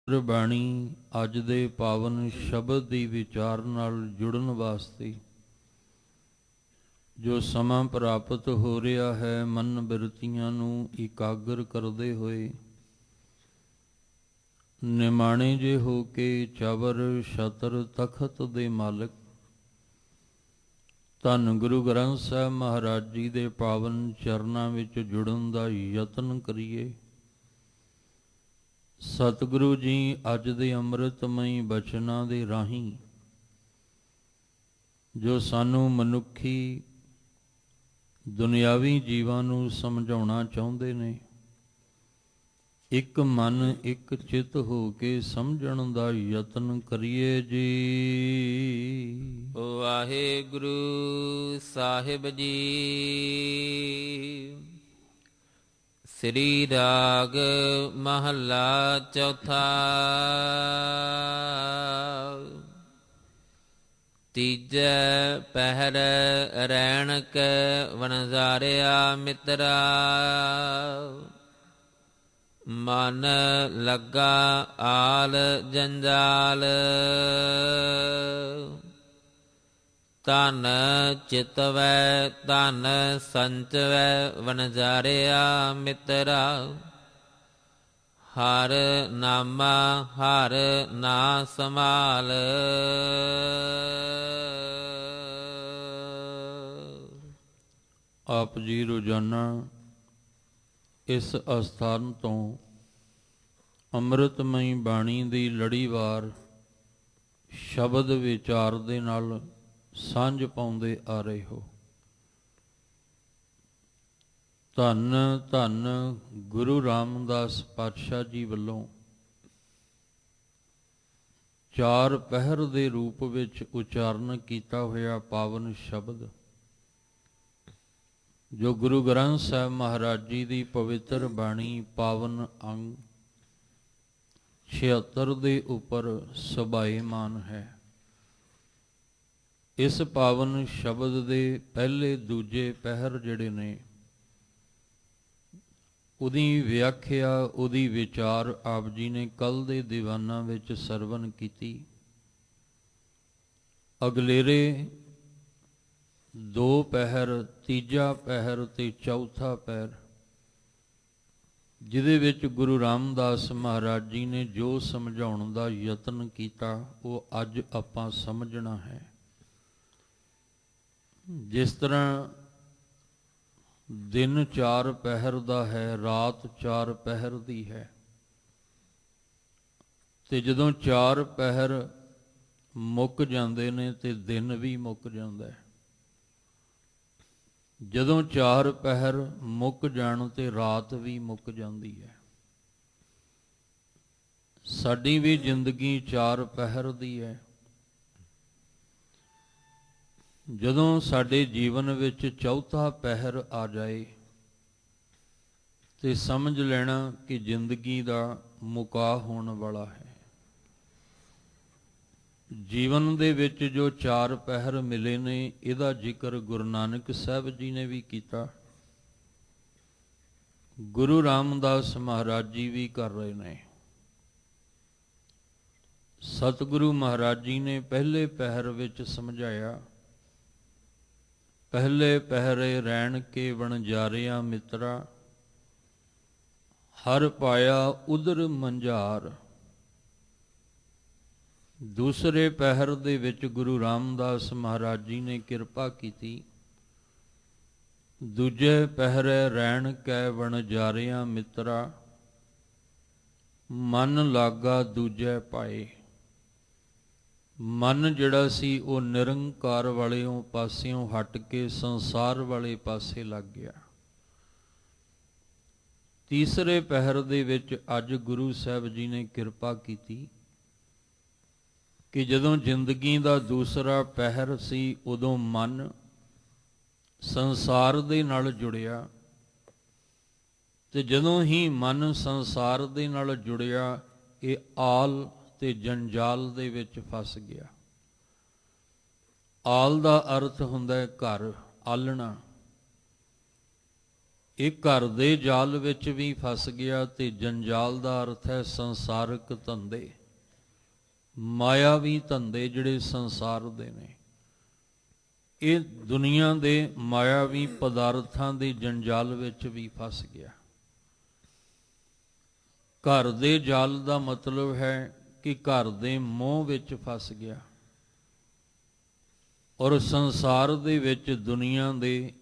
ਬਾਣੀ ਅੱਜ ਦੇ ਪਾਵਨ ਸ਼ਬਦ ਦੀ ਵਿਚਾਰ ਨਾਲ ਜੁੜਨ ਵਾਸਤੇ ਜੋ ਸਮਾਂ ਪ੍ਰਾਪਤ ਹੋ ਰਿਹਾ ਹੈ, ਮਨ ਬਿਰਤੀਆਂ ਨੂੰ ਇਕਾਗਰ ਕਰਦੇ ਹੋਏ ਨਿਮਾਣੇ ਜੇ ਹੋ ਕੇ ਚਵਰ ਛਤਰ ਤਖਤ ਦੇ ਮਾਲਕ ਧੰਨ ਗੁਰੂ ਗ੍ਰੰਥ ਸਾਹਿਬ ਮਹਾਰਾਜ ਜੀ ਦੇ ਪਾਵਨ ਚਰਨਾਂ ਵਿੱਚ ਜੁੜਨ ਦਾ ਯਤਨ ਕਰੀਏ। ਸਤਿਗੁਰੂ ਜੀ ਅੱਜ ਦੇ ਅੰਮ੍ਰਿਤਮਈ ਬਚਨਾਂ ਦੇ ਰਾਹੀਂ ਜੋ ਸਾਨੂੰ ਮਨੁੱਖੀ ਦੁਨਿਆਵੀ ਜੀਵਾਂ ਨੂੰ ਸਮਝਾਉਣਾ ਚਾਹੁੰਦੇ ਨੇ, ਇੱਕ ਮਨ ਇੱਕ ਚਿੱਤ ਹੋ ਕੇ ਸਮਝਣ ਦਾ ਯਤਨ ਕਰੀਏ ਜੀ। ਵਾਹਿਗੁਰੂ ਸਾਹਿਬ ਜੀ। ਸ੍ਰੀ ਰਾਗ ਮਹੱਲਾ ਚੌਥਾ। ਤੀਜੈ ਪਹਿਰ ਰੈਣਕ ਵਣਜਾਰਿਆ ਮਿੱਤਰਾ, ਮਨ ਲੱਗਾ ਆਲ ਜੰਜਾਲ। ਧਨ ਚਿਤਵੈ ਧਨ ਸੰਚਵੈ ਵਣਜਾਰਿਆ ਮਿੱਤਰਾ, ਹਰ ਨਾਮਾ ਹਰ ਨਾ ਸੰਭਾਲ। ਆਪ ਜੀ ਰੋਜ਼ਾਨਾ ਇਸ ਅਸਥਾਨ ਤੋਂ ਅੰਮ੍ਰਿਤਮਈ ਬਾਣੀ ਦੀ ਲੜੀਵਾਰ ਸ਼ਬਦ ਵਿਚਾਰ ਦੇ ਨਾਲ ਸਾਂਝ ਪਾਉਂਦੇ ਆ ਰਹੇ ਹੋ। ਧੰਨ ਧੰਨ ਗੁਰੂ ਰਾਮਦਾਸ ਪਾਤਸ਼ਾਹ ਜੀ ਵੱਲੋਂ ਚਾਰ ਪਹਿਰ ਦੇ ਰੂਪ ਵਿੱਚ ਉਚਾਰਨ ਕੀਤਾ ਹੋਇਆ ਪਾਵਨ ਸ਼ਬਦ, ਜੋ ਗੁਰੂ ਗ੍ਰੰਥ ਸਾਹਿਬ ਮਹਾਰਾਜ ਜੀ ਦੀ ਪਵਿੱਤਰ ਬਾਣੀ ਪਾਵਨ ਅੰਗ 76 ਦੇ ਉੱਪਰ ਸਬਾਏਮਾਨ ਹੈ। ਇਸ ਪਾਵਨ ਸ਼ਬਦ ਦੇ ਪਹਿਲੇ ਦੂਜੇ ਪਹਿਰ ਜਿਹੜੇ ਨੇ, ਉਹਦੀ ਵਿਆਖਿਆ ਉਹਦੀ ਵਿਚਾਰ ਆਪ ਜੀ ਨੇ ਕੱਲ ਦੇ ਦੀਵਾਨਾਂ ਵਿੱਚ ਸਰਵਨ ਕੀਤੀ। ਅਗਲੇਰੇ ਦੋ ਪਹਿਰ, ਤੀਜਾ ਪਹਿਰ ਤੇ ਚੌਥਾ ਪਹਿਰ, ਜਿਹਦੇ ਵਿੱਚ ਗੁਰੂ ਰਾਮਦਾਸ ਮਹਾਰਾਜ ਜੀ ਨੇ ਜੋ ਸਮਝਾਉਣ ਦਾ ਯਤਨ ਕੀਤਾ, ਉਹ ਅੱਜ ਆਪਾਂ ਸਮਝਣਾ ਹੈ। ਜਿਸ ਤਰ੍ਹਾਂ ਦਿਨ ਚਾਰ ਪਹਿਰ ਦਾ ਹੈ, ਰਾਤ ਚਾਰ ਪਹਿਰ ਦੀ ਹੈ, ਤੇ ਜਦੋਂ ਚਾਰ ਪਹਿਰ ਮੁੱਕ ਜਾਂਦੇ ਨੇ ਤੇ ਦਿਨ ਵੀ ਮੁੱਕ ਜਾਂਦਾ ਹੈ। ਜਦੋਂ ਚਾਰ ਪਹਿਰ ਮੁੱਕ ਜਾਣ ਤੇ ਰਾਤ ਵੀ ਮੁੱਕ ਜਾਂਦੀ ਹੈ। ਸਾਡੀ ਵੀ ਜ਼ਿੰਦਗੀ ਚਾਰ ਪਹਿਰ ਦੀ ਹੈ। ਜਦੋਂ ਸਾਡੇ ਜੀਵਨ ਵਿੱਚ ਚੌਥਾ ਪਹਿਰ ਆ ਜਾਏ ਤੇ ਸਮਝ ਲੈਣਾ ਕਿ ਜ਼ਿੰਦਗੀ ਦਾ ਮੁਕਾ ਹੋਣ ਵਾਲਾ ਹੈ। ਜੀਵਨ ਦੇ ਵਿੱਚ ਜੋ ਚਾਰ ਪਹਿਰ ਮਿਲੇ ਨੇ, ਇਹਦਾ ਜ਼ਿਕਰ ਗੁਰੂ ਨਾਨਕ ਸਾਹਿਬ ਜੀ ਨੇ ਵੀ ਕੀਤਾ, ਗੁਰੂ ਰਾਮਦਾਸ ਮਹਾਰਾਜ ਜੀ ਵੀ ਕਰ ਰਹੇ ਨੇ। ਸਤਿਗੁਰੂ ਮਹਾਰਾਜ ਜੀ ਨੇ ਪਹਿਲੇ ਪਹਿਰ ਵਿੱਚ ਸਮਝਾਇਆ, ਪਹਿਲੇ ਪਹਿਰੇ ਰਹਿਣ ਕੇ ਵਣਜਾਰਿਆ ਮਿੱਤਰਾ, ਹਰ ਪਾਇਆ ਉਦਰ ਮੰਝਾਰ। ਦੂਸਰੇ ਪਹਿਰ ਦੇ ਵਿੱਚ ਗੁਰੂ ਰਾਮਦਾਸ ਮਹਾਰਾਜ ਜੀ ਨੇ ਕਿਰਪਾ ਕੀਤੀ, ਦੂਜੇ ਪਹਿਰੇ ਰਹਿਣ ਕੈ ਵਣਜਾਰਿਆ ਮਿੱਤਰਾ, ਮਨ ਲਾਗਾ ਦੂਜੇ ਪਾਏ। ਮਨ ਜਿਹੜਾ ਸੀ ਉਹ ਨਿਰੰਕਾਰ ਵਾਲਿਓਂ ਪਾਸਿਓਂ ਹਟ ਕੇ ਸੰਸਾਰ ਵਾਲੇ ਪਾਸੇ ਲੱਗ ਗਿਆ। ਤੀਸਰੇ ਪਹਿਰ ਦੇ ਵਿੱਚ ਅੱਜ ਗੁਰੂ ਸਾਹਿਬ ਜੀ ਨੇ ਕਿਰਪਾ ਕੀਤੀ ਕਿ ਜਦੋਂ ਜ਼ਿੰਦਗੀ ਦਾ ਦੂਸਰਾ ਪਹਿਰ ਸੀ, ਉਦੋਂ ਮਨ ਸੰਸਾਰ ਦੇ ਨਾਲ ਜੁੜਿਆ, ਤੇ ਜਦੋਂ ਹੀ ਮਨ ਸੰਸਾਰ ਦੇ ਨਾਲ ਜੁੜਿਆ, ਇਹ ਆਲ ਤੇ ਜੰਜਾਲ ਦੇ ਵਿੱਚ ਫਸ ਗਿਆ। ਆਲ ਦਾ ਅਰਥ ਹੁੰਦਾ ਹੈ ਘਰ, ਆਲਣਾ, ਇਹ ਘਰ ਦੇ ਜਾਲ ਵਿੱਚ ਵੀ ਫਸ ਗਿਆ, ਤੇ ਜੰਜਾਲ ਦਾ ਅਰਥ ਹੈ ਸੰਸਾਰਕ ਧੰਦੇ, ਮਾਇਆਵੀ ਧੰਦੇ ਜਿਹੜੇ ਸੰਸਾਰ ਦੇ ਨੇ। ਇਹ ਦੁਨੀਆ ਦੇ ਮਾਇਆਵੀ ਪਦਾਰਥਾਂ ਦੇ ਜੰਜਾਲ ਵਿੱਚ ਵੀ ਫਸ ਗਿਆ। ਘਰ ਦੇ ਜਾਲ ਦਾ ਮਤਲਬ ਹੈ ਕਿ ਘਰ ਦੇ ਮੋਹ ਵਿੱਚ ਫਸ ਗਿਆ, ਔਰ ਸੰਸਾਰ ਦੇ ਵਿੱਚ ਦੁਨੀਆ ਦੇ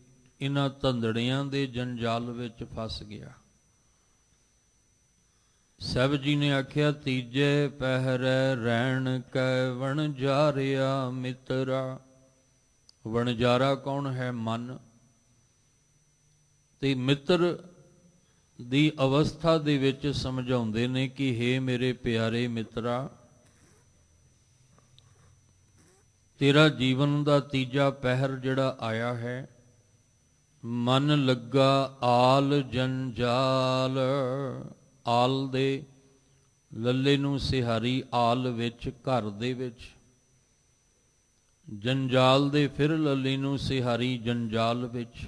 ਇਹਨਾਂ ਧੰਦੜਿਆਂ ਦੇ ਜੰਜਾਲ ਵਿੱਚ ਫਸ ਗਿਆ। ਸਾਹਿਬ ਜੀ ਨੇ ਆਖਿਆ, ਤੀਜੇ ਪਹਿਰੇ ਰਹਿਣ ਕੈ ਵਣਜਾਰਿਆ ਮਿੱਤਰਾ। ਵਣਜਾਰਾ ਕੌਣ ਹੈ? ਮਨ। ਤੇ ਮਿੱਤਰ ਦੀ ਅਵਸਥਾ ਦੇ ਵਿੱਚ ਸਮਝਾਉਂਦੇ ਨੇ ਕਿ ਹੇ ਮੇਰੇ ਪਿਆਰੇ ਮਿੱਤਰਾ, ਤੇਰਾ ਜੀਵਨ ਦਾ ਤੀਜਾ ਪਹਿਰ ਜਿਹੜਾ ਆਇਆ ਹੈ, ਮਨ ਲੱਗਾ ਆਲ ਜੰਜਾਲ। ਆਲ ਦੇ ਲੱਲੇ ਨੂੰ ਸਿਹਾਰੀ, ਆਲ ਵਿੱਚ, ਘਰ ਦੇ ਵਿੱਚ। ਜੰਜਾਲ ਦੇ ਫਿਰ ਲੱਲੇ ਨੂੰ ਸਿਹਾਰੀ, ਜੰਜਾਲ ਵਿੱਚ।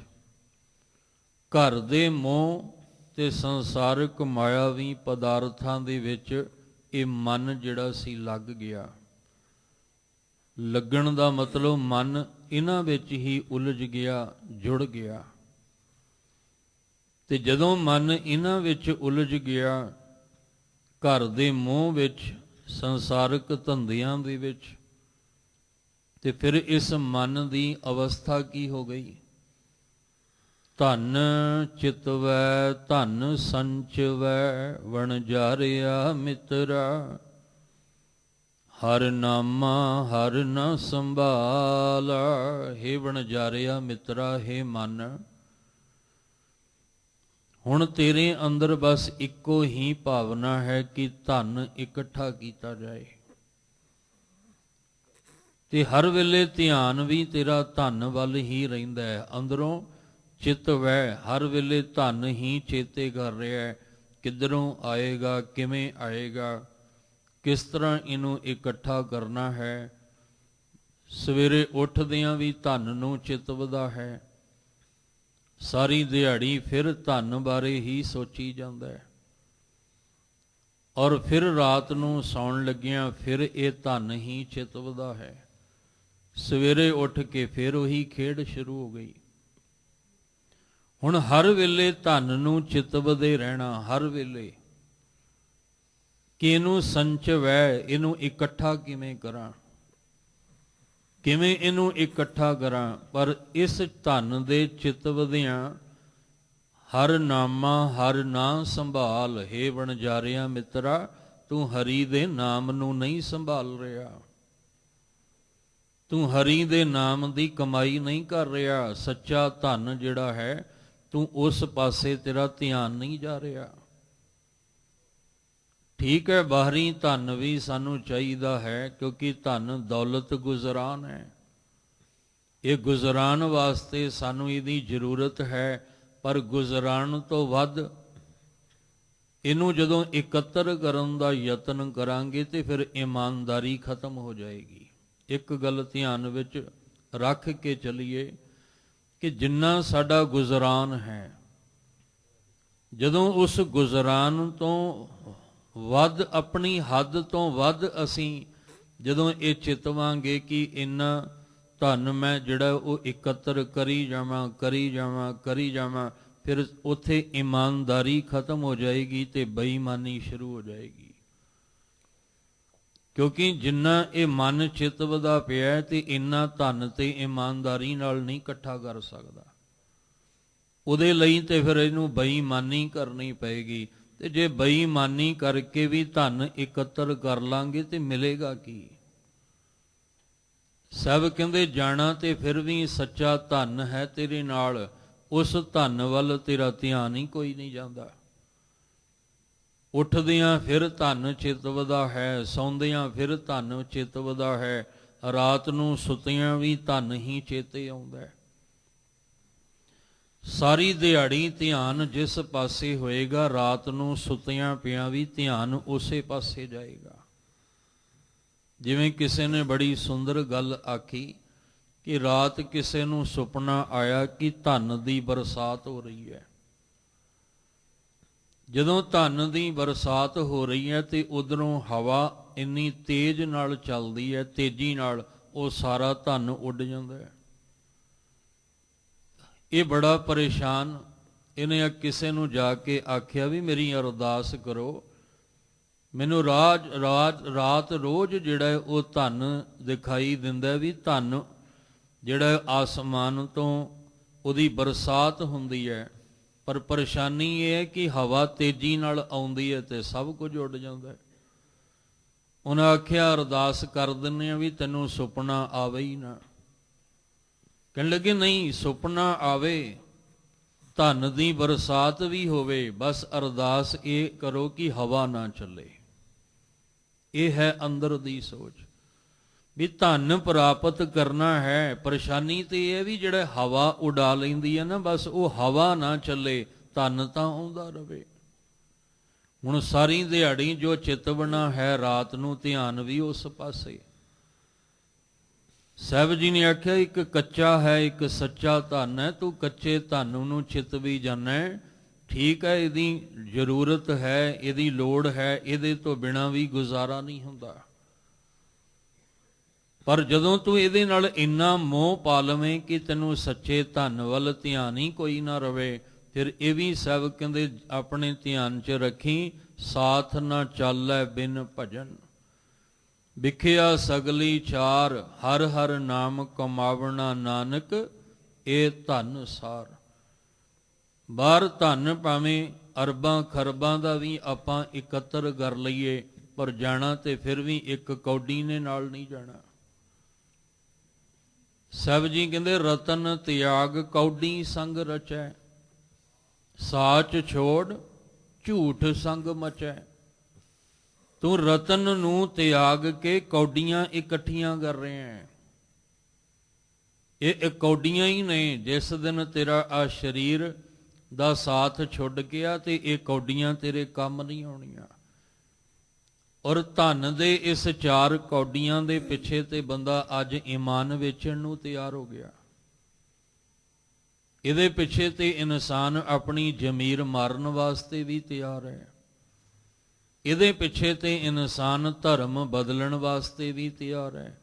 ਘਰ ਦੇ ਮੋਹ ਤੇ ਸੰਸਾਰਿਕ ਮਾਇਆਵੀ ਪਦਾਰਥਾਂ ਦੇ ਵਿੱਚ ਇਹ ਮਨ ਜਿਹੜਾ ਸੀ ਲੱਗ ਗਿਆ। ਲੱਗਣ ਦਾ ਮਤਲਬ ਮਨ ਇਹਨਾਂ ਵਿੱਚ ਹੀ ਉਲਝ ਗਿਆ, ਜੁੜ ਗਿਆ। ਤੇ ਜਦੋਂ ਮਨ ਇਹਨਾਂ ਵਿੱਚ ਉਲਝ ਗਿਆ, ਘਰ ਦੇ ਮੋਹ ਵਿੱਚ, ਸੰਸਾਰਿਕ ਧੰਦਿਆਂ ਦੇ ਵਿੱਚ, ਤੇ ਫਿਰ ਇਸ ਮਨ ਦੀ ਅਵਸਥਾ ਕੀ ਹੋ ਗਈ? ਧਨ ਚਿਤਵੈ ਧਨ ਸੰਚਵੈ ਵਣਜਾਰਿਆ ਮਿੱਤਰਾ। ਹਰ ਨਾਮਾ ਹਰ ਨਾ ਸੰਭਾਲ। ਹੇ ਵਣਜਾਰਿਆ ਮਿੱਤਰਾ, ਹੇ ਮਨ, ਹੁਣ ਤੇਰੇ ਅੰਦਰ ਬਸ ਇੱਕੋ ਹੀ ਭਾਵਨਾ ਹੈ ਕਿ ਧਨ ਇਕੱਠਾ ਕੀਤਾ ਜਾਏ, ਤੇ ਹਰ ਵੇਲੇ ਧਿਆਨ ਵੀ ਤੇਰਾ ਧਨ ਵੱਲ ਹੀ ਰਹਿੰਦਾ ਹੈ। ਅੰਦਰੋਂ ਚਿੱਤ ਵੈ ਹਰ ਵੇਲੇ ਧਨ ਹੀ ਚੇਤੇ ਕਰ ਰਿਹਾ ਹੈ, ਕਿੱਧਰੋਂ ਆਏਗਾ, ਕਿਵੇਂ ਆਏਗਾ, ਕਿਸ ਤਰ੍ਹਾਂ ਇਹਨੂੰ ਇਕੱਠਾ ਕਰਨਾ ਹੈ। ਸਵੇਰੇ ਉੱਠਦਿਆਂ ਵੀ ਧਨ ਨੂੰ ਚਿਤਵਦਾ ਹੈ, ਸਾਰੀ ਦਿਹਾੜੀ ਫਿਰ ਧਨ ਬਾਰੇ ਹੀ ਸੋਚੀ ਜਾਂਦਾ ਹੈ, ਔਰ ਫਿਰ ਰਾਤ ਨੂੰ ਸੌਣ ਲੱਗਿਆਂ ਫਿਰ ਇਹ ਧਨ ਹੀ ਚਿਤਵਦਾ ਹੈ। ਸਵੇਰੇ ਉੱਠ ਕੇ ਫਿਰ ਉਹੀ ਖੇਡ ਸ਼ੁਰੂ ਹੋ ਗਈ। ਹੁਣ ਹਰ ਵੇਲੇ ਧਨ ਨੂੰ ਚਿਤਵਦੇ ਰਹਿਣਾ, ਹਰ ਵੇਲੇ ਕਿ ਇਹਨੂੰ ਸੰਚਵੈ, ਇਹਨੂੰ ਇਕੱਠਾ ਕਿਵੇਂ ਕਰਾਂ, ਕਿਵੇਂ ਇਹਨੂੰ ਇਕੱਠਾ ਕਰਾਂ। ਪਰ ਇਸ ਧਨ ਦੇ ਚਿਤਵਦਿਆਂ ਹਰ ਨਾਮਾ ਹਰ ਨਾਂ ਸੰਭਾਲ। ਹੇ ਵਣਜਾਰਿਆ ਮਿੱਤਰਾ, ਤੂੰ ਹਰੀ ਦੇ ਨਾਮ ਨੂੰ ਨਹੀਂ ਸੰਭਾਲ ਰਿਹਾ, ਤੂੰ ਹਰੀ ਦੇ ਨਾਮ ਦੀ ਕਮਾਈ ਨਹੀਂ ਕਰ ਰਿਹਾ। ਸੱਚਾ ਧਨ ਜਿਹੜਾ ਹੈ, ਤੂੰ ਉਸ ਪਾਸੇ ਤੇਰਾ ਧਿਆਨ ਨਹੀਂ ਜਾ ਰਿਹਾ। ਠੀਕ ਹੈ, ਬਾਹਰੀ ਧਨ ਵੀ ਸਾਨੂੰ ਚਾਹੀਦਾ ਹੈ, ਕਿਉਂਕਿ ਧਨ ਦੌਲਤ ਗੁਜ਼ਰਾਨ ਹੈ। ਇਹ ਗੁਜ਼ਰਾਨ ਵਾਸਤੇ ਸਾਨੂੰ ਇਹਦੀ ਜ਼ਰੂਰਤ ਹੈ, ਪਰ ਗੁਜ਼ਰਾਨ ਤੋਂ ਵੱਧ ਇਹਨੂੰ ਜਦੋਂ ਇਕੱਤਰ ਕਰਨ ਦਾ ਯਤਨ ਕਰਾਂਗੇ ਤੇ ਫਿਰ ਇਮਾਨਦਾਰੀ ਖਤਮ ਹੋ ਜਾਏਗੀ। ਇੱਕ ਗੱਲ ਧਿਆਨ ਵਿੱਚ ਰੱਖ ਕੇ ਚੱਲੀਏ ਕਿ ਜਿੰਨਾ ਸਾਡਾ ਗੁਜ਼ਰਾਨ ਹੈ, ਜਦੋਂ ਉਸ ਗੁਜ਼ਰਾਨ ਤੋਂ ਵੱਧ, ਆਪਣੀ ਹੱਦ ਤੋਂ ਵੱਧ ਅਸੀਂ ਜਦੋਂ ਇਹ ਚਿਤਵਾਂਗੇ ਕਿ ਇੰਨਾ ਧਨ ਮੈਂ ਜਿਹੜਾ ਉਹ ਇਕੱਤਰ ਕਰੀ ਜਾਵਾਂ, ਕਰੀ ਜਾਵਾਂ, ਕਰੀ ਜਾਵਾਂ, ਫਿਰ ਉੱਥੇ ਇਮਾਨਦਾਰੀ ਖਤਮ ਹੋ ਜਾਏਗੀ ਤੇ ਬੇਈਮਾਨੀ ਸ਼ੁਰੂ ਹੋ ਜਾਏਗੀ। ਕਿਉਂਕਿ ਜਿੰਨਾ ਇਹ ਮਨ ਚਿਤਵਦਾ ਪਿਆ ਤੇ ਇੰਨਾ ਧਨ ਤੇ ਇਮਾਨਦਾਰੀ ਨਾਲ ਨਹੀਂ ਇਕੱਠਾ ਕਰ ਸਕਦਾ। ਉਹਦੇ ਲਈ ਤੇ ਫਿਰ ਇਹਨੂੰ ਬੇਈਮਾਨੀ ਕਰਨੀ ਪਏਗੀ, ਤੇ ਜੇ ਬੇਈਮਾਨੀ ਕਰਕੇ ਵੀ ਧਨ ਇਕੱਤਰ ਕਰ ਲਾਂਗੇ ਤੇ ਮਿਲੇਗਾ ਕੀ? ਸਭ ਕਹਿੰਦੇ ਜਾਣਾ ਤੇ ਫਿਰ ਵੀ ਸੱਚਾ ਧਨ ਹੈ ਤੇਰੇ ਨਾਲ, ਉਸ ਧਨ ਵੱਲ ਤੇਰਾ ਧਿਆਨ ਹੀ ਕੋਈ ਨਹੀਂ ਜਾਂਦਾ। ਉੱਠਦਿਆਂ ਫਿਰ ਧਨ ਚਿਤਵਦਾ ਹੈ, ਸੌਂਦਿਆਂ ਫਿਰ ਧਨ ਚਿਤਵਦਾ ਹੈ, ਰਾਤ ਨੂੰ ਸੁੱਤਿਆਂ ਵੀ ਧਨ ਹੀ ਚੇਤੇ ਆਉਂਦਾ ਹੈ। ਸਾਰੀ ਦਿਹਾੜੀ ਧਿਆਨ ਜਿਸ ਪਾਸੇ ਹੋਏਗਾ, ਰਾਤ ਨੂੰ ਸੁੱਤਿਆਂ ਪਿਆਂ ਵੀ ਧਿਆਨ ਉਸੇ ਪਾਸੇ ਜਾਏਗਾ। ਜਿਵੇਂ ਕਿਸੇ ਨੇ ਬੜੀ ਸੁੰਦਰ ਗੱਲ ਆਖੀ ਕਿ ਰਾਤ ਕਿਸੇ ਨੂੰ ਸੁਪਨਾ ਆਇਆ ਕਿ ਧਨ ਦੀ ਬਰਸਾਤ ਹੋ ਰਹੀ ਹੈ, ਜਦੋਂ ਧਨ ਦੀ ਬਰਸਾਤ ਹੋ ਰਹੀ ਹੈ ਤੇ ਉਧਰੋਂ ਹਵਾ ਇੰਨੀ ਤੇਜ਼ ਨਾਲ ਚੱਲਦੀ ਹੈ, ਤੇਜ਼ੀ ਨਾਲ, ਉਹ ਸਾਰਾ ਧਨ ਉੱਡ ਜਾਂਦਾ ਹੈ। ਇਹ ਬੜਾ ਪਰੇਸ਼ਾਨ, ਇਹਨੇ ਕਿਸੇ ਨੂੰ ਜਾ ਕੇ ਆਖਿਆ ਵੀ ਮੇਰੀ ਅਰਦਾਸ ਕਰੋ, ਮੈਨੂੰ ਰਾਤ ਰੋਜ਼ ਜਿਹੜਾ ਹੈ ਉਹ ਧਨ ਦਿਖਾਈ ਦਿੰਦਾ, ਵੀ ਧਨ ਜਿਹੜਾ ਆਸਮਾਨ ਤੋਂ ਉਹਦੀ ਬਰਸਾਤ ਹੁੰਦੀ ਹੈ, ਪਰ ਪਰੇਸ਼ਾਨੀ ਇਹ ਹੈ ਕਿ ਹਵਾ ਤੇਜ਼ੀ ਨਾਲ ਆਉਂਦੀ ਹੈ ਤੇ ਸਭ ਕੁਝ ਉੱਡ ਜਾਂਦਾ ਹੈ। ਉਹਨਾਂ ਆਖਿਆ ਅਰਦਾਸ ਕਰ ਦਿੰਦੇ ਆ ਵੀ ਤੈਨੂੰ ਸੁਪਨਾ ਆਵੇ ਹੀ ਨਾ। ਕਹਿਣ ਲੱਗੇ ਨਹੀਂ, ਸੁਪਨਾ ਆਵੇ, ਧਨ ਦੀ ਬਰਸਾਤ ਵੀ ਹੋਵੇ, ਬਸ ਅਰਦਾਸ ਇਹ ਕਰੋ ਕਿ ਹਵਾ ਨਾ ਚੱਲੇ। ਇਹ ਹੈ ਅੰਦਰ ਦੀ ਸੋਚ ਵੀ ਧਨ ਪ੍ਰਾਪਤ ਕਰਨਾ ਹੈ। ਪਰੇਸ਼ਾਨੀ ਤੇ ਇਹ ਹੈ ਵੀ ਜਿਹੜਾ ਹਵਾ ਉਡਾ ਲੈਂਦੀ ਹੈ ਨਾ, ਬਸ ਉਹ ਹਵਾ ਨਾ ਚੱਲੇ, ਧਨ ਤਾਂ ਆਉਂਦਾ ਰਵੇ। ਹੁਣ ਸਾਰੀ ਦਿਹਾੜੀ ਜੋ ਚਿਤਵਨਾ ਹੈ, ਰਾਤ ਨੂੰ ਧਿਆਨ ਵੀ ਉਸ ਪਾਸੇ। ਸਾਹਿਬ ਜੀ ਨੇ ਆਖਿਆ ਇੱਕ ਕੱਚਾ ਹੈ, ਇੱਕ ਸੱਚਾ ਧਨ ਹੈ, ਤੂੰ ਕੱਚੇ ਧਨ ਨੂੰ ਚਿਤਵੀ ਜਾਣਾ ਹੈ। ਠੀਕ ਹੈ, ਇਹਦੀ ਜ਼ਰੂਰਤ ਹੈ, ਇਹਦੀ ਲੋੜ ਹੈ, ਇਹਦੇ ਤੋਂ ਬਿਨਾਂ ਵੀ ਗੁਜ਼ਾਰਾ ਨਹੀਂ ਹੁੰਦਾ, ਪਰ ਜਦੋਂ ਤੂੰ ਇਹਦੇ ਨਾਲ ਇੰਨਾ ਮੋਹ ਪਾ ਲਵੇਂ ਕਿ ਤੈਨੂੰ ਸੱਚੇ ਧਨ ਵੱਲ ਧਿਆਨ ਹੀ ਕੋਈ ਨਾ ਰਵੇ, ਫਿਰ ਇਹ ਵੀ ਸਭ ਕਹਿੰਦੇ ਆਪਣੇ ਧਿਆਨ 'ਚ ਰੱਖੀ, ਸਾਥ ਨਾ ਚਾਲੈ ਬਿਨ ਭਜਨ, ਵਿਖਿਆ ਸਗਲੀ ਚਾਰ, ਹਰ ਹਰ ਨਾਮ ਕਮਾਵਣਾ ਨਾਨਕ, ਇਹ ਧਨ ਸਾਰ। ਬਾਹਰ ਧਨ ਭਾਵੇਂ ਅਰਬਾਂ ਖਰਬਾਂ ਦਾ ਵੀ ਆਪਾਂ ਇਕੱਤਰ ਕਰ ਲਈਏ, ਪਰ ਜਾਣਾ ਤੇ ਫਿਰ ਵੀ ਇੱਕ ਕੌਡੀ ਨੇ ਨਾਲ ਨਹੀਂ ਜਾਣਾ। ਸਾਹਿਬ ਜੀ ਕਹਿੰਦੇ ਰਤਨ ਤਿਆਗ ਕੌਡੀ ਸੰਗ ਰਚੈ, ਸਾਚ ਛੋੜ ਝੂਠ ਸੰਗ ਮਚੈ। ਤੂੰ ਰਤਨ ਨੂੰ ਤਿਆਗ ਕੇ ਕੌਡੀਆਂ ਇਕੱਠੀਆਂ ਕਰ ਰਹੇ ਹੈ। ਇਹ ਕੌਡੀਆਂ ਹੀ ਨੇ। ਜਿਸ ਦਿਨ ਤੇਰਾ ਆ ਸਰੀਰ ਦਾ ਸਾਥ ਛੁੱਟ ਗਿਆ ਤੇ ਇਹ ਕੌਡੀਆਂ ਤੇਰੇ ਕੰਮ ਨਹੀਂ ਆਉਣੀਆਂ। ਔਰ ਧਨ ਦੇ ਇਸ ਚਾਰ ਕੌਡੀਆਂ ਦੇ ਪਿੱਛੇ ਤੇ ਬੰਦਾ ਅੱਜ ਈਮਾਨ ਵੇਚਣ ਨੂੰ ਤਿਆਰ ਹੋ ਗਿਆ। ਇਹਦੇ ਪਿੱਛੇ ਤੇ ਇਨਸਾਨ ਆਪਣੀ ਜ਼ਮੀਰ ਮਾਰਨ ਵਾਸਤੇ ਵੀ ਤਿਆਰ ਹੈ। ਇਹਦੇ ਪਿੱਛੇ ਤੇ ਇਨਸਾਨ ਧਰਮ ਬਦਲਣ ਵਾਸਤੇ ਵੀ ਤਿਆਰ ਹੈ।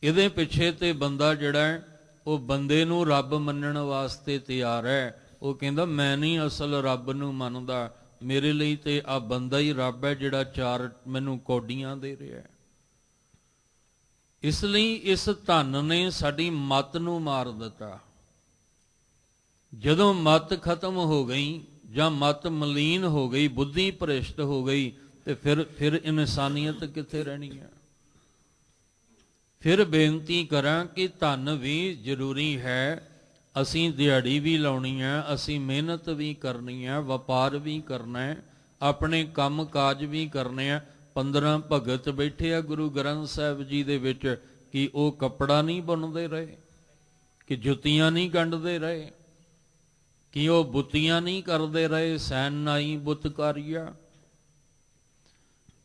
ਇਹਦੇ ਪਿੱਛੇ ਤੇ ਬੰਦਾ ਜਿਹੜਾ ਹੈ ਉਹ ਬੰਦੇ ਨੂੰ ਰੱਬ ਮੰਨਣ ਵਾਸਤੇ ਤਿਆਰ ਹੈ। ਉਹ ਕਹਿੰਦਾ ਮੈਂ ਨਹੀਂ ਅਸਲ ਰੱਬ ਨੂੰ ਮੰਨਦਾ, ਮੇਰੇ ਲਈ ਤੇ ਆ ਬੰਦਾ ਹੀ ਰੱਬ ਹੈ ਜਿਹੜਾ ਚਾਰ ਮੈਨੂੰ ਕੌਡੀਆਂ ਦੇ ਰਿਹਾ ਹੈ। ਇਸ ਲਈ ਇਸ ਧਨ ਨੇ ਸਾਡੀ ਮੱਤ ਨੂੰ ਮਾਰ ਦਿੱਤਾ। ਜਦੋਂ ਮੱਤ ਖਤਮ ਹੋ ਗਈ ਜਾਂ ਮੱਤ ਮਲੀਨ ਹੋ ਗਈ, ਬੁੱਧੀ ਭ੍ਰਿਸ਼ਟ ਹੋ ਗਈ, ਤੇ ਫਿਰ ਇਨਸਾਨੀਅਤ ਕਿੱਥੇ ਰਹਿਣੀ ਹੈ। ਫਿਰ ਬੇਨਤੀ ਕਰਾਂ ਕਿ ਧਨ ਵੀ ਜ਼ਰੂਰੀ ਹੈ, ਅਸੀਂ ਦਿਹਾੜੀ ਵੀ ਲਾਉਣੀ ਹੈ, ਅਸੀਂ ਮਿਹਨਤ ਵੀ ਕਰਨੀ ਹੈ, ਵਪਾਰ ਵੀ ਕਰਨਾ ਹੈ, ਆਪਣੇ ਕੰਮ ਕਾਜ ਵੀ ਕਰਨੇ ਆ। 15 ਭਗਤ ਬੈਠੇ ਆ ਗੁਰੂ ਗ੍ਰੰਥ ਸਾਹਿਬ ਜੀ ਦੇ ਵਿੱਚ, ਕਿ ਉਹ ਕੱਪੜਾ ਨਹੀਂ ਬੁਣਦੇ ਰਹੇ, ਕਿ ਜੁੱਤੀਆਂ ਨਹੀਂ ਗੰਢਦੇ ਰਹੇ, ਕਿ ਉਹ ਬੁੱਤੀਆਂ ਨਹੀਂ ਕਰਦੇ ਰਹੇ, ਸੈਨ ਨਾਈ ਬੁੱਤਕਾਰੀਆ,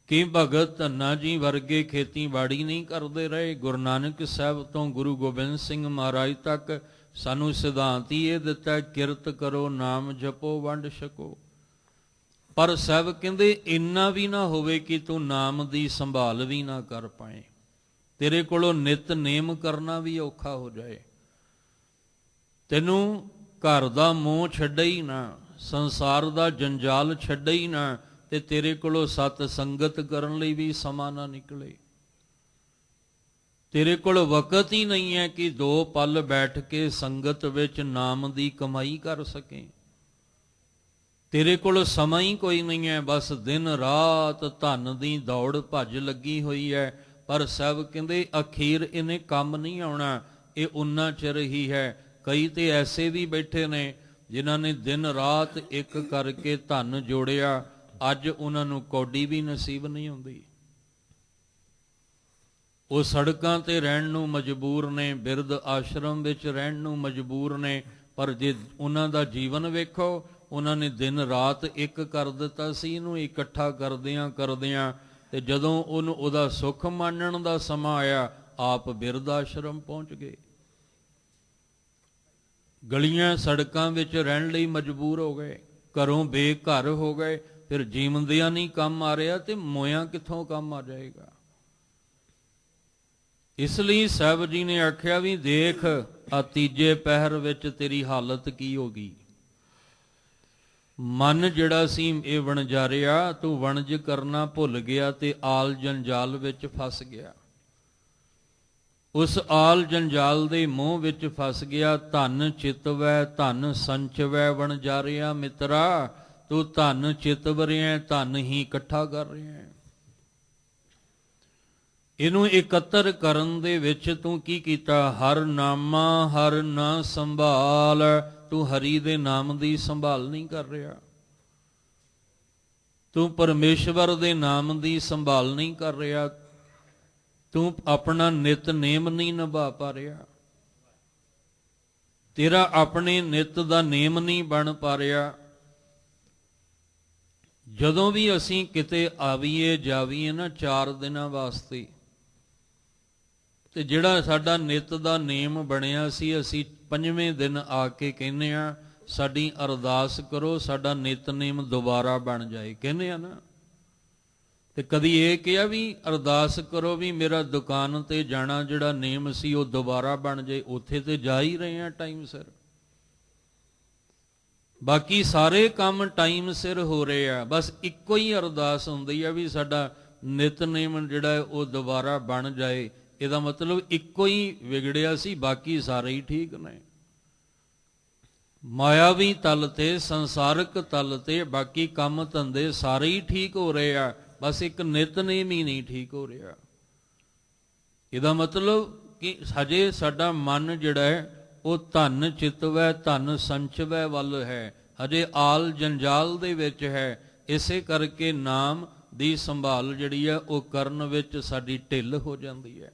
ਕਿ ਭਗਤ ਧੰਨਾ ਜੀ ਵਰਗੇ ਖੇਤੀਬਾੜੀ ਨਹੀਂ ਕਰਦੇ ਰਹੇ। ਗੁਰੂ ਨਾਨਕ ਸਾਹਿਬ ਤੋਂ ਗੁਰੂ ਗੋਬਿੰਦ ਸਿੰਘ ਮਹਾਰਾਜ ਤੱਕ ਸਾਨੂੰ ਸਿਧਾਂਤ ਹੀ ਇਹ ਦਿੱਤਾ, ਕਿਰਤ ਕਰੋ, ਨਾਮ ਜਪੋ, ਵੰਡ ਛਕੋ। ਪਰ ਸਾਹਿਬ ਕਹਿੰਦੇ ਇੰਨਾ ਵੀ ਨਾ ਹੋਵੇ ਕਿ ਤੂੰ ਨਾਮ ਦੀ ਸੰਭਾਲ ਵੀ ਨਾ ਕਰ ਪਾਏ, ਤੇਰੇ ਕੋਲੋਂ ਨਿਤ ਨੇਮ ਕਰਨਾ ਵੀ ਔਖਾ ਹੋ ਜਾਏ, ਤੈਨੂੰ ਘਰ ਦਾ ਮੋਹ ਛੱਡੇ ਹੀ ਨਾ, ਸੰਸਾਰ ਦਾ ਜੰਜਾਲ ਛੱਡੇ ਹੀ ਨਾ, ਤੇ ਤੇਰੇ ਕੋਲੋਂ ਸਤ ਸੰਗਤ ਕਰਨ ਲਈ ਵੀ ਸਮਾਂ ਨਾ ਨਿਕਲੇ। ਤੇਰੇ ਕੋਲ ਵਕਤ ਹੀ ਨਹੀਂ ਹੈ ਕਿ 2 ਪਲ ਬੈਠ ਕੇ ਸੰਗਤ ਵਿੱਚ ਨਾਮ ਦੀ ਕਮਾਈ ਕਰ ਸਕੇ। ਤੇਰੇ ਕੋਲ ਸਮਾਂ ਹੀ ਕੋਈ ਨਹੀਂ ਹੈ, ਬਸ ਦਿਨ ਰਾਤ ਧਨ ਦੀ ਦੌੜ ਭੱਜ ਲੱਗੀ ਹੋਈ ਹੈ। ਪਰ ਸਾਹਿਬ ਕਹਿੰਦੇ ਅਖੀਰ ਇਹਨੇ ਕੰਮ ਨਹੀਂ ਆਉਣਾ, ਇਹ ਉਨਾ ਚਿਰ ਹੀ ਹੈ। ਕਈ ਤੇ ਐਸੇ ਵੀ ਬੈਠੇ ਨੇ ਜਿਨ੍ਹਾਂ ਨੇ ਦਿਨ ਰਾਤ ਇੱਕ ਕਰਕੇ ਧਨ ਜੋੜਿਆ, ਅੱਜ ਉਹਨਾਂ ਨੂੰ ਕੌਡੀ ਵੀ ਨਸੀਬ ਨਹੀਂ ਹੁੰਦੀ। ਉਹ ਸੜਕਾਂ ਤੇ ਰਹਿਣ ਨੂੰ ਮਜਬੂਰ ਨੇ, ਬਿਰਧ ਆਸ਼ਰਮ ਵਿੱਚ ਰਹਿਣ ਨੂੰ ਮਜਬੂਰ ਨੇ, ਪਰ ਜੇ ਉਹਨਾਂ ਦਾ ਜੀਵਨ ਵੇਖੋ, ਉਹਨਾਂ ਨੇ ਦਿਨ ਰਾਤ ਇੱਕ ਕਰ ਦਿੱਤਾ ਸੀ ਇਹਨੂੰ ਇਕੱਠਾ ਕਰਦਿਆਂ ਤੇ ਜਦੋਂ ਉਹਨੂੰ ਉਹਦਾ ਸੁੱਖ ਮਾਣਨ ਦਾ ਸਮਾਂ ਆਇਆ, ਆਪ ਬਿਰਧ ਆਸ਼ਰਮ ਪਹੁੰਚ ਗਏ। ਗਲੀਆਂ ਸੜਕਾਂ ਵਿੱਚ ਰਹਿਣ ਲਈ ਮਜਬੂਰ ਹੋ ਗਏ। ਘਰੋਂ ਬੇਘਰ ਹੋ ਗਏ, ਫਿਰ ਜੀਵਨਦਿਆਂ ਨਹੀਂ ਕੰਮ ਆ ਰਿਹਾ ਤੇ ਮੋਇਆਂ ਕਿੱਥੋਂ ਕੰਮ ਆ ਜਾਏਗਾ। ਇਸ ਲਈ ਸਾਹਿਬ ਜੀ ਨੇ ਆਖਿਆ ਵੀ ਦੇਖ ਆ ਤੀਜੇ ਪਹਿਰ ਵਿੱਚ ਤੇਰੀ ਹਾਲਤ ਕੀ ਹੋ ਗਈ। ਮਨ ਜਿਹੜਾ ਸੀ ਇਹ ਵਣਜਾਰਿਆ, ਤੂੰ ਵਣਜ ਕਰਨਾ ਭੁੱਲ ਗਿਆ ਤੇ ਆਲ ਜੰਜਾਲ ਵਿੱਚ ਫਸ ਗਿਆ। ਉਸ ਆਲ ਜੰਜਾਲ ਦੇ ਮੋਹ ਵਿੱਚ ਫਸ ਗਿਆ। ਧਨ ਚਿਤਵੈ ਧਨ ਸੰਚਵੈ ਵਣਜਾਰਿਆ ਮਿੱਤਰਾ, ਤੂੰ ਧਨ ਚਿਤਵ ਰਿਹਾ, ਧਨ ਹੀ ਇਕੱਠਾ ਕਰ ਰਿਹਾ। ਇਹਨੂੰ ਇਕੱਤਰ ਕਰਨ ਦੇ ਵਿੱਚ ਤੂੰ ਕੀ ਕੀਤਾ? ਹਰ ਨਾਮਾ ਹਰ ਨਾ ਸੰਭਾਲ, ਤੂੰ ਹਰੀ ਦੇ ਨਾਮ ਦੀ ਸੰਭਾਲ ਨਹੀਂ ਕਰ ਰਿਹਾ। ਤੂੰ ਪਰਮੇਸ਼ਵਰ ਦੇ ਨਾਮ ਦੀ ਸੰਭਾਲ ਨਹੀਂ ਕਰ ਰਿਹਾ। ਤੂੰ ਆਪਣਾ ਨਿਤਨੇਮ ਨਹੀਂ ਨਿਭਾ ਪਾ ਰਿਹਾ। ਤੇਰਾ ਆਪਣੇ ਨਿਤ ਦਾ ਨੇਮ ਨਹੀਂ ਬਣ ਪਾ ਰਿਹਾ। ਜਦੋਂ ਵੀ ਅਸੀਂ ਕਿਤੇ ਆਵੀਏ ਜਾਵੀਏ ਨਾ 4 ਦਿਨਾਂ ਵਾਸਤੇ, ਤੇ ਜਿਹੜਾ ਸਾਡਾ ਨਿਤ ਦਾ ਨੇਮ ਬਣਿਆ ਸੀ, ਅਸੀਂ 5ਵੇਂ ਦਿਨ ਆ ਕੇ ਕਹਿੰਦੇ ਆ ਸਾਡੀ ਅਰਦਾਸ ਕਰੋ ਸਾਡਾ ਨਿਤਨੇਮ ਦੁਬਾਰਾ ਬਣ ਜਾਏ, ਕਹਿੰਦੇ ਆ ਨਾ। ਤੇ ਕਦੀ ਇਹ ਕਿਹਾ ਵੀ ਅਰਦਾਸ ਕਰੋ ਵੀ ਮੇਰਾ ਦੁਕਾਨ ਤੇ ਜਾਣਾ ਜਿਹੜਾ ਨੇਮ ਸੀ ਉਹ ਦੁਬਾਰਾ ਬਣ ਜਾਏ? ਉੱਥੇ ਤੇ ਜਾ ਹੀ ਰਹੇ ਆ ਟਾਈਮ ਸਿਰ। ਬਾਕੀ ਸਾਰੇ ਕੰਮ ਟਾਈਮ ਸਿਰ ਹੋ ਰਹੇ ਆ, ਬਸ ਇੱਕੋ ਹੀ ਅਰਦਾਸ ਹੁੰਦੀ ਆ ਵੀ ਸਾਡਾ ਨਿਤਨੇਮ ਜਿਹੜਾ ਉਹ ਦੁਬਾਰਾ ਬਣ ਜਾਏ। ਇਹਦਾ ਮਤਲਬ ਇੱਕੋ ਹੀ ਵਿਗੜਿਆ ਸੀ, ਬਾਕੀ ਸਾਰੇ ਹੀ ਠੀਕ ਨੇ। ਮਾਇਆਵੀ ਤਲ ਤੇ ਸੰਸਾਰਕ ਤਲ ਤੇ ਬਾਕੀ ਕੰਮ ਧੰਦੇ ਸਾਰੇ ਹੀ ਠੀਕ ਹੋ ਰਹੇ ਆ, ਬਸ ਇੱਕ ਨਿਤਨੇਮ ਹੀ ਨਹੀਂ ਠੀਕ ਹੋ ਰਿਹਾ। ਇਹਦਾ ਮਤਲਬ ਕਿ ਹਜੇ ਸਾਡਾ ਮਨ ਜਿਹੜਾ ਹੈ ਉਹ ਧਨ ਚਿਤਵੈ ਧਨ ਸੰਚਵੈ ਵੱਲ ਹੈ, ਹਜੇ ਆਲ ਜੰਜਾਲ ਦੇ ਵਿੱਚ ਹੈ। ਇਸੇ ਕਰਕੇ ਨਾਮ ਦੀ ਸੰਭਾਲ ਜਿਹੜੀ ਹੈ ਉਹ ਕਰਨ ਵਿੱਚ ਸਾਡੀ ਢਿੱਲ ਹੋ ਜਾਂਦੀ ਹੈ।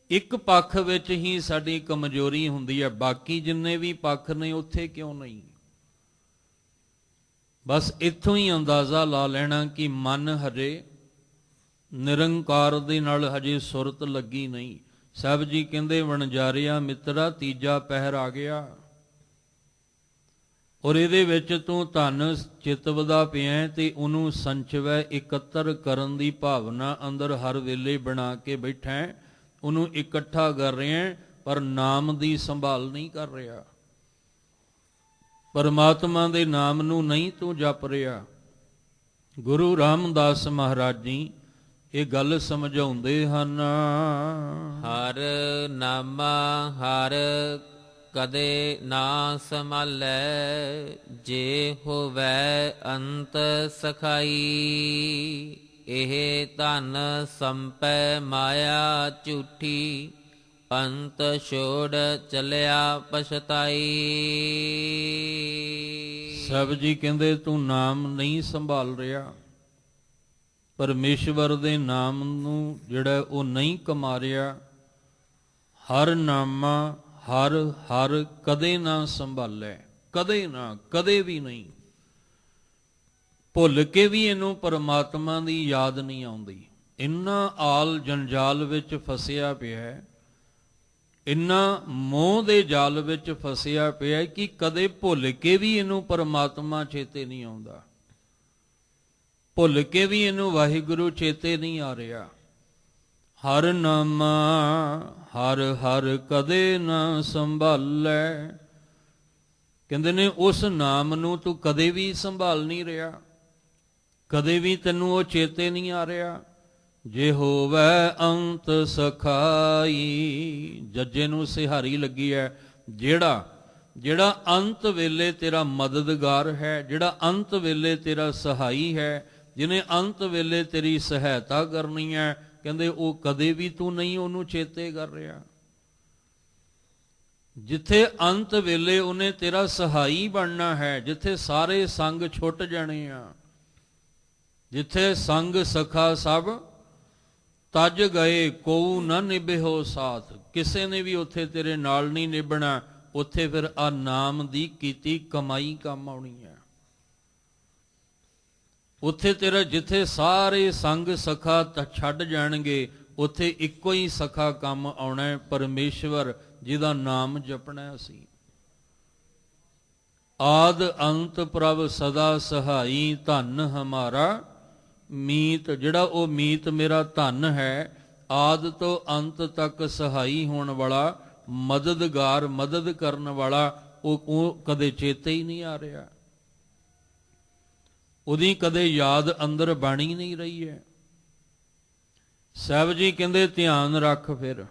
ਇੱਕ ਪੱਖ ਵਿੱਚ ਹੀ ਸਾਡੀ ਕਮਜ਼ੋਰੀ ਹੁੰਦੀ ਹੈ, ਬਾਕੀ ਜਿੰਨੇ ਵੀ ਪੱਖ ਨੇ ਉੱਥੇ ਕਿਉਂ ਨਹੀਂ। ਬਸ ਇੱਥੋਂ ਹੀ ਅੰਦਾਜ਼ਾ ਲਾ ਲੈਣਾ ਕਿ ਮਨ ਹਜੇ ਨਿਰੰਕਾਰ ਦੇ ਨਾਲ ਹਜੇ ਸੁਰਤ ਲੱਗੀ ਨਹੀਂ। ਸਾਹਿਬ ਜੀ ਕਹਿੰਦੇ ਵਣਜਾਰਿਆ ਮਿੱਤਰਾ ਤੀਜਾ ਪਹਿਰ ਆ ਗਿਆ, ਔਰ ਇਹਦੇ ਵਿੱਚ ਤੂੰ ਧਨ ਚਿਤਵਦਾ ਪਿਆ ਤੇ ਉਹਨੂੰ ਸੰਚਵੈ ਇਕੱਤਰ ਕਰਨ ਦੀ ਭਾਵਨਾ ਅੰਦਰ ਹਰ ਵੇਲੇ ਬਣਾ ਕੇ ਬੈਠਾ, ਉਹਨੂੰ ਇਕੱਠਾ ਕਰ ਰਿਹਾ, ਪਰ ਨਾਮ ਦੀ ਸੰਭਾਲ ਨਹੀਂ ਕਰ ਰਿਹਾ। ਪਰਮਾਤਮਾ ਦੇ ਨਾਮ ਨੂੰ ਨਹੀਂ ਤੂੰ ਜਪ ਰਿਹਾ। ਗੁਰੂ ਰਾਮਦਾਸ ਮਹਾਰਾਜ ਜੀ ਇਹ ਗੱਲ ਸਮਝਾਉਂਦੇ ਹਨ। ਹਰ ਨਾਮਾ ਹਰ ਕਦੇ ਨਾ ਸੰਭਾਲੈ, ਜੇ ਹੋਵੈ ਅੰਤ ਸਖਾਈ। ਇਹ ਧਨ ਸੰਪੈ ਮਾਇਆ ਝੂਠੀ, ਅੰਤ ਛੋੜ ਚਲਿਆ ਪਛਤਾਈ। ਸਾਹਿਬ ਜੀ ਕਹਿੰਦੇ ਤੂੰ ਨਾਮ ਨਹੀਂ ਸੰਭਾਲ ਰਿਹਾ, ਪਰਮੇਸ਼ਵਰ ਦੇ ਨਾਮ ਨੂੰ ਜਿਹੜਾ ਉਹ ਨਹੀਂ ਕਮਾ ਰਿਹਾ। ਹਰ ਨਾਮਾ ਹਰ ਹਰ ਕਦੇ ਨਾ ਸੰਭਾਲੈ, ਕਦੇ ਨਾ, ਕਦੇ ਵੀ ਨਹੀਂ। ਭੁੱਲ ਕੇ ਵੀ ਇਹਨੂੰ ਪਰਮਾਤਮਾ ਦੀ ਯਾਦ ਨਹੀਂ ਆਉਂਦੀ। ਇੰਨਾ ਆਲ ਜੰਜਾਲ ਵਿੱਚ ਫਸਿਆ ਪਿਆ ਹੈ, ਇੰਨਾ ਮੋਹ ਦੇ ਜਾਲ ਵਿੱਚ ਫਸਿਆ ਪਿਆ ਕਿ ਕਦੇ ਭੁੱਲ ਕੇ ਵੀ ਇਹਨੂੰ ਪਰਮਾਤਮਾ ਚੇਤੇ ਨਹੀਂ ਆਉਂਦਾ। ਭੁੱਲ ਕੇ ਵੀ ਇਹਨੂੰ ਵਾਹਿਗੁਰੂ ਚੇਤੇ ਨਹੀਂ ਆ ਰਿਹਾ। ਹਰ ਨਾਮਾ ਹਰ ਹਰ ਕਦੇ ਨਾ ਸੰਭਾਲੈ, ਕਹਿੰਦੇ ਨੇ ਉਸ ਨਾਮ ਨੂੰ ਤੂੰ ਕਦੇ ਵੀ ਸੰਭਾਲ ਨਹੀਂ ਰਿਹਾ, ਕਦੇ ਵੀ ਤੈਨੂੰ ਉਹ ਚੇਤੇ ਨਹੀਂ ਆ ਰਿਹਾ। ਜੇ ਹੋਵੈ ਅੰਤ ਸਖਾਈ, ਜੱਜੇ ਨੂੰ ਸਿਹਾਰੀ ਲੱਗੀ ਹੈ, ਜਿਹੜਾ ਅੰਤ ਵੇਲੇ ਤੇਰਾ ਮਦਦਗਾਰ ਹੈ, ਜਿਹੜਾ ਅੰਤ ਵੇਲੇ ਤੇਰਾ ਸਹਾਈ ਹੈ, ਜਿਹਨੇ ਅੰਤ ਵੇਲੇ ਤੇਰੀ ਸਹਾਇਤਾ ਕਰਨੀ ਹੈ, ਕਹਿੰਦੇ ਉਹ ਕਦੇ ਵੀ ਤੂੰ ਨਹੀਂ ਉਹਨੂੰ ਚੇਤੇ ਕਰ ਰਿਹਾ। ਜਿੱਥੇ ਅੰਤ ਵੇਲੇ ਉਹਨੇ ਤੇਰਾ ਸਹਾਈ ਬਣਨਾ ਹੈ, ਜਿੱਥੇ ਸਾਰੇ ਸੰਗ ਛੁੱਟ ਜਾਣੇ ਆ, ਜਿੱਥੇ ਸੰਗ ਸਖਾ ਸਭ ਤਜ ਗਏ, ਕੋਊ ਨਾ ਨਿਭਿਓ ਸਾਥ, ਕਿਸੇ ਨੇ ਵੀ ਉੱਥੇ ਤੇਰੇ ਨਾਲ ਨਹੀਂ ਨਿਭਣਾ। ਉੱਥੇ ਫਿਰ ਆ ਨਾਮ ਦੀ ਕੀਤੀ ਕਮਾਈ ਕੰਮ ਆਉਣੀ ਹੈ। ਉੱਥੇ ਤੇਰਾ ਜਿੱਥੇ ਸਾਰੇ ਸੰਗ ਸਖਾ ਛੱਡ ਜਾਣਗੇ, ਉੱਥੇ ਇੱਕੋ ਹੀ ਸਖਾ ਕੰਮ ਆਉਣਾ ਹੈ, ਪਰਮੇਸ਼ਵਰ ਜਿਹਦਾ ਨਾਮ ਜਪਣਾ ਅਸੀਂ। ਆਦ ਅੰਤ ਪ੍ਰਭ ਸਦਾ ਸਹਾਈ, ਧਨ ਹਮਾਰਾ ਮੀਤ। ਜਿਹੜਾ ਉਹ ਮੀਤ ਮੇਰਾ ਧਨ ਹੈ, ਆਦ ਤੋਂ ਅੰਤ ਤੱਕ ਸਹਾਈ ਹੋਣ ਵਾਲਾ, ਮਦਦਗਾਰ, ਮਦਦ ਕਰਨ ਵਾਲਾ, ਉਹ ਕਦੇ ਚੇਤੇ ਹੀ ਨਹੀਂ ਆ ਰਿਹਾ, ਉਹਦੀ ਕਦੇ ਯਾਦ ਅੰਦਰ ਬਣੀ ਨਹੀਂ ਰਹੀ ਹੈ। ਸਾਹਿਬ ਜੀ ਕਹਿੰਦੇ ਧਿਆਨ ਰੱਖ, ਫਿਰ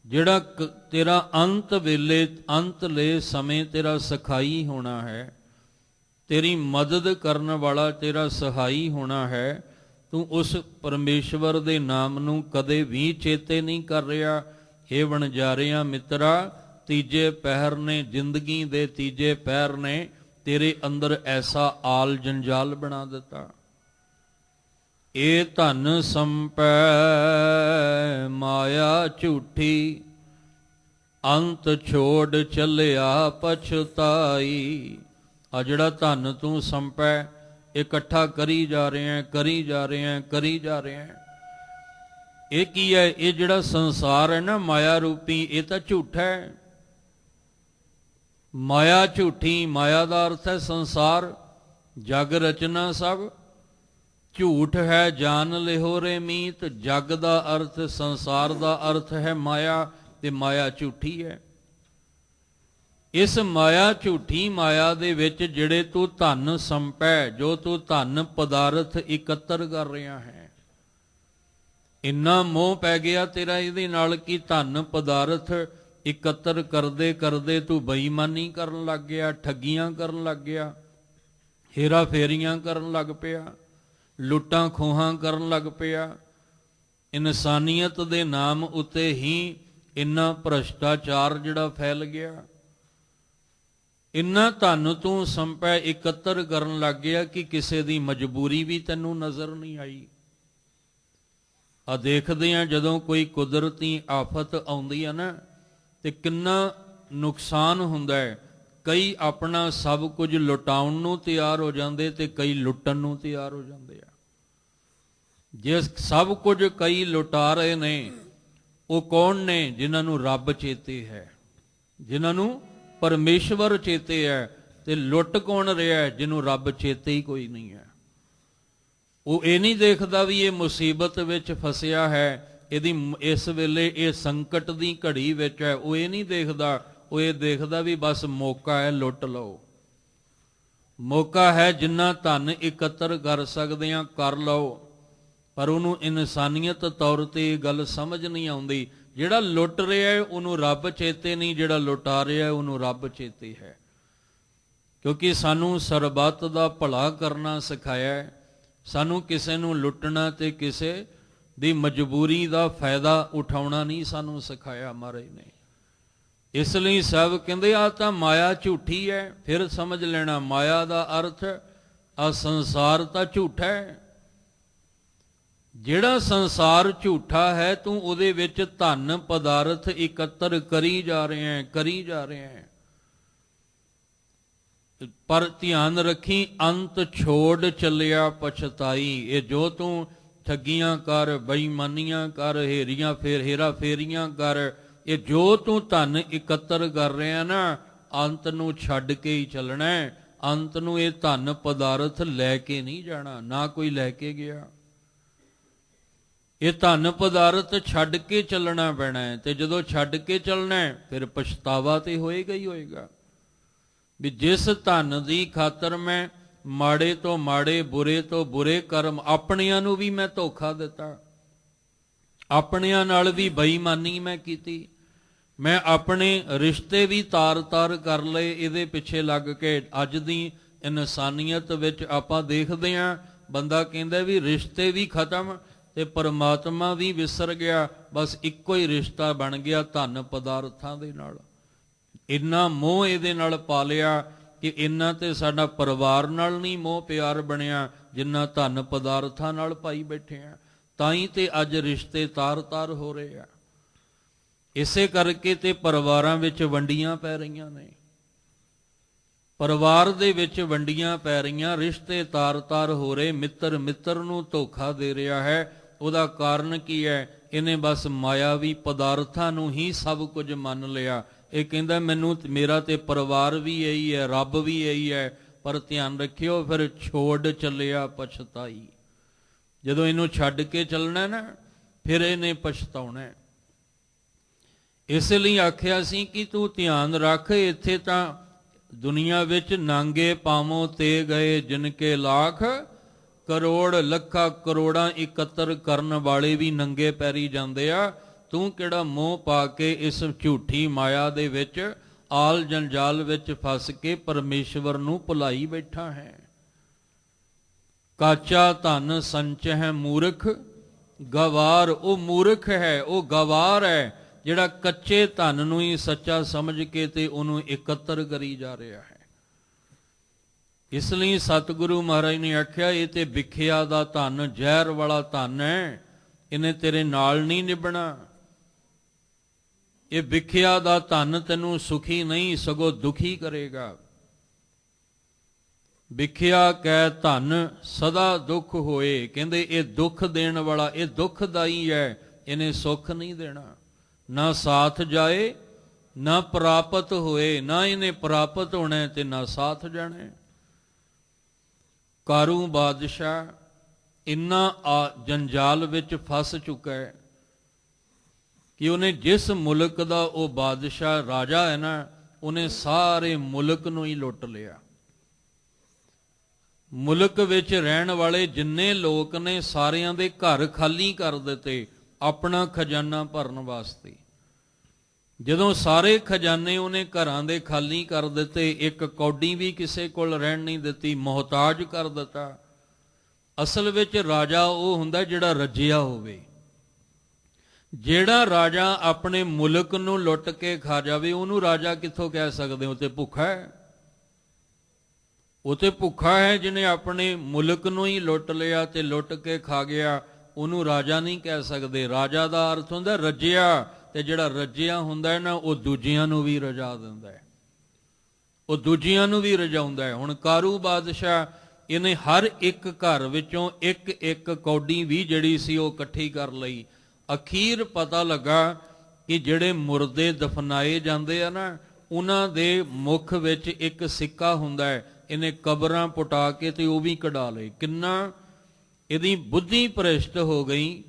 ਜਿਹੜਾ ਤੇਰਾ ਅੰਤ ਵੇਲੇ, ਅੰਤਲੇ ਸਮੇਂ ਤੇਰਾ ਸਖਾਈ ਹੋਣਾ ਹੈ, ਤੇਰੀ ਮਦਦ ਕਰਨ ਵਾਲਾ ਤੇਰਾ ਸਹਾਈ ਹੋਣਾ ਹੈ, ਤੂੰ ਉਸ ਪਰਮੇਸ਼ਵਰ ਦੇ ਨਾਮ ਨੂੰ ਕਦੇ ਵੀ ਚੇਤੇ ਨਹੀਂ ਕਰ ਰਿਹਾ। ਹੇ ਵਣਜਾਰਿਆਂ ਮਿੱਤਰਾ, ਤੀਜੇ ਪਹਿਰ ਨੇ, ਜ਼ਿੰਦਗੀ ਦੇ ਤੀਜੇ ਪਹਿਰ ਨੇ ਤੇਰੇ ਅੰਦਰ ਐਸਾ ਆਲ ਜੰਜਾਲ ਬਣਾ ਦਿੱਤਾ। ਇਹ ਧਨ ਸੰਪੈ ਮਾਇਆ ਝੂਠੀ, ਅੰਤ ਛੋੜ ਚੱਲਿਆ ਪਛਤਾਈ। ਆ ਜਿਹੜਾ ਧਨ ਤੂੰ ਸੰਪੈ ਇਕੱਠਾ ਕਰੀ ਜਾ ਰਿਹਾ, ਕਰੀ ਜਾ ਰਿਹਾ, ਕਰੀ ਜਾ ਰਿਹਾ, ਇਹ ਕੀ ਹੈ? ਇਹ ਜਿਹੜਾ ਸੰਸਾਰ ਹੈ ਨਾ ਮਾਇਆ ਰੂਪੀ, ਇਹ ਤਾਂ ਝੂਠਾ ਹੈ। ਮਾਇਆ ਝੂਠੀ, ਮਾਇਆ ਦਾ ਅਰਥ ਹੈ ਸੰਸਾਰ, ਜਗ ਰਚਨਾ ਸਭ ਝੂਠ ਹੈ, ਜਾਣ ਲਿਹੋ ਰੇ ਮੀਤ। ਜਗ ਦਾ ਅਰਥ, ਸੰਸਾਰ ਦਾ ਅਰਥ ਹੈ ਮਾਇਆ, ਤੇ ਮਾਇਆ ਝੂਠੀ ਹੈ। ਇਸ ਮਾਇਆ ਝੂਠੀ ਮਾਇਆ ਦੇ ਵਿੱਚ ਜਿਹੜੇ ਤੂੰ ਧਨ ਸੰਪੈ, ਜੋ ਤੂੰ ਧਨ ਪਦਾਰਥ ਇਕੱਤਰ ਕਰ ਰਿਹਾ ਹੈ, ਇੰਨਾ ਮੋਹ ਪੈ ਗਿਆ ਤੇਰਾ ਇਹਦੇ ਨਾਲ ਕਿ ਧਨ ਪਦਾਰਥ ਇਕੱਤਰ ਕਰਦੇ ਕਰਦੇ ਤੂੰ ਬੇਈਮਾਨੀ ਕਰਨ ਲੱਗ ਗਿਆ, ਠੱਗੀਆਂ ਕਰਨ ਲੱਗ ਗਿਆ, ਹੇਰਾ ਫੇਰੀਆਂ ਕਰਨ ਲੱਗ ਪਿਆ, ਲੁੱਟਾਂ ਖੋਹਾਂ ਕਰਨ ਲੱਗ ਪਿਆ। ਇਨਸਾਨੀਅਤ ਦੇ ਨਾਮ ਉੱਤੇ ਹੀ ਇੰਨਾ ਭ੍ਰਸ਼ਟਾਚਾਰ ਜਿਹੜਾ ਫੈਲ ਗਿਆ, ਇੰਨਾ ਧਨ ਤੂੰ ਸੰਪੈ ਇਕੱਤਰ ਕਰਨ ਲੱਗ ਗਿਆ ਕਿ ਕਿਸੇ ਦੀ ਮਜਬੂਰੀ ਵੀ ਤੈਨੂੰ ਨਜ਼ਰ ਨਹੀਂ ਆਈ। ਆ ਦੇਖਦੇ ਆ ਜਦੋਂ ਕੋਈ ਕੁਦਰਤੀ ਆਫਤ ਆਉਂਦੀ ਆ ਨਾ, ਤੇ ਕਿੰਨਾ ਨੁਕਸਾਨ ਹੁੰਦਾ ਹੈ। ਕਈ ਆਪਣਾ ਸਭ ਕੁਝ ਲੁਟਾਉਣ ਨੂੰ ਤਿਆਰ ਹੋ ਜਾਂਦੇ ਤੇ ਕਈ ਲੁੱਟਣ ਨੂੰ ਤਿਆਰ ਹੋ ਜਾਂਦੇ ਆ। ਜੇ ਸਭ ਕੁਝ ਕਈ ਲੁਟਾ ਰਹੇ ਨੇ, ਉਹ ਕੌਣ ਨੇ? ਜਿਨ੍ਹਾਂ ਨੂੰ ਰੱਬ ਚੇਤੇ ਹੈ, ਜਿਨ੍ਹਾਂ ਨੂੰ ਪਰਮੇਸ਼ਵਰ ਚੇਤੇ ਹੈ। ਤੇ ਲੁੱਟ ਕੌਣ ਰਿਹਾ? ਜਿਹਨੂੰ ਰੱਬ ਚੇਤੇ ਹੀ ਕੋਈ ਨਹੀਂ ਹੈ। ਉਹ ਇਹ ਨਹੀਂ ਦੇਖਦਾ ਵੀ ਇਹ ਮੁਸੀਬਤ ਵਿੱਚ ਫਸਿਆ ਹੈ, ਇਹਦੀ ਇਸ ਵੇਲੇ ਇਹ ਸੰਕਟ ਦੀ ਘੜੀ ਵਿੱਚ ਹੈ, ਉਹ ਇਹ ਨਹੀਂ ਦੇਖਦਾ। ਉਹ ਇਹ ਦੇਖਦਾ ਵੀ ਬਸ ਮੌਕਾ ਹੈ, ਲੁੱਟ ਲਓ, ਮੌਕਾ ਹੈ, ਜਿੰਨਾ ਧਨ ਇਕੱਤਰ ਕਰ ਸਕਦੇ ਆ ਕਰ ਲਓ। ਪਰ ਉਹਨੂੰ ਇਨਸਾਨੀਅਤ ਤੌਰ ਤੇ ਇਹ ਗੱਲ ਸਮਝ ਨਹੀਂ ਆਉਂਦੀ। ਜਿਹੜਾ ਲੁੱਟ ਰਿਹਾ ਹੈ ਉਹਨੂੰ ਰੱਬ ਚੇਤੇ ਨਹੀਂ, ਜਿਹੜਾ ਲੁਟਾ ਰਿਹਾ ਉਹਨੂੰ ਰੱਬ ਚੇਤੇ ਹੈ। ਕਿਉਂਕਿ ਸਾਨੂੰ ਸਰਬੱਤ ਦਾ ਭਲਾ ਕਰਨਾ ਸਿਖਾਇਆ ਹੈ, ਸਾਨੂੰ ਕਿਸੇ ਨੂੰ ਲੁੱਟਣਾ ਤੇ ਕਿਸੇ ਦੀ ਮਜਬੂਰੀ ਦਾ ਫਾਇਦਾ ਉਠਾਉਣਾ ਨਹੀਂ ਸਾਨੂੰ ਸਿਖਾਇਆ ਮਹਾਰਾਜ ਨੇ। ਇਸ ਲਈ ਸਭ ਕਹਿੰਦੇ ਆ ਤਾਂ ਮਾਇਆ ਝੂਠੀ ਹੈ। ਫਿਰ ਸਮਝ ਲੈਣਾ ਮਾਇਆ ਦਾ ਅਰਥ ਆ ਸੰਸਾਰ ਤਾਂ ਝੂਠਾ ਹੈ। ਜਿਹੜਾ ਸੰਸਾਰ ਝੂਠਾ ਹੈ, ਤੂੰ ਉਹਦੇ ਵਿੱਚ ਧਨ ਪਦਾਰਥ ਇਕੱਤਰ ਕਰੀ ਜਾ ਰਿਹਾ ਹੈ, ਕਰੀ ਜਾ ਰਿਹਾ ਹੈ। ਪਰ ਧਿਆਨ ਰੱਖੀ, ਅੰਤ ਛੋੜ ਚੱਲਿਆ ਪਛਤਾਈ। ਇਹ ਜੋ ਤੂੰ ਠੱਗੀਆਂ ਕਰ, ਬੇਈਮਾਨੀਆਂ ਕਰ, ਹੇਰਾ ਫੇਰੀਆਂ ਕਰ, ਇਹ ਜੋ ਤੂੰ ਧਨ ਇਕੱਤਰ ਕਰ ਰਿਹਾ ਨਾ, ਅੰਤ ਨੂੰ ਛੱਡ ਕੇ ਹੀ ਚੱਲਣਾ ਹੈ। ਅੰਤ ਨੂੰ ਇਹ ਧਨ ਪਦਾਰਥ ਲੈ ਕੇ ਨਹੀਂ ਜਾਣਾ, ਨਾ ਕੋਈ ਲੈ ਕੇ ਗਿਆ। ਇਹ ਧਨ ਪਦਾਰਥ ਛੱਡ ਕੇ ਚੱਲਣਾ ਪੈਣਾ ਹੈ। ਤੇ ਜਦੋਂ ਛੱਡ ਕੇ ਚੱਲਣਾ ਹੈ, ਫਿਰ ਪਛਤਾਵਾ ਤੇ ਹੋਏਗਾ ਹੀ ਹੋਏਗਾ ਵੀ ਜਿਸ ਧਨ ਦੀ ਖਾਤਰ ਮੈਂ ਮਾੜੇ ਤੋਂ ਮਾੜੇ, ਬੁਰੇ ਤੋਂ ਬੁਰੇ ਕਰਮ, ਆਪਣਿਆਂ ਨੂੰ ਵੀ ਮੈਂ ਧੋਖਾ ਦਿੱਤਾ, ਆਪਣਿਆਂ ਨਾਲ ਵੀ ਬੇਈਮਾਨੀ ਮੈਂ ਕੀਤੀ, ਮੈਂ ਆਪਣੇ ਰਿਸ਼ਤੇ ਵੀ ਤਾਰ-ਤਾਰ ਕਰ ਲਏ ਇਹਦੇ ਪਿੱਛੇ ਲੱਗ ਕੇ। ਅੱਜ ਦੀ ਇਨਸਾਨੀਅਤ ਵਿੱਚ ਆਪਾਂ ਦੇਖਦੇ ਹਾਂ, ਬੰਦਾ ਕਹਿੰਦਾ ਵੀ ਰਿਸ਼ਤੇ ਵੀ ਖਤਮ ਤੇ ਪਰਮਾਤਮਾ ਵੀ ਵਿਸਰ ਗਿਆ, ਬਸ ਇੱਕੋ ਹੀ ਰਿਸ਼ਤਾ ਬਣ ਗਿਆ ਧਨ ਪਦਾਰਥਾਂ ਦੇ ਨਾਲ। ਇੰਨਾ ਮੋਹ ਇਹਦੇ ਨਾਲ ਪਾ ਲਿਆ ਕਿ ਇੰਨਾ ਤੇ ਸਾਡਾ ਪਰਿਵਾਰ ਨਾਲ ਨਹੀਂ ਮੋਹ ਪਿਆਰ ਬਣਿਆ ਜਿੰਨਾ ਧਨ ਪਦਾਰਥਾਂ ਨਾਲ ਪਾਈ ਬੈਠੇ ਆ। ਤਾਂ ਹੀ ਤੇ ਅੱਜ ਰਿਸ਼ਤੇ ਤਾਰ-ਤਾਰ ਹੋ ਰਹੇ ਆ। ਇਸੇ ਕਰਕੇ ਤੇ ਪਰਿਵਾਰਾਂ ਵਿੱਚ ਵੰਡੀਆਂ ਪੈ ਰਹੀਆਂ ਨੇ, ਪਰਿਵਾਰ ਦੇ ਵਿੱਚ ਵੰਡੀਆਂ ਪੈ ਰਹੀਆਂ, ਰਿਸ਼ਤੇ ਤਾਰ-ਤਾਰ ਹੋ ਰਹੇ, ਮਿੱਤਰ ਮਿੱਤਰ ਨੂੰ ਧੋਖਾ ਦੇ ਰਿਹਾ ਹੈ। ਉਹਦਾ ਕਾਰਨ ਕੀ ਹੈ? ਇਹਨੇ ਬਸ ਮਾਇਆਵੀ ਪਦਾਰਥਾਂ ਨੂੰ ਹੀ ਸਭ ਕੁਝ ਮੰਨ ਲਿਆ। ਇਹ ਕਹਿੰਦਾ ਮੈਨੂੰ ਮੇਰਾ ਤੇ ਪਰਿਵਾਰ ਵੀ ਇਹੀ ਹੈ, ਰੱਬ ਵੀ ਇਹੀ ਹੈ, ਪਰ ਧਿਆਨ ਰੱਖਿਓ ਫਿਰ ਛੋੜ ਚੱਲਿਆ ਪਛਤਾਈ। ਜਦੋਂ ਇਹਨੂੰ ਛੱਡ ਕੇ ਚੱਲਣਾ ਨਾ ਫਿਰ ਇਹਨੇ ਪਛਤਾਉਣਾ। ਇਸ ਲਈ ਆਖਿਆ ਸੀ ਕਿ ਤੂੰ ਧਿਆਨ ਰੱਖ, ਇੱਥੇ ਤਾਂ ਦੁਨੀਆ ਵਿੱਚ ਨਾਂਗੇ ਪਾਵੋਂ ਤੇ ਗਏ ਜਿਨਕੇ ਲੱਖ ਕਰੋੜ, ਲੱਖਾਂ ਕਰੋੜਾਂ ਇਕੱਤਰ ਕਰਨ ਵਾਲੇ ਵੀ ਨੰਗੇ ਪੈਰੀ ਜਾਂਦੇ ਆ। ਤੂੰ ਕਿਹੜਾ ਮੋਹ ਪਾ ਕੇ ਇਸ ਝੂਠੀ ਮਾਇਆ ਦੇ ਵਿੱਚ ਆਲ ਜੰਜਾਲ ਵਿੱਚ ਫਸ ਕੇ ਪਰਮੇਸ਼ਵਰ ਨੂੰ ਭੁਲਾਈ ਬੈਠਾ ਹੈ। ਕਾਚਾ ਧਨ ਸੰਚਹਿ ਮੂਰਖ ਗਵਾਰ, ਉਹ ਮੂਰਖ ਹੈ, ਉਹ ਗਵਾਰ ਹੈ ਜਿਹੜਾ ਕੱਚੇ ਧਨ ਨੂੰ ਹੀ ਸੱਚਾ ਸਮਝ ਕੇ ਤੇ ਉਹਨੂੰ ਇਕੱਤਰ ਕਰੀ ਜਾ ਰਿਹਾ ਹੈ। ਇਸ ਲਈ ਸਤਿਗੁਰੂ ਮਹਾਰਾਜ ਨੇ ਆਖਿਆ ਇਹ ਤੇ ਵਿਖਿਆ ਦਾ ਧਨ, ਜ਼ਹਿਰ ਵਾਲਾ ਧਨ ਹੈ, ਇਹਨੇ ਤੇਰੇ ਨਾਲ ਨਹੀਂ ਨਿਭਣਾ। ਇਹ ਵਿਖਿਆ ਦਾ ਧਨ ਤੈਨੂੰ ਸੁਖੀ ਨਹੀਂ ਸਗੋਂ ਦੁਖੀ ਕਰੇਗਾ। ਵਿਖਿਆ ਕੈ ਧਨ ਸਦਾ ਦੁੱਖ ਹੋਏ, ਕਹਿੰਦੇ ਇਹ ਦੁੱਖ ਦੇਣ ਵਾਲਾ, ਇਹ ਦੁੱਖਦਾਈ ਹੈ, ਇਹਨੇ ਸੁੱਖ ਨਹੀਂ ਦੇਣਾ। ਨਾ ਸਾਥ ਜਾਏ ਨਾ ਪ੍ਰਾਪਤ ਹੋਏ, ਨਾ ਇਹਨੇ ਪ੍ਰਾਪਤ ਹੋਣਾ ਤੇ ਨਾ ਸਾਥ ਜਾਣਾ। ਕਾਰੂ ਬਾਦਸ਼ਾਹ ਇੰਨਾ ਜੰਜਾਲ ਵਿੱਚ ਫਸ ਚੁੱਕਾ ਹੈ ਕਿ ਉਹਨੇ ਜਿਸ ਮੁਲਕ ਦਾ ਉਹ ਬਾਦਸ਼ਾਹ ਰਾਜਾ ਹੈ ਨਾ, ਉਹਨੇ ਸਾਰੇ ਮੁਲਕ ਨੂੰ ਹੀ ਲੁੱਟ ਲਿਆ। ਮੁਲਕ ਵਿੱਚ ਰਹਿਣ ਵਾਲੇ ਜਿੰਨੇ ਲੋਕ ਨੇ ਸਾਰਿਆਂ ਦੇ ਘਰ ਖਾਲੀ ਕਰ ਦਿੱਤੇ ਆਪਣਾ ਖਜ਼ਾਨਾ ਭਰਨ ਵਾਸਤੇ। ਜਦੋਂ ਸਾਰੇ ਖਜ਼ਾਨੇ ਉਹਨੇ ਘਰਾਂ ਦੇ ਖਾਲੀ ਕਰ ਦਿੱਤੇ, ਇੱਕ ਕੌਡੀ ਵੀ ਕਿਸੇ ਕੋਲ ਰਹਿਣ ਨਹੀਂ ਦਿੱਤੀ, ਮੁਹਤਾਜ ਕਰ ਦਿੱਤਾ। ਅਸਲ ਵਿੱਚ ਰਾਜਾ ਉਹ ਹੁੰਦਾ ਜਿਹੜਾ ਰੱਜਿਆ ਹੋਵੇ। ਜਿਹੜਾ ਰਾਜਾ ਆਪਣੇ ਮੁਲਕ ਨੂੰ ਲੁੱਟ ਕੇ ਖਾ ਜਾਵੇ ਉਹਨੂੰ ਰਾਜਾ ਕਿੱਥੋਂ ਕਹਿ ਸਕਦੇ ਹੋ? ਤੇ ਭੁੱਖਾ ਹੈ। ਉਹ ਤੇ ਭੁੱਖਾ ਹੈ ਜਿਹਨੇ ਆਪਣੇ ਮੁਲਕ ਨੂੰ ਹੀ ਲੁੱਟ ਲਿਆ ਤੇ ਲੁੱਟ ਕੇ ਖਾ ਗਿਆ, ਉਹਨੂੰ ਰਾਜਾ ਨਹੀਂ ਕਹਿ ਸਕਦੇ। ਰਾਜਾ ਦਾ ਅਰਥ ਹੁੰਦਾ ਰੱਜਿਆ, ਤੇ ਜਿਹੜਾ ਰੱਜਿਆ ਹੁੰਦਾ ਹੈ ਨਾ ਉਹ ਦੂਜਿਆਂ ਨੂੰ ਵੀ ਰਜਾ ਦਿੰਦਾ ਹੈ, ਉਹ ਦੂਜਿਆਂ ਨੂੰ ਵੀ ਰਜਾਉਂਦਾ ਹੈ। ਹੁਣ ਕਾਰੂ ਬਾਦਸ਼ਾਹ ਇਹਨੇ ਹਰ ਇੱਕ ਘਰ ਵਿੱਚੋਂ ਇੱਕ ਇੱਕ ਕੌਡੀ ਵੀ ਜਿਹੜੀ ਸੀ ਉਹ ਇਕੱਠੀ ਕਰ ਲਈ। ਅਖੀਰ ਪਤਾ ਲੱਗਾ ਕਿ ਜਿਹੜੇ ਮੁਰਦੇ ਦਫਨਾਏ ਜਾਂਦੇ ਆ ਨਾ, ਉਹਨਾਂ ਦੇ ਮੁਖ ਵਿੱਚ ਇੱਕ ਸਿੱਕਾ ਹੁੰਦਾ ਹੈ। ਇਹਨੇ ਕਬਰਾਂ ਪੁਟਾ ਕੇ ਤੇ ਉਹ ਵੀ ਕਢਾ ਲਏ। ਕਿੰਨਾ ਇਹਦੀ ਬੁੱਧੀ ਭ੍ਰਿਸ਼ਟ ਹੋ ਗਈ,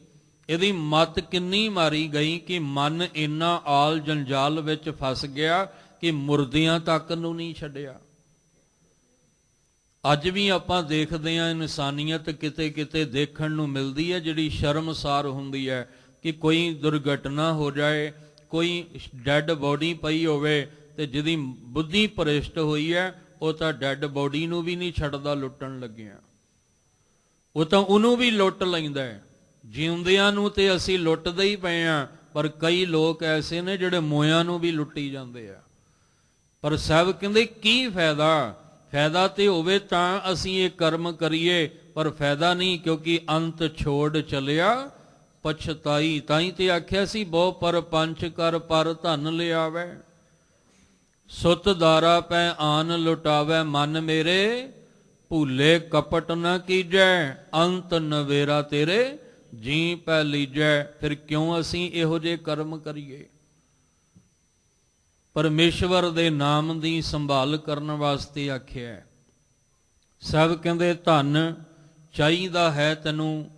ਇਹਦੀ ਮੱਤ ਕਿੰਨੀ ਮਾਰੀ ਗਈ ਕਿ ਮਨ ਇੰਨਾ ਆਲ ਜੰਜਾਲ ਵਿੱਚ ਫਸ ਗਿਆ ਕਿ ਮੁਰਦਿਆਂ ਤੱਕ ਨੂੰ ਨਹੀਂ ਛੱਡਿਆ। ਅੱਜ ਵੀ ਆਪਾਂ ਦੇਖਦੇ ਹਾਂ ਇਨਸਾਨੀਅਤ ਕਿਤੇ ਕਿਤੇ ਦੇਖਣ ਨੂੰ ਮਿਲਦੀ ਹੈ ਜਿਹੜੀ ਸ਼ਰਮਸਾਰ ਹੁੰਦੀ ਹੈ ਕਿ ਕੋਈ ਦੁਰਘਟਨਾ ਹੋ ਜਾਏ, ਕੋਈ ਡੈੱਡ ਬੋਡੀ ਪਈ ਹੋਵੇ ਤੇ ਜਿਹਦੀ ਬੁੱਧੀ ਭ੍ਰਿਸ਼ਟ ਹੋਈ ਹੈ ਉਹ ਤਾਂ ਡੈੱਡ ਬੋਡੀ ਨੂੰ ਵੀ ਨਹੀਂ ਛੱਡਦਾ ਲੁੱਟਣ ਲੱਗਿਆ, ਉਹ ਤਾਂ ਉਹਨੂੰ ਵੀ ਲੁੱਟ ਲੈਂਦਾ ਹੈ। ਜਿਉਂਦਿਆਂ ਨੂੰ ਤੇ ਅਸੀਂ ਲੁੱਟਦੇ ਹੀ ਪਏ ਹਾਂ, ਪਰ ਕਈ ਲੋਕ ਐਸੇ ਨੇ ਜਿਹੜੇ ਮੋਇਆਂ ਨੂੰ ਵੀ ਲੁੱਟੀ ਜਾਂਦੇ ਆ। ਪਰ ਸਾਹਿਬ ਕਹਿੰਦੇ ਕੀ ਫਾਇਦਾ? ਫਾਇਦਾ ਤੇ ਹੋਵੇ ਤਾਂ ਅਸੀਂ ਇਹ ਕਰਮ ਕਰੀਏ, ਪਰ ਫਾਇਦਾ ਨਹੀਂ, ਕਿਉਂਕਿ ਅੰਤ ਛੋੜ ਚਲਿਆ ਪਛਤਾਈ। ਤਾਂ ਹੀ ਤੇ ਆਖਿਆ ਸੀ ਬਹੁ ਪਰ ਪੰਚ ਕਰ ਪਰ ਧਨ ਲਿਆਵੇ, ਸੁਤ ਦਾਰਾ ਪੈ ਆਨ ਲੁਟਾਵੇ, ਮਨ ਮੇਰੇ ਭੂਲੇ ਕਪਟ ਨਾ ਕੀਜੈ, ਅੰਤ ਨਵੇਰਾ ਤੇਰੇ ਜੀ ਪੈ ਲੀਜੈ। ਫਿਰ ਕਿਉਂ ਅਸੀਂ ਇਹੋ ਜਿਹੇ ਕਰਮ ਕਰੀਏ? ਪਰਮੇਸ਼ਵਰ ਦੇ ਨਾਮ ਦੀ ਸੰਭਾਲ ਕਰਨ ਵਾਸਤੇ ਆਖਿਆ। ਸਭ ਕਹਿੰਦੇ ਧਨ ਚਾਹੀਦਾ ਹੈ ਤੈਨੂੰ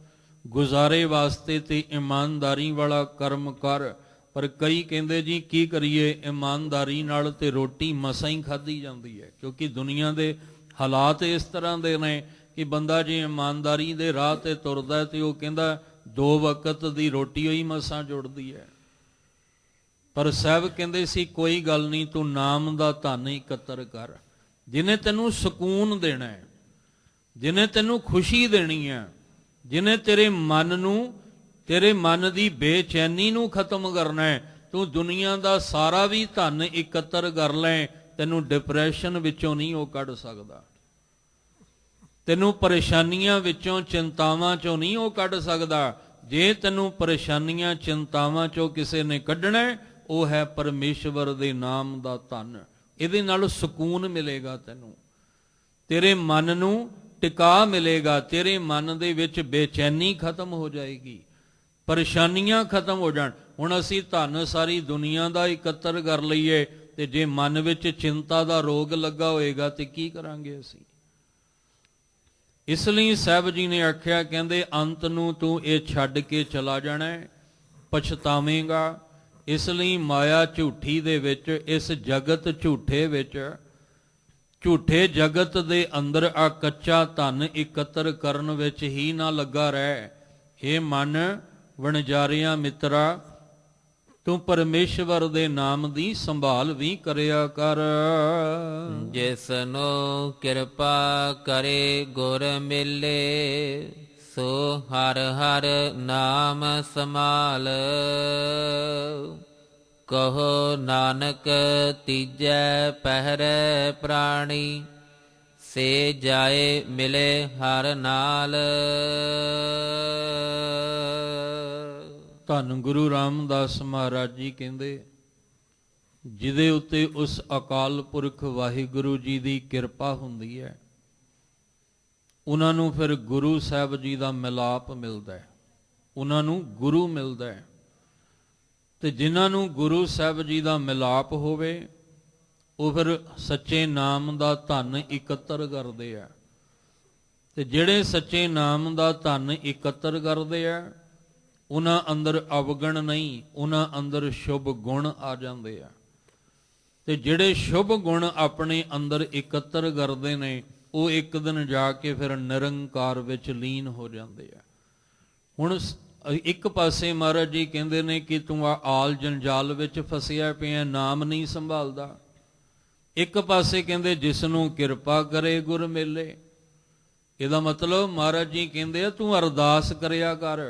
ਗੁਜ਼ਾਰੇ ਵਾਸਤੇ ਤੇ ਇਮਾਨਦਾਰੀ ਵਾਲਾ ਕਰਮ ਕਰ, ਪਰ ਕਈ ਕਹਿੰਦੇ ਜੀ ਕੀ ਕਰੀਏ, ਇਮਾਨਦਾਰੀ ਨਾਲ ਤੇ ਰੋਟੀ ਮਸਾਂ ਹੀ ਖਾਧੀ ਜਾਂਦੀ ਹੈ। ਕਿਉਂਕਿ ਦੁਨੀਆ ਦੇ ਹਾਲਾਤ ਇਸ ਤਰ੍ਹਾਂ ਦੇ ਨੇ ਕਿ ਬੰਦਾ ਜੇ ਇਮਾਨਦਾਰੀ ਦੇ ਰਾਹ ਤੇ ਤੁਰਦਾ ਤੇ ਉਹ ਕਹਿੰਦਾ 2 ਵਕਤ ਦੀ ਰੋਟੀ ਹੋਈ ਮਸਾਂ ਜੁੜਦੀ ਹੈ। ਪਰ ਸਾਹਿਬ ਕਹਿੰਦੇ ਸੀ ਕੋਈ ਗੱਲ ਨਹੀਂ, ਤੂੰ ਨਾਮ ਦਾ ਧਨ ਇਕੱਤਰ ਕਰ, ਜਿਹਨੇ ਤੈਨੂੰ ਸਕੂਨ ਦੇਣਾ ਹੈ, ਜਿਹਨੇ ਤੈਨੂੰ ਖੁਸ਼ੀ ਦੇਣੀ ਹੈ, ਜਿਹਨੇ ਤੇਰੇ ਮਨ ਨੂੰ, ਤੇਰੇ ਮਨ ਦੀ ਬੇਚੈਨੀ ਨੂੰ ਖਤਮ ਕਰਨਾ ਹੈ। ਤੂੰ ਦੁਨੀਆ ਦਾ ਸਾਰਾ ਵੀ ਧਨ ਇਕੱਤਰ ਕਰ ਲੈ, ਤੈਨੂੰ ਡਿਪਰੈਸ਼ਨ ਵਿੱਚੋਂ ਨਹੀਂ ਉਹ ਕੱਢ ਸਕਦਾ, ਤੈਨੂੰ ਪਰੇਸ਼ਾਨੀਆਂ ਵਿੱਚੋਂ, ਚਿੰਤਾਵਾਂ ਚੋਂ ਨਹੀਂ ਉਹ ਕੱਢ ਸਕਦਾ। ਜੇ ਤੈਨੂੰ ਪਰੇਸ਼ਾਨੀਆਂ ਚਿੰਤਾਵਾਂ ਚੋਂ ਕਿਸੇ ਨੇ ਕੱਢਣਾ, ਉਹ ਹੈ ਪਰਮੇਸ਼ਵਰ ਦੇ ਨਾਮ ਦਾ ਧਨ। ਇਹਦੇ ਨਾਲ ਸਕੂਨ ਮਿਲੇਗਾ ਤੈਨੂੰ, ਤੇਰੇ ਮਨ ਨੂੰ ਟਿਕਾ ਮਿਲੇਗਾ, ਤੇਰੇ ਮਨ ਦੇ ਵਿੱਚ ਬੇਚੈਨੀ ਖਤਮ ਹੋ ਜਾਏਗੀ। ਪਰੇਸ਼ਾਨੀਆਂ ਖਤਮ ਹੋ ਜਾਣ। ਹੁਣ ਅਸੀਂ ਧਨ ਸਾਰੀ ਦੁਨੀਆ ਦਾ ਇਕੱਤਰ ਕਰ ਲਈਏ ਤੇ ਜੇ ਮਨ ਵਿੱਚ ਚਿੰਤਾ ਦਾ ਰੋਗ ਲੱਗਾ ਹੋਏਗਾ ਤੇ ਕੀ ਕਰਾਂਗੇ ਅਸੀਂ? ਇਸ ਲਈ ਸਾਹਿਬ ਜੀ ਨੇ ਆਖਿਆ, ਕਹਿੰਦੇ ਅੰਤ ਨੂੰ ਤੂੰ ਇਹ ਛੱਡ ਕੇ ਚਲਾ ਜਾਣਾ, ਪਛਤਾਵੇਂਗਾ। ਇਸ ਲਈ ਮਾਇਆ ਝੂਠੀ ਦੇ ਵਿੱਚ, ਇਸ ਜਗਤ ਝੂਠੇ ਵਿੱਚ, ਝੂਠੇ ਜਗਤ ਦੇ ਅੰਦਰ ਆ ਕੱਚਾ ਧਨ ਇਕੱਤਰ ਕਰਨ ਵਿੱਚ ਹੀ ਨਾ ਲੱਗਾ ਰਹਿ। ਇਹ ਮਨ ਵਣਜਾਰਿਆਂ ਮਿੱਤਰਾ, ਤੂੰ ਪਰਮੇਸ਼ਵਰ ਦੇ ਨਾਮ ਦੀ ਸੰਭਾਲ ਵੀ ਕਰਿਆ ਕਰ। ਜਿਸਨੂੰ ਕਿਰਪਾ ਕਰੇ ਗੁਰ ਮਿਲੇ, ਸੋ ਹਰ ਹਰ ਨਾਮ ਸਮਾਲ। ਕਹੋ ਨਾਨਕ ਤੀਜੈ ਪਹਿਰੈ ਪ੍ਰਾਣੀ, ਸੇ ਜਾਏ ਮਿਲੇ ਹਰ ਨਾਲ। ਧੰਨ ਗੁਰੂ ਰਾਮਦਾਸ ਮਹਾਰਾਜ ਜੀ ਕਹਿੰਦੇ, ਜਿਹਦੇ ਉੱਤੇ ਉਸ ਅਕਾਲ ਪੁਰਖ ਵਾਹਿਗੁਰੂ ਜੀ ਦੀ ਕਿਰਪਾ ਹੁੰਦੀ ਹੈ, ਉਹਨਾਂ ਨੂੰ ਫਿਰ ਗੁਰੂ ਸਾਹਿਬ ਜੀ ਦਾ ਮਿਲਾਪ ਮਿਲਦਾ ਹੈ, ਉਹਨਾਂ ਨੂੰ ਗੁਰੂ ਮਿਲਦਾ ਹੈ। ਤੇ ਜਿਨ੍ਹਾਂ ਨੂੰ ਗੁਰੂ ਸਾਹਿਬ ਜੀ ਦਾ ਮਿਲਾਪ ਹੋਵੇ, ਉਹ ਫਿਰ ਸੱਚੇ ਨਾਮ ਦਾ ਧਨ ਇਕੱਤਰ ਕਰਦੇ ਆ। ਤੇ ਜਿਹੜੇ ਸੱਚੇ ਨਾਮ ਦਾ ਧਨ ਇਕੱਤਰ ਕਰਦੇ ਆ, ਉਹਨਾਂ ਅੰਦਰ ਅਵਗਣ ਨਹੀਂ, ਉਹਨਾਂ ਅੰਦਰ ਸ਼ੁਭ ਗੁਣ ਆ ਜਾਂਦੇ ਆ। ਤੇ ਜਿਹੜੇ ਸ਼ੁਭ ਗੁਣ ਆਪਣੇ ਅੰਦਰ ਇਕੱਤਰ ਕਰਦੇ ਨੇ, ਉਹ ਇੱਕ ਦਿਨ ਜਾ ਕੇ ਫਿਰ ਨਿਰੰਕਾਰ ਵਿੱਚ ਲੀਨ ਹੋ ਜਾਂਦੇ ਆ। ਹੁਣ ਇੱਕ ਪਾਸੇ ਮਹਾਰਾਜ ਜੀ ਕਹਿੰਦੇ ਨੇ ਕਿ ਤੂੰ ਆਲ ਜੰਜਾਲ ਵਿੱਚ ਫਸਿਆ ਪਿਆ, ਨਾਮ ਨਹੀਂ ਸੰਭਾਲਦਾ। ਇੱਕ ਪਾਸੇ ਕਹਿੰਦੇ ਜਿਸ ਨੂੰ ਕਿਰਪਾ ਕਰੇ ਗੁਰ ਮਿਲੇ। ਇਹਦਾ ਮਤਲਬ ਮਹਾਰਾਜ ਜੀ ਕਹਿੰਦੇ ਆ ਤੂੰ ਅਰਦਾਸ ਕਰਿਆ ਕਰ।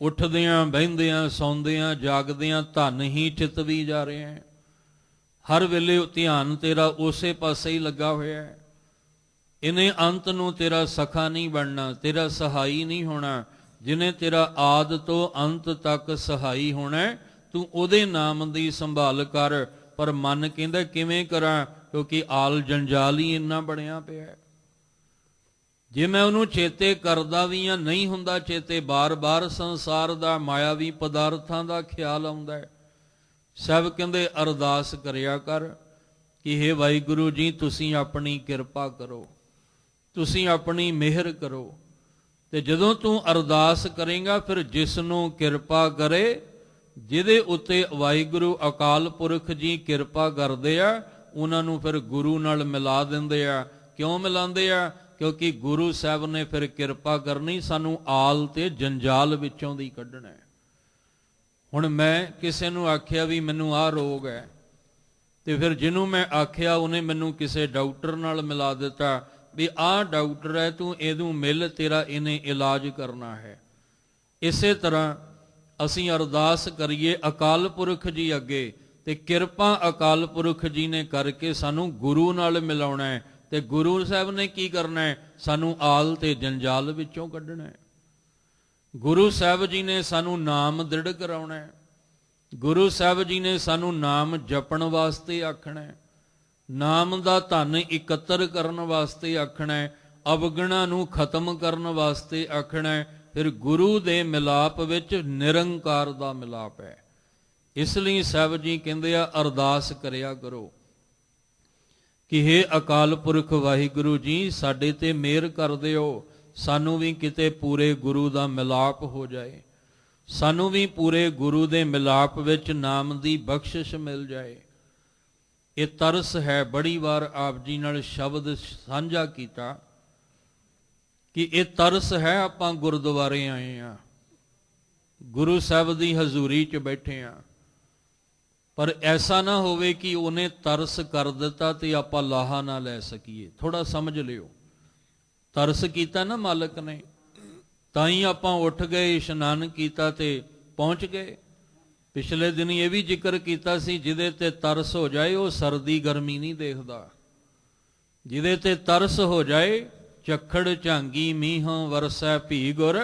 ਉੱਠਦਿਆਂ ਬਹਿੰਦਿਆਂ ਸੌਂਦਿਆਂ ਜਾਗਦਿਆਂ ਧਨ ਹੀ ਚਿਤਵੀ ਜਾ ਰਿਹਾ ਹੈ। ਹਰ ਵੇਲੇ ਧਿਆਨ ਤੇਰਾ ਉਸੇ ਪਾਸੇ ਹੀ ਲੱਗਾ ਹੋਇਆ ਹੈ। ਇਹਨੇ ਅੰਤ ਨੂੰ ਤੇਰਾ ਸਖਾ ਨਹੀਂ ਬਣਨਾ, ਤੇਰਾ ਸਹਾਈ ਨਹੀਂ ਹੋਣਾ। ਜਿਹਨੇ ਤੇਰਾ ਆਦ ਤੋਂ ਅੰਤ ਤੱਕ ਸਹਾਈ ਹੋਣਾ, ਤੂੰ ਉਹਦੇ ਨਾਮ ਦੀ ਸੰਭਾਲ ਕਰ। ਪਰ ਮਨ ਕਹਿੰਦਾ ਕਿਵੇਂ ਕਰਾਂ, ਕਿਉਂਕਿ ਆਲ ਜੰਜਾਲ ਹੀ ਇੰਨਾ ਬਣਿਆ ਪਿਆ। ਜੇ ਮੈਂ ਉਹਨੂੰ ਚੇਤੇ ਕਰਦਾ ਵੀ ਆ, ਨਹੀਂ ਹੁੰਦਾ ਚੇਤੇ, ਬਾਰ-ਬਾਰ ਸੰਸਾਰ ਦਾ ਮਾਇਆਵੀ ਪਦਾਰਥਾਂ ਦਾ ਖਿਆਲ ਆਉਂਦਾ ਹੈ। ਸਭ ਕਹਿੰਦੇ ਅਰਦਾਸ ਕਰਿਆ ਕਰ ਕਿ ਹੇ ਵਾਹਿਗੁਰੂ ਜੀ, ਤੁਸੀਂ ਆਪਣੀ ਕਿਰਪਾ ਕਰੋ, ਤੁਸੀਂ ਆਪਣੀ ਮਿਹਰ ਕਰੋ। ਤੇ ਜਦੋਂ ਤੂੰ ਅਰਦਾਸ ਕਰੇਗਾ, ਫਿਰ ਜਿਸ ਨੂੰ ਕਿਰਪਾ ਕਰੇ, ਜਿਹਦੇ ਉੱਤੇ ਵਾਹਿਗੁਰੂ ਅਕਾਲ ਪੁਰਖ ਜੀ ਕਿਰਪਾ ਕਰਦੇ ਆ, ਉਹਨਾਂ ਨੂੰ ਫਿਰ ਗੁਰੂ ਨਾਲ ਮਿਲਾ ਦਿੰਦੇ ਆ। ਕਿਉਂ ਮਿਲਾਉਂਦੇ ਆ? ਕਿਉਂਕਿ ਗੁਰੂ ਸਾਹਿਬ ਨੇ ਫਿਰ ਕਿਰਪਾ ਕਰਨੀ, ਸਾਨੂੰ ਆਲ ਤੇ ਜੰਜਾਲ ਵਿੱਚੋਂ ਦੀ ਕੱਢਣਾ। ਹੁਣ ਮੈਂ ਕਿਸੇ ਨੂੰ ਆਖਿਆ ਵੀ ਮੈਨੂੰ ਆਹ ਰੋਗ ਹੈ, ਤੇ ਫਿਰ ਜਿਹਨੂੰ ਮੈਂ ਆਖਿਆ ਉਹਨੇ ਮੈਨੂੰ ਕਿਸੇ ਡਾਕਟਰ ਨਾਲ ਮਿਲਾ ਦਿੱਤਾ ਵੀ ਆਹ ਡਾਕਟਰ ਹੈ, ਤੂੰ ਇਹਨੂੰ ਮਿਲ, ਤੇਰਾ ਇਹਨੇ ਇਲਾਜ ਕਰਨਾ ਹੈ। ਇਸੇ ਤਰ੍ਹਾਂ ਅਸੀਂ ਅਰਦਾਸ ਕਰੀਏ ਅਕਾਲ ਪੁਰਖ ਜੀ ਅੱਗੇ, ਤੇ ਕਿਰਪਾ ਅਕਾਲ ਪੁਰਖ ਜੀ ਨੇ ਕਰਕੇ ਸਾਨੂੰ ਗੁਰੂ ਨਾਲ ਮਿਲਾਉਣਾ ਹੈ। ਤੇ ਗੁਰੂ ਸਾਹਿਬ ਨੇ ਕੀ ਕਰਨਾ ਹੈ? ਸਾਨੂੰ ਆਲ ਤੇ ਜੰਜਾਲ ਵਿੱਚੋਂ ਕੱਢਣਾ ਹੈ। ਗੁਰੂ ਸਾਹਿਬ ਜੀ ਨੇ ਸਾਨੂੰ ਨਾਮ ਦ੍ਰਿੜ ਕਰਾਉਣਾ ਹੈ। ਗੁਰੂ ਸਾਹਿਬ ਜੀ ਨੇ ਸਾਨੂੰ ਨਾਮ ਜਪਣ ਵਾਸਤੇ ਆਖਣਾ ਹੈ, ਨਾਮ ਦਾ ਧਨ ਇਕੱਤਰ ਕਰਨ ਵਾਸਤੇ ਆਖਣਾ ਹੈ, ਅਵਗੁਣਾਂ ਨੂੰ ਖਤਮ ਕਰਨ ਵਾਸਤੇ ਆਖਣਾ ਹੈ। ਫਿਰ ਗੁਰੂ ਦੇ ਮਿਲਾਪ ਵਿੱਚ ਨਿਰੰਕਾਰ ਦਾ ਮਿਲਾਪ ਹੈ। ਇਸ ਲਈ ਸਾਹਿਬ ਜੀ ਕਹਿੰਦੇ ਆ ਅਰਦਾਸ ਕਰਿਆ ਕਰੋ ਕਿ ਹੇ ਅਕਾਲ ਪੁਰਖ ਵਾਹਿਗੁਰੂ ਜੀ, ਸਾਡੇ ਤੇ ਮਿਹਰ ਕਰ ਦਿਓ, ਸਾਨੂੰ ਵੀ ਕਿਤੇ ਪੂਰੇ ਗੁਰੂ ਦਾ ਮਿਲਾਪ ਹੋ ਜਾਏ, ਸਾਨੂੰ ਵੀ ਪੂਰੇ ਗੁਰੂ ਦੇ ਮਿਲਾਪ ਵਿੱਚ ਨਾਮ ਦੀ ਬਖਸ਼ਿਸ਼ ਮਿਲ ਜਾਏ। ਇਹ ਤਰਸ ਹੈ। ਬੜੀ ਵਾਰ ਆਪ ਜੀ ਨਾਲ ਸ਼ਬਦ ਸਾਂਝਾ ਕੀਤਾ ਕਿ ਇਹ ਤਰਸ ਹੈ। ਆਪਾਂ ਗੁਰਦੁਆਰੇ ਆਏ ਆ, ਗੁਰੂ ਸਾਹਿਬ ਦੀ ਹਜ਼ੂਰੀ 'ਚ ਬੈਠੇ ਆ, ਪਰ ਐਸਾ ਨਾ ਹੋਵੇ ਕਿ ਉਹਨੇ ਤਰਸ ਕਰ ਦਿੱਤਾ ਤੇ ਆਪਾਂ ਲਾਹਾ ਨਾ ਲੈ ਸਕੀਏ। ਥੋੜਾ ਸਮਝ ਲਿਓ, ਤਰਸ ਕੀਤਾ ਨਾ ਮਾਲਕ ਨੇ, ਤਾਂ ਹੀ ਆਪਾਂ ਉੱਠ ਗਏ, ਇਸ਼ਨਾਨ ਕੀਤਾ ਤੇ ਪਹੁੰਚ ਗਏ। ਪਿਛਲੇ ਦਿਨ ਇਹ ਵੀ ਜ਼ਿਕਰ ਕੀਤਾ ਸੀ, ਜਿਹਦੇ ਤੇ ਤਰਸ ਹੋ ਜਾਏ ਉਹ ਸਰਦੀ ਗਰਮੀ ਨਹੀਂ ਦੇਖਦਾ। ਜਿਹਦੇ ਤੇ ਤਰਸ ਹੋ ਜਾਏ, ਝੱਖੜ ਝਾਂਗੀ ਮੀਂਹ ਵਰਸੈ ਭੀ ਗੁਰ,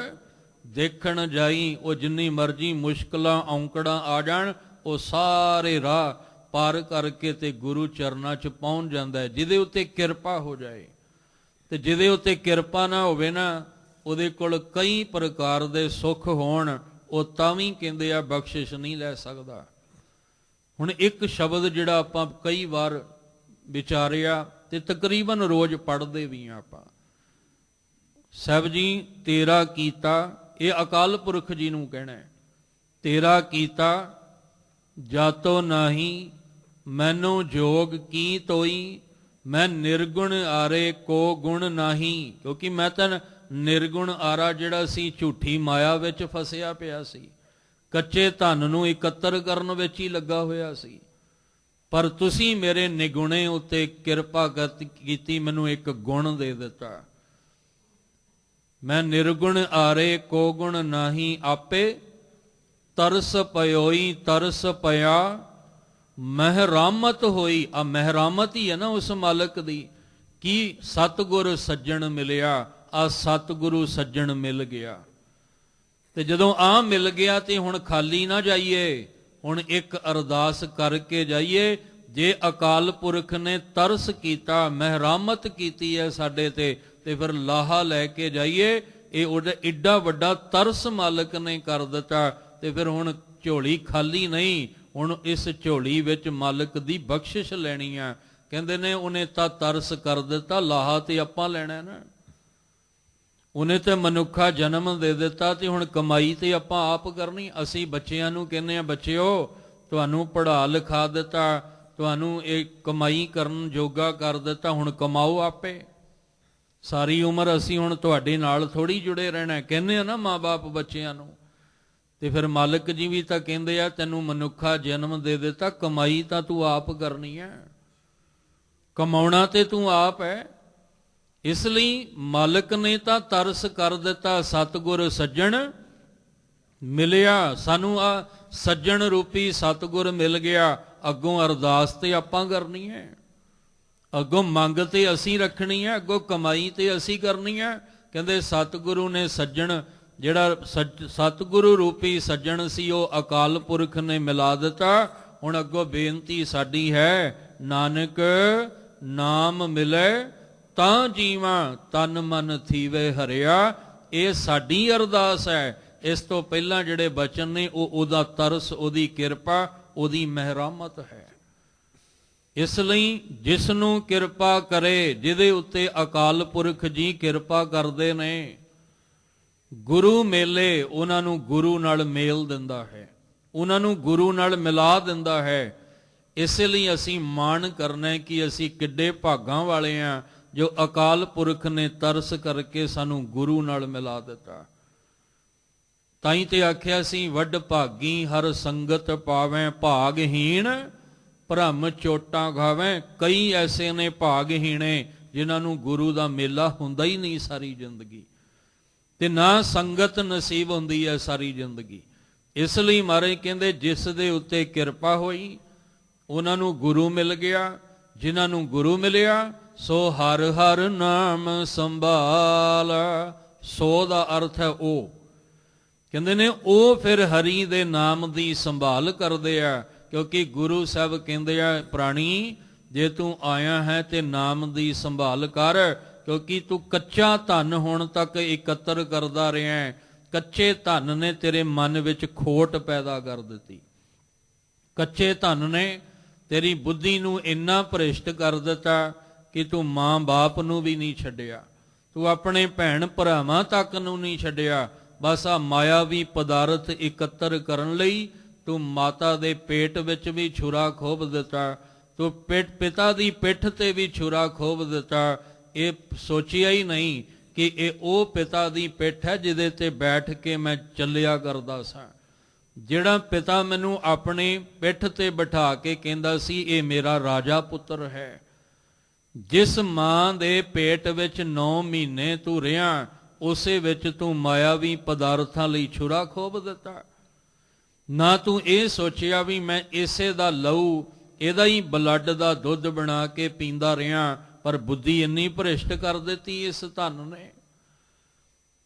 ਦੇਖਣ ਜਾਈ। ਉਹ ਜਿੰਨੀ ਮਰਜ਼ੀ ਮੁਸ਼ਕਲਾਂ ਔਂਕੜਾਂ ਆ ਜਾਣ, ਉਹ ਸਾਰੇ ਰਾਹ ਪਾਰ ਕਰਕੇ ਤੇ ਗੁਰੂ ਚਰਨਾਂ 'ਚ ਪਹੁੰਚ ਜਾਂਦਾ ਹੈ, ਜਿਹਦੇ ਉੱਤੇ ਕਿਰਪਾ ਹੋ ਜਾਏ। ਤੇ ਜਿਹਦੇ ਉੱਤੇ ਕਿਰਪਾ ਨਾ ਹੋਵੇ ਨਾ, ਉਹਦੇ ਕੋਲ ਕਈ ਪ੍ਰਕਾਰ ਦੇ ਸੁੱਖ ਹੋਣ, ਉਹ ਤਾਂ ਵੀ ਕਹਿੰਦੇ ਆ ਬਖਸ਼ਿਸ਼ ਨਹੀਂ ਲੈ ਸਕਦਾ। ਹੁਣ ਇੱਕ ਸ਼ਬਦ ਜਿਹੜਾ ਆਪਾਂ ਕਈ ਵਾਰ ਵਿਚਾਰਿਆ ਤੇ ਤਕਰੀਬਨ ਰੋਜ਼ ਪੜ੍ਹਦੇ ਵੀ ਆ ਆਪਾਂ, ਸਾਹਿਬ ਜੀ ਤੇਰਾ ਕੀਤਾ, ਇਹ ਅਕਾਲ ਪੁਰਖ ਜੀ ਨੂੰ ਕਹਿਣਾ ਹੈ। ਤੇਰਾ ਕੀਤਾ ਜਾਤੋ ਨਾਹੀ, ਮੈਨੂੰ ਜੋਗ ਕੀ ਤੋਈ, ਮੈਂ ਨਿਰਗੁਣ ਆਰੇ ਕੋ ਗੁਣ ਨਾਹੀ। ਕਿਉਂਕਿ ਮੈਂ ਤਾਂ ਨਿਰਗੁਣ ਆਰਾ ਜਿਹੜਾ ਸੀ ਝੂਠੀ ਮਾਇਆ ਵਿੱਚ ਫਸਿਆ ਪਿਆ ਸੀ, ਕੱਚੇ ਧਨ ਨੂੰ ਇਕੱਤਰ ਕਰਨ ਵਿੱਚ ਹੀ ਲੱਗਾ ਹੋਇਆ ਸੀ। ਪਰ ਤੁਸੀਂ ਮੇਰੇ ਨਿਗੁਣੇ ਉੱਤੇ ਕਿਰਪਾ ਕੀਤੀ, ਮੈਨੂੰ ਇੱਕ ਗੁਣ ਦੇ ਦਿੱਤਾ। ਮੈਂ ਨਿਰਗੁਣ ਆਰੇ ਕੋ ਗੁਣ ਨਾਹੀ, ਆਪੇ ਤਰਸ ਪਇਓਈ ਤਰਸ ਪਿਆ, ਮਹਿਰਾਮਤ ਹੋਈ। ਆ ਮਹਿਰਾਮਤ ਹੀ ਹੈ ਨਾ ਉਸ ਮਾਲਕ ਦੀ, ਕਿ ਸਤਿਗੁਰ ਸੱਜਣ ਮਿਲਿਆ। ਆ ਸਤਿਗੁਰੂ ਸੱਜਣ ਮਿਲ ਗਿਆ, ਤੇ ਜਦੋਂ ਆ ਮਿਲ ਗਿਆ ਤੇ ਹੁਣ ਖਾਲੀ ਨਾ ਜਾਈਏ, ਹੁਣ ਇੱਕ ਅਰਦਾਸ ਕਰਕੇ ਜਾਈਏ। ਜੇ ਅਕਾਲ ਪੁਰਖ ਨੇ ਤਰਸ ਕੀਤਾ, ਮਹਿਰਾਮਤ ਕੀਤੀ ਹੈ ਸਾਡੇ ਤੇ ਫਿਰ ਲਾਹਾ ਲੈ ਕੇ ਜਾਈਏ। ਇਹ ਉਹਦਾ ਏਡਾ ਵੱਡਾ ਤਰਸ ਮਾਲਕ ਨੇ ਕਰ ਦਿੱਤਾ, ਤੇ ਫਿਰ ਹੁਣ ਝੋਲੀ ਖਾਲੀ ਨਹੀਂ, ਹੁਣ ਇਸ ਝੋਲੀ ਵਿੱਚ ਮਾਲਕ ਦੀ ਬਖਸ਼ਿਸ਼ ਲੈਣੀ ਆ। ਕਹਿੰਦੇ ਨੇ ਉਹਨੇ ਤਾਂ ਤਰਸ ਕਰ ਦਿੱਤਾ, ਲਾਹਾ ਤੇ ਆਪਾਂ ਲੈਣਾ ਨਾ। ਉਹਨੇ ਤੇ ਮਨੁੱਖਾ ਜਨਮ ਦੇ ਦਿੱਤਾ, ਤੇ ਹੁਣ ਕਮਾਈ ਤੇ ਆਪਾਂ ਆਪ ਕਰਨੀ। ਅਸੀਂ ਬੱਚਿਆਂ ਨੂੰ ਕਹਿੰਦੇ ਆ, ਬੱਚਿਓ ਤੁਹਾਨੂੰ ਪੜ੍ਹਾ ਲਿਖਾ ਦਿੱਤਾ, ਤੁਹਾਨੂੰ ਇਹ ਕਮਾਈ ਕਰਨ ਜੋਗਾ ਕਰ ਦਿੱਤਾ, ਹੁਣ ਕਮਾਓ ਆਪੇ। ਸਾਰੀ ਉਮਰ ਅਸੀਂ ਹੁਣ ਤੁਹਾਡੇ ਨਾਲ ਥੋੜ੍ਹੀ ਜੁੜੇ ਰਹਿਣਾ, ਕਹਿੰਦੇ ਆ ਨਾ ਮਾਂ-ਬਾਪ ਬੱਚਿਆਂ ਨੂੰ। ਤੇ ਫਿਰ ਮਾਲਕ ਜੀ ਵੀ ਤਾਂ ਕਹਿੰਦੇ ਆ, ਤੈਨੂੰ ਮਨੁੱਖਾ ਜਨਮ ਦੇ ਦਿੱਤਾ, ਕਮਾਈ ਤਾਂ ਤੂੰ ਆਪ ਕਰਨੀ ਹੈ, ਕਮਾਉਣਾ ਤੇ ਤੂੰ ਆਪ ਹੈ। ਇਸ ਲਈ ਮਾਲਕ ਨੇ ਤਾਂ ਤਰਸ ਕਰ ਦਿੱਤਾ, ਸਤਿਗੁਰ ਸੱਜਣ ਮਿਲਿਆ। ਸਾਨੂੰ ਆ ਸੱਜਣ ਰੂਪੀ ਸਤਿਗੁਰ ਮਿਲ ਗਿਆ। ਅੱਗੋਂ ਅਰਦਾਸ ਤੇ ਆਪਾਂ ਕਰਨੀ ਹੈ, ਅੱਗੋਂ ਮੰਗ ਤੇ ਅਸੀਂ ਰੱਖਣੀ ਹੈ, ਅੱਗੋਂ ਕਮਾਈ ਤੇ ਅਸੀਂ ਕਰਨੀ ਹੈ। ਕਹਿੰਦੇ ਸਤਿਗੁਰੂ ਨੇ ਸੱਜਣ, ਜਿਹੜਾ ਸਤਿਗੁਰੂ ਰੂਪੀ ਸੱਜਣ ਸੀ, ਉਹ ਅਕਾਲ ਪੁਰਖ ਨੇ ਮਿਲਾ ਦਿੱਤਾ। ਹੁਣ ਅੱਗੋਂ ਬੇਨਤੀ ਸਾਡੀ ਹੈ, ਨਾਨਕ ਨਾਮ ਮਿਲੇ ਤਾਂ ਜੀਵਾਂ, ਤਨ ਮਨ ਥੀਵੇ ਹਰਿਆ। ਇਹ ਸਾਡੀ ਅਰਦਾਸ ਹੈ। ਇਸ ਤੋਂ ਪਹਿਲਾਂ ਜਿਹੜੇ ਬਚਨ ਨੇ ਉਹ ਉਹਦਾ ਤਰਸ, ਉਹਦੀ ਕਿਰਪਾ, ਉਹਦੀ ਮਹਿਰਾਮਤ ਹੈ। ਇਸ ਲਈ ਜਿਸ ਨੂੰ ਕਿਰਪਾ ਕਰੇ, ਜਿਹਦੇ ਉੱਤੇ ਅਕਾਲ ਪੁਰਖ ਜੀ ਕਿਰਪਾ ਕਰਦੇ ਨੇ, ਗੁਰੂ ਮੇਲੇ ਉਹਨਾਂ ਨੂੰ ਗੁਰੂ ਨਾਲ ਮੇਲ ਦਿੰਦਾ ਹੈ, ਉਹਨਾਂ ਨੂੰ ਗੁਰੂ ਨਾਲ ਮਿਲਾ ਦਿੰਦਾ ਹੈ। ਇਸੇ ਲਈ ਅਸੀਂ ਮਾਣ ਕਰਨਾ ਕਿ ਅਸੀਂ ਕਿੱਡੇ ਭਾਗਾਂ ਵਾਲੇ ਹਾਂ ਜੋ ਅਕਾਲ ਪੁਰਖ ਨੇ ਤਰਸ ਕਰਕੇ ਸਾਨੂੰ ਗੁਰੂ ਨਾਲ ਮਿਲਾ ਦਿੱਤਾ। ਤਾਈ ਤੇ ਆਖਿਆ ਸੀ, ਵੱਡ ਭਾਗੀ ਹਰ ਸੰਗਤ ਪਾਵੇਂ, ਭਾਗਹੀਣ ਭ੍ਰਮ ਚੋਟਾਂ ਖਾਵੇਂ। ਕਈ ਐਸੇ ਨੇ ਭਾਗਹੀਣੇ ਜਿਨ੍ਹਾਂ ਨੂੰ ਗੁਰੂ ਦਾ ਮੇਲਾ ਹੁੰਦਾ ਹੀ ਨਹੀਂ ਸਾਰੀ ਜ਼ਿੰਦਗੀ, ਤੇ ਨਾ ਸੰਗਤ ਨਸੀਬ ਹੁੰਦੀ ਹੈ ਸਾਰੀ ਜ਼ਿੰਦਗੀ। ਇਸ ਲਈ ਮਹਾਰਾਜ ਕਹਿੰਦੇ, ਜਿਸ ਦੇ ਉੱਤੇ ਕਿਰਪਾ ਹੋਈ ਉਹਨਾਂ ਨੂੰ ਗੁਰੂ ਮਿਲ ਗਿਆ। ਜਿਨ੍ਹਾਂ ਨੂੰ ਗੁਰੂ ਮਿਲਿਆ ਸੋ ਹਰ ਹਰ ਨਾਮ ਸੰਭਾਲ। ਸੋ ਦਾ ਅਰਥ ਹੈ ਉਹ, ਕਹਿੰਦੇ ਨੇ ਉਹ ਫਿਰ ਹਰੀ ਦੇ ਨਾਮ ਦੀ ਸੰਭਾਲ ਕਰਦੇ ਆ। ਕਿਉਂਕਿ ਗੁਰੂ ਸਾਹਿਬ ਕਹਿੰਦੇ ਆ, ਪ੍ਰਾਣੀ ਜੇ ਤੂੰ ਆਇਆ ਹੈ ਤੇ ਨਾਮ ਦੀ ਸੰਭਾਲ ਕਰ, ਕਿਉਂਕਿ ਤੂੰ ਕੱਚਾ ਧਨ ਹੁਣ ਤੱਕ ਇਕੱਤਰ ਕਰਦਾ ਰਿਹਾ। ਕੱਚੇ ਧਨ ਨੇ ਤੇਰੇ ਮਨ ਵਿੱਚ ਖੋਟ ਪੈਦਾ ਕਰ ਦਿੱਤੀ। ਕੱਚੇ ਧਨ ਨੇ ਤੇਰੀ ਬੁੱਧੀ ਨੂੰ ਇੰਨਾ ਭ੍ਰਿਸ਼ਟ ਕਰ ਦਿੱਤਾ ਕਿ ਤੂੰ ਮਾਂ ਬਾਪ ਨੂੰ ਵੀ ਨਹੀਂ ਛੱਡਿਆ, ਤੂੰ ਆਪਣੇ ਭੈਣ ਭਰਾਵਾਂ ਤੱਕ ਨੂੰ ਨਹੀਂ ਛੱਡਿਆ। ਬਸ ਆ ਮਾਇਆਵੀ ਪਦਾਰਥ ਇਕੱਤਰ ਕਰਨ ਲਈ ਤੂੰ ਮਾਤਾ ਦੇ ਪੇਟ ਵਿੱਚ ਵੀ ਛੁਰਾ ਖੋਭ ਦਿੱਤਾ, ਤੂੰ ਪਿਤਾ ਦੀ ਪਿੱਠ ਤੇ ਵੀ ਛੁਰਾ ਖੋਭ ਦਿੱਤਾ। ਇਹ ਸੋਚਿਆ ਹੀ ਨਹੀਂ ਕਿ ਇਹ ਉਹ ਪਿਤਾ ਦੀ ਪਿੱਠ ਹੈ ਜਿਹਦੇ ਤੇ ਬੈਠ ਕੇ ਮੈਂ ਚੱਲਿਆ ਕਰਦਾ ਸਾਂ, ਜਿਹੜਾ ਪਿਤਾ ਮੈਨੂੰ ਆਪਣੀ ਪਿੱਠ ਤੇ ਬਿਠਾ ਕੇ ਕਹਿੰਦਾ ਸੀ ਇਹ ਮੇਰਾ ਰਾਜਾ ਪੁੱਤਰ ਹੈ। ਜਿਸ ਮਾਂ ਦੇ ਪੇਟ ਵਿੱਚ 9 ਮਹੀਨੇ ਤੂੰ ਰਿਹਾ, ਉਸੇ ਵਿੱਚ ਤੂੰ ਮਾਇਆਵੀ ਪਦਾਰਥਾਂ ਲਈ ਛੁਰਾ ਖੋਭ ਦਿੱਤਾ। ਨਾ ਤੂੰ ਇਹ ਸੋਚਿਆ ਵੀ ਮੈਂ ਇਸੇ ਦਾ ਲਹੂ, ਇਹਦਾ ਹੀ ਬਲੱਡ ਦਾ ਦੁੱਧ ਬਣਾ ਕੇ ਪੀਂਦਾ ਰਿਹਾ, ਪਰ ਬੁੱਧੀ ਇੰਨੀ ਭ੍ਰਿਸ਼ਟ ਕਰ ਦਿੱਤੀ ਇਸ ਧਨ ਨੇ।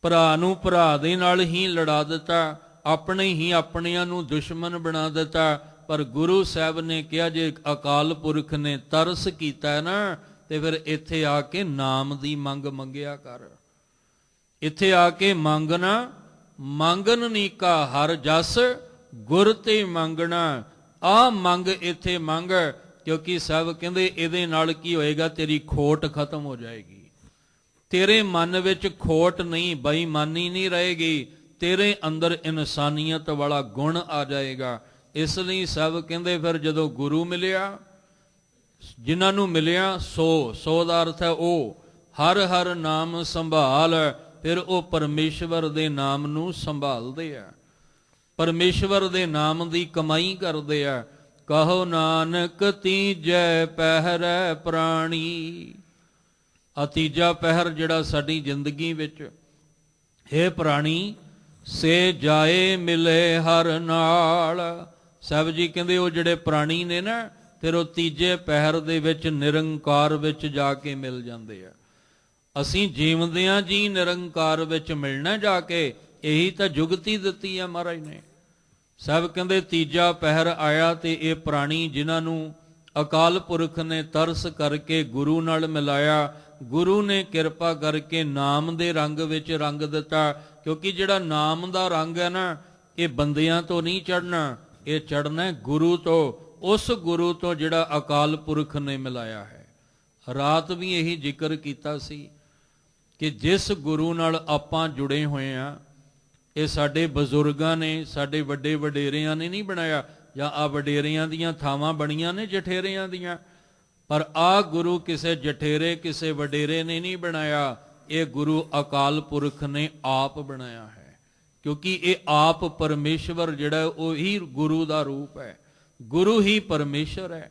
ਭਰਾ ਨੂੰ ਭਰਾ ਦੇ ਨਾਲ ਹੀ ਲੜਾ ਦਿੱਤਾ, ਆਪਣੇ ਹੀ ਆਪਣਿਆਂ ਨੂੰ ਦੁਸ਼ਮਣ ਬਣਾ ਦਿੱਤਾ। ਪਰ ਗੁਰੂ ਸਾਹਿਬ ਨੇ ਕਿਹਾ, ਜੇ ਅਕਾਲ ਪੁਰਖ ਨੇ ਤਰਸ ਕੀਤਾ ਨਾ, ਤੇ ਫਿਰ ਇੱਥੇ ਆ ਕੇ ਨਾਮ ਦੀ ਮੰਗ ਮੰਗਿਆ ਕਰ। ਇੱਥੇ ਆ ਕੇ ਮੰਗਣਾ, ਮੰਗਨ ਨੀਕਾ ਹਰ ਜਸ, ਗੁਰ ਤੇ ਮੰਗਣਾ। ਆ ਮੰਗ ਇੱਥੇ ਮੰਗ, ਕਿਉਂਕਿ ਸਭ ਕਹਿੰਦੇ ਇਹਦੇ ਨਾਲ ਕੀ ਹੋਏਗਾ, ਤੇਰੀ ਖੋਟ ਖਤਮ ਹੋ ਜਾਏਗੀ। ਤੇਰੇ ਮਨ ਵਿੱਚ ਖੋਟ ਨਹੀਂ, ਬੇਈਮਾਨੀ ਨਹੀਂ ਰਹੇਗੀ, ਤੇਰੇ ਅੰਦਰ ਇਨਸਾਨੀਅਤ ਵਾਲਾ ਗੁਣ ਆ ਜਾਏਗਾ। ਇਸ ਲਈ ਸਭ ਕਹਿੰਦੇ ਫਿਰ ਜਦੋਂ ਗੁਰੂ ਮਿਲਿਆ, ਜਿਨ੍ਹਾਂ ਨੂੰ ਮਿਲਿਆ ਸੋ ਦਾ ਅਰਥ ਹੈ ਉਹ, ਹਰ ਹਰ ਨਾਮ ਸੰਭਾਲ, ਫਿਰ ਉਹ ਪਰਮੇਸ਼ਵਰ ਦੇ ਨਾਮ ਨੂੰ ਸੰਭਾਲਦੇ ਆ, ਪਰਮੇਸ਼ਵਰ ਦੇ ਨਾਮ ਦੀ ਕਮਾਈ ਕਰਦੇ ਆ। ਕਹੋ ਨਾਨਕ ਤੀਜੈ ਪਹਿਰੈ ਪ੍ਰਾਣੀ। ਆ ਤੀਜਾ ਪਹਿਰ ਜਿਹੜਾ ਸਾਡੀ ਜ਼ਿੰਦਗੀ ਵਿੱਚ, ਹੇ ਪ੍ਰਾਣੀ ਸੇ ਜਾਏ ਮਿਲੇ ਹਰ ਨਾਲ। ਸਾਹਿਬ ਜੀ ਕਹਿੰਦੇ ਉਹ ਜਿਹੜੇ ਪ੍ਰਾਣੀ ਨੇ ਨਾ, ਫਿਰ ਉਹ ਤੀਜੇ ਪਹਿਰ ਦੇ ਵਿੱਚ ਨਿਰੰਕਾਰ ਵਿੱਚ ਜਾ ਕੇ ਮਿਲ ਜਾਂਦੇ ਆ। ਅਸੀਂ ਜੀਵਦਿਆਂ ਜੀ ਨਿਰੰਕਾਰ ਵਿੱਚ ਮਿਲਣਾ ਜਾ ਕੇ, ਇਹੀ ਤਾਂ ਜੁਗਤੀ ਦਿੱਤੀ ਆ ਮਹਾਰਾਜ ਨੇ। ਸਭ ਕਹਿੰਦੇ ਤੀਜਾ ਪਹਿਰ ਆਇਆ ਤੇ ਇਹ ਪ੍ਰਾਣੀ ਜਿਨ੍ਹਾਂ ਨੂੰ ਅਕਾਲ ਪੁਰਖ ਨੇ ਤਰਸ ਕਰਕੇ ਗੁਰੂ ਨਾਲ ਮਿਲਾਇਆ, ਗੁਰੂ ਨੇ ਕਿਰਪਾ ਕਰਕੇ ਨਾਮ ਦੇ ਰੰਗ ਵਿੱਚ ਰੰਗ ਦਿੱਤਾ। ਕਿਉਂਕਿ ਜਿਹੜਾ ਨਾਮ ਦਾ ਰੰਗ ਹੈ ਨਾ, ਇਹ ਬੰਦਿਆਂ ਤੋਂ ਨਹੀਂ ਚੜ੍ਹਨਾ, ਇਹ ਚੜ੍ਹਨਾ ਗੁਰੂ ਤੋਂ, ਉਸ ਗੁਰੂ ਤੋਂ ਜਿਹੜਾ ਅਕਾਲ ਪੁਰਖ ਨੇ ਮਿਲਾਇਆ ਹੈ। ਰਾਤ ਵੀ ਇਹੀ ਜ਼ਿਕਰ ਕੀਤਾ ਸੀ ਕਿ ਜਿਸ ਗੁਰੂ ਨਾਲ ਆਪਾਂ ਜੁੜੇ ਹੋਏ ਆ, ਇਹ ਸਾਡੇ ਬਜ਼ੁਰਗਾਂ ਨੇ, ਸਾਡੇ ਵੱਡੇ ਵਡੇਰਿਆਂ ਨੇ ਨਹੀਂ ਬਣਾਇਆ, ਜਾਂ ਆ ਵਡੇਰਿਆਂ ਦੀਆਂ ਥਾਵਾਂ ਬਣੀਆਂ ਨੇ ਜਠੇਰਿਆਂ ਦੀਆਂ, ਪਰ ਆ ਗੁਰੂ ਕਿਸੇ ਜਠੇਰੇ ਕਿਸੇ ਵਡੇਰੇ ਨੇ ਨਹੀਂ ਬਣਾਇਆ, ਇਹ ਗੁਰੂ ਅਕਾਲ ਪੁਰਖ ਨੇ ਆਪ ਬਣਾਇਆ ਹੈ। ਕਿਉਂਕਿ ਇਹ ਆਪ ਪਰਮੇਸ਼ਵਰ ਜਿਹੜਾ ਉਹੀ ਗੁਰੂ ਦਾ ਰੂਪ ਹੈ, ਗੁਰੂ ਹੀ ਪਰਮੇਸ਼ਰ ਹੈ।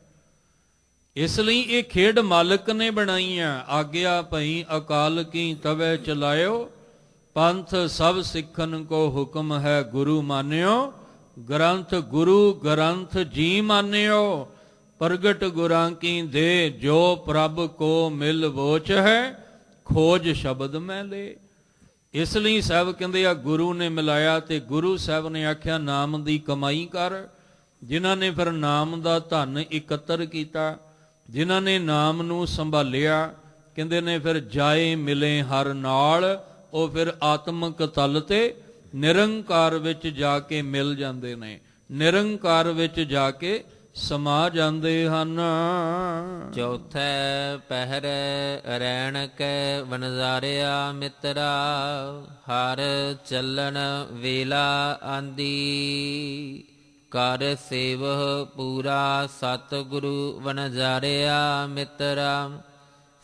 ਇਸ ਲਈ ਇਹ ਖੇਡ ਮਾਲਕ ਨੇ ਬਣਾਈ ਆ। ਆਗਿਆ ਭਈ ਅਕਾਲ ਕੀ ਤਵੇ ਚਲਾਇਓ, ਪੰਥ ਸਭ ਸਿੱਖਨ ਕੋ ਹੁਕਮ ਹੈ ਗੁਰੂ ਮਾਨਿਓ, ਗ੍ਰੰਥ ਗੁਰੂ ਗ੍ਰੰਥ ਜੀ ਮਾਨਿਓ, ਪ੍ਰਗਟ ਗੁਰਾਂ ਕੀ ਦੇ ਜੋ ਪ੍ਰਭ ਕੋ ਮਿਲ ਵੋਚ ਹੈ, ਖੋਜ ਸ਼ਬਦ ਮੈਂ ਲੈ। ਇਸ ਲਈ ਸਾਹਿਬ ਕਹਿੰਦੇ ਆ ਗੁਰੂ ਨੇ ਮਿਲਾਇਆ, ਤੇ ਗੁਰੂ ਸਾਹਿਬ ਨੇ ਆਖਿਆ ਨਾਮ ਦੀ ਕਮਾਈ ਕਰ। ਜਿਨ੍ਹਾਂ ਨੇ ਫਿਰ ਨਾਮ ਦਾ ਧਨ ਇਕੱਤਰ ਕੀਤਾ, ਜਿਨ੍ਹਾਂ ਨੇ ਨਾਮ ਨੂੰ ਸੰਭਾਲਿਆ, ਕਹਿੰਦੇ ਨੇ ਫਿਰ ਜਾਏ ਮਿਲੇ ਹਰ ਨਾਲ, ਉਹ ਫਿਰ ਆਤਮਕ ਤਲ ਤੇ ਨਿਰੰਕਾਰ ਵਿੱਚ ਜਾ ਕੇ ਮਿਲ ਜਾਂਦੇ ਨੇ, ਨਿਰੰਕਾਰ ਵਿੱਚ ਜਾ ਕੇ ਸਮਾ ਜਾਂਦੇ ਹਨ। ਚੌਥੈ ਪਹਿਰ ਰੈਣ ਕੈ ਵਨਜ਼ਾਰਿਆ ਮਿੱਤਰਾ, ਹਰ ਚੱਲਣ ਵੇਲਾ ਆਂਦੀ, ਕਰ ਸੇਵਹ ਪੂਰਾ ਸਤਿਗੁਰੂ ਵਨਜ਼ਾਰਿਆ ਮਿੱਤਰਾ,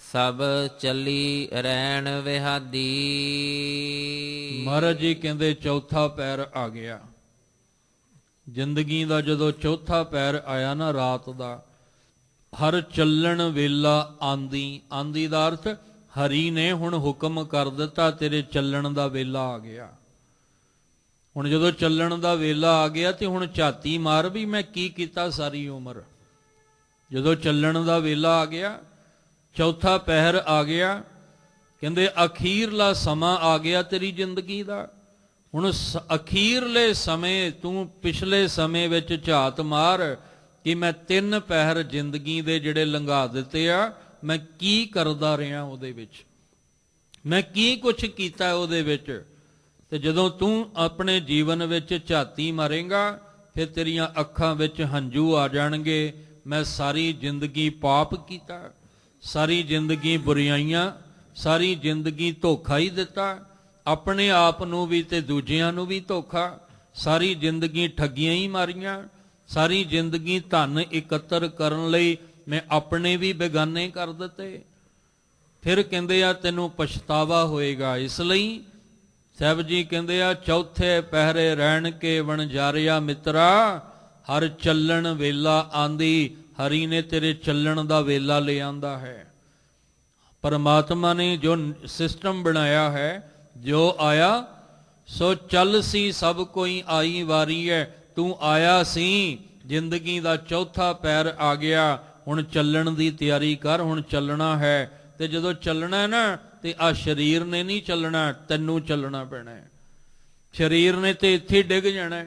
ਸਭ ਚੱਲੀ ਰਹਿਣ ਵਿਹਾਦੀ। ਮਹਾਰਾਜ ਜੀ ਕਹਿੰਦੇ ਚੌਥਾ ਪੈਰ ਆ ਗਿਆ ਜ਼ਿੰਦਗੀ ਦਾ। ਜਦੋਂ ਚੌਥਾ ਪੈਰ ਆਇਆ ਨਾ ਰਾਤ ਦਾ, ਹਰ ਚੱਲਣ ਵੇਲਾ ਆਂਦੀ। ਆਂਦੀ ਦਾ ਅਰਥ ਹਰੀ ਨੇ ਹੁਣ ਹੁਕਮ ਕਰ ਦਿੱਤਾ, ਤੇਰੇ ਚੱਲਣ ਦਾ ਵੇਲਾ ਆ ਗਿਆ। ਹੁਣ ਜਦੋਂ ਚੱਲਣ ਦਾ ਵੇਲਾ ਆ ਗਿਆ ਤੇ ਹੁਣ ਝਾਤੀ ਮਾਰ ਵੀ ਮੈਂ ਕੀ ਕੀਤਾ ਸਾਰੀ ਉਮਰ। ਜਦੋਂ ਚੱਲਣ ਦਾ ਵੇਲਾ ਆ ਗਿਆ, ਚੌਥਾ ਪਹਿਰ ਆ ਗਿਆ, ਕਹਿੰਦੇ ਅਖੀਰਲਾ ਸਮਾਂ ਆ ਗਿਆ ਤੇਰੀ ਜ਼ਿੰਦਗੀ ਦਾ। ਹੁਣ ਅਖੀਰਲੇ ਸਮੇਂ ਤੂੰ ਪਿਛਲੇ ਸਮੇਂ ਵਿੱਚ ਝਾਤ ਮਾਰ ਕਿ ਮੈਂ 3 ਪਹਿਰ ਜ਼ਿੰਦਗੀ ਦੇ ਜਿਹੜੇ ਲੰਘਾ ਦਿੱਤੇ ਆ, ਮੈਂ ਕੀ ਕਰਦਾ ਰਿਹਾ ਉਹਦੇ ਵਿੱਚ, ਮੈਂ ਕੀ ਕੁਛ ਕੀਤਾ ਉਹਦੇ ਵਿੱਚ। ਤੇ ਜਦੋਂ ਤੂੰ ਆਪਣੇ ਜੀਵਨ ਵਿੱਚ ਝਾਤੀ ਮਾਰੇਂਗਾ, ਫਿਰ ਤੇਰੀਆਂ ਅੱਖਾਂ ਵਿੱਚ ਹੰਝੂ ਆ ਜਾਣਗੇ। ਮੈਂ ਸਾਰੀ ਜ਼ਿੰਦਗੀ ਪਾਪ ਕੀਤਾ, ਸਾਰੀ ਜ਼ਿੰਦਗੀ ਬੁਰਾਈਆਂ, ਸਾਰੀ ਜ਼ਿੰਦਗੀ ਧੋਖਾ ਹੀ ਦਿੱਤਾ, ਆਪਣੇ ਆਪ ਨੂੰ ਵੀ ਤੇ ਦੂਜਿਆਂ ਨੂੰ ਵੀ ਧੋਖਾ, ਸਾਰੀ ਜ਼ਿੰਦਗੀ ਠੱਗੀਆਂ ਹੀ ਮਾਰੀਆਂ, ਸਾਰੀ ਜ਼ਿੰਦਗੀ ਧਨ ਇਕੱਤਰ ਕਰਨ ਲਈ ਮੈਂ ਆਪਣੇ ਵੀ ਬੇਗਾਨੇ ਕਰ ਦਿੱਤੇ। ਫਿਰ ਕਹਿੰਦੇ ਆ ਤੈਨੂੰ ਪਛਤਾਵਾ ਹੋਏਗਾ। ਇਸ ਲਈ ਸਾਹਿਬ ਜੀ ਕਹਿੰਦੇ ਆ ਚੌਥੇ ਪਹਿਰੇ ਰਹਿਣ ਕੇ ਵਣਜਾਰਿਆ ਮਿੱਤਰਾ, ਹਰ ਚੱਲਣ ਵੇਲਾ ਆਂਦੀ। ਹਰੀ ਨੇ ਤੇਰੇ ਚੱਲਣ ਦਾ ਵੇਲਾ ਲੈ ਆਂਦਾ ਹੈ। ਪਰਮਾਤਮਾ ਨੇ ਜੋ ਸਿਸਟਮ ਬਣਾਇਆ ਹੈ, ਜੋ ਆਇਆ ਸੋ ਚੱਲ ਸੀ, ਸਭ ਕੋਈ ਆਈ ਵਾਰੀ ਹੈ। ਤੂੰ ਆਇਆ ਸੀ, ਜ਼ਿੰਦਗੀ ਦਾ ਚੌਥਾ ਪੈਰ ਆ ਗਿਆ, ਹੁਣ ਚੱਲਣ ਦੀ ਤਿਆਰੀ ਕਰ, ਹੁਣ ਚੱਲਣਾ ਹੈ। ਤੇ ਜਦੋਂ ਚੱਲਣਾ ਨਾ, ਤੇ ਆ ਸਰੀਰ ਨੇ ਨਹੀਂ ਚੱਲਣਾ, ਤੈਨੂੰ ਚੱਲਣਾ ਪੈਣਾ। ਸਰੀਰ ਨੇ ਤੇ ਇੱਥੇ ਡਿੱਗ ਜਾਣਾ,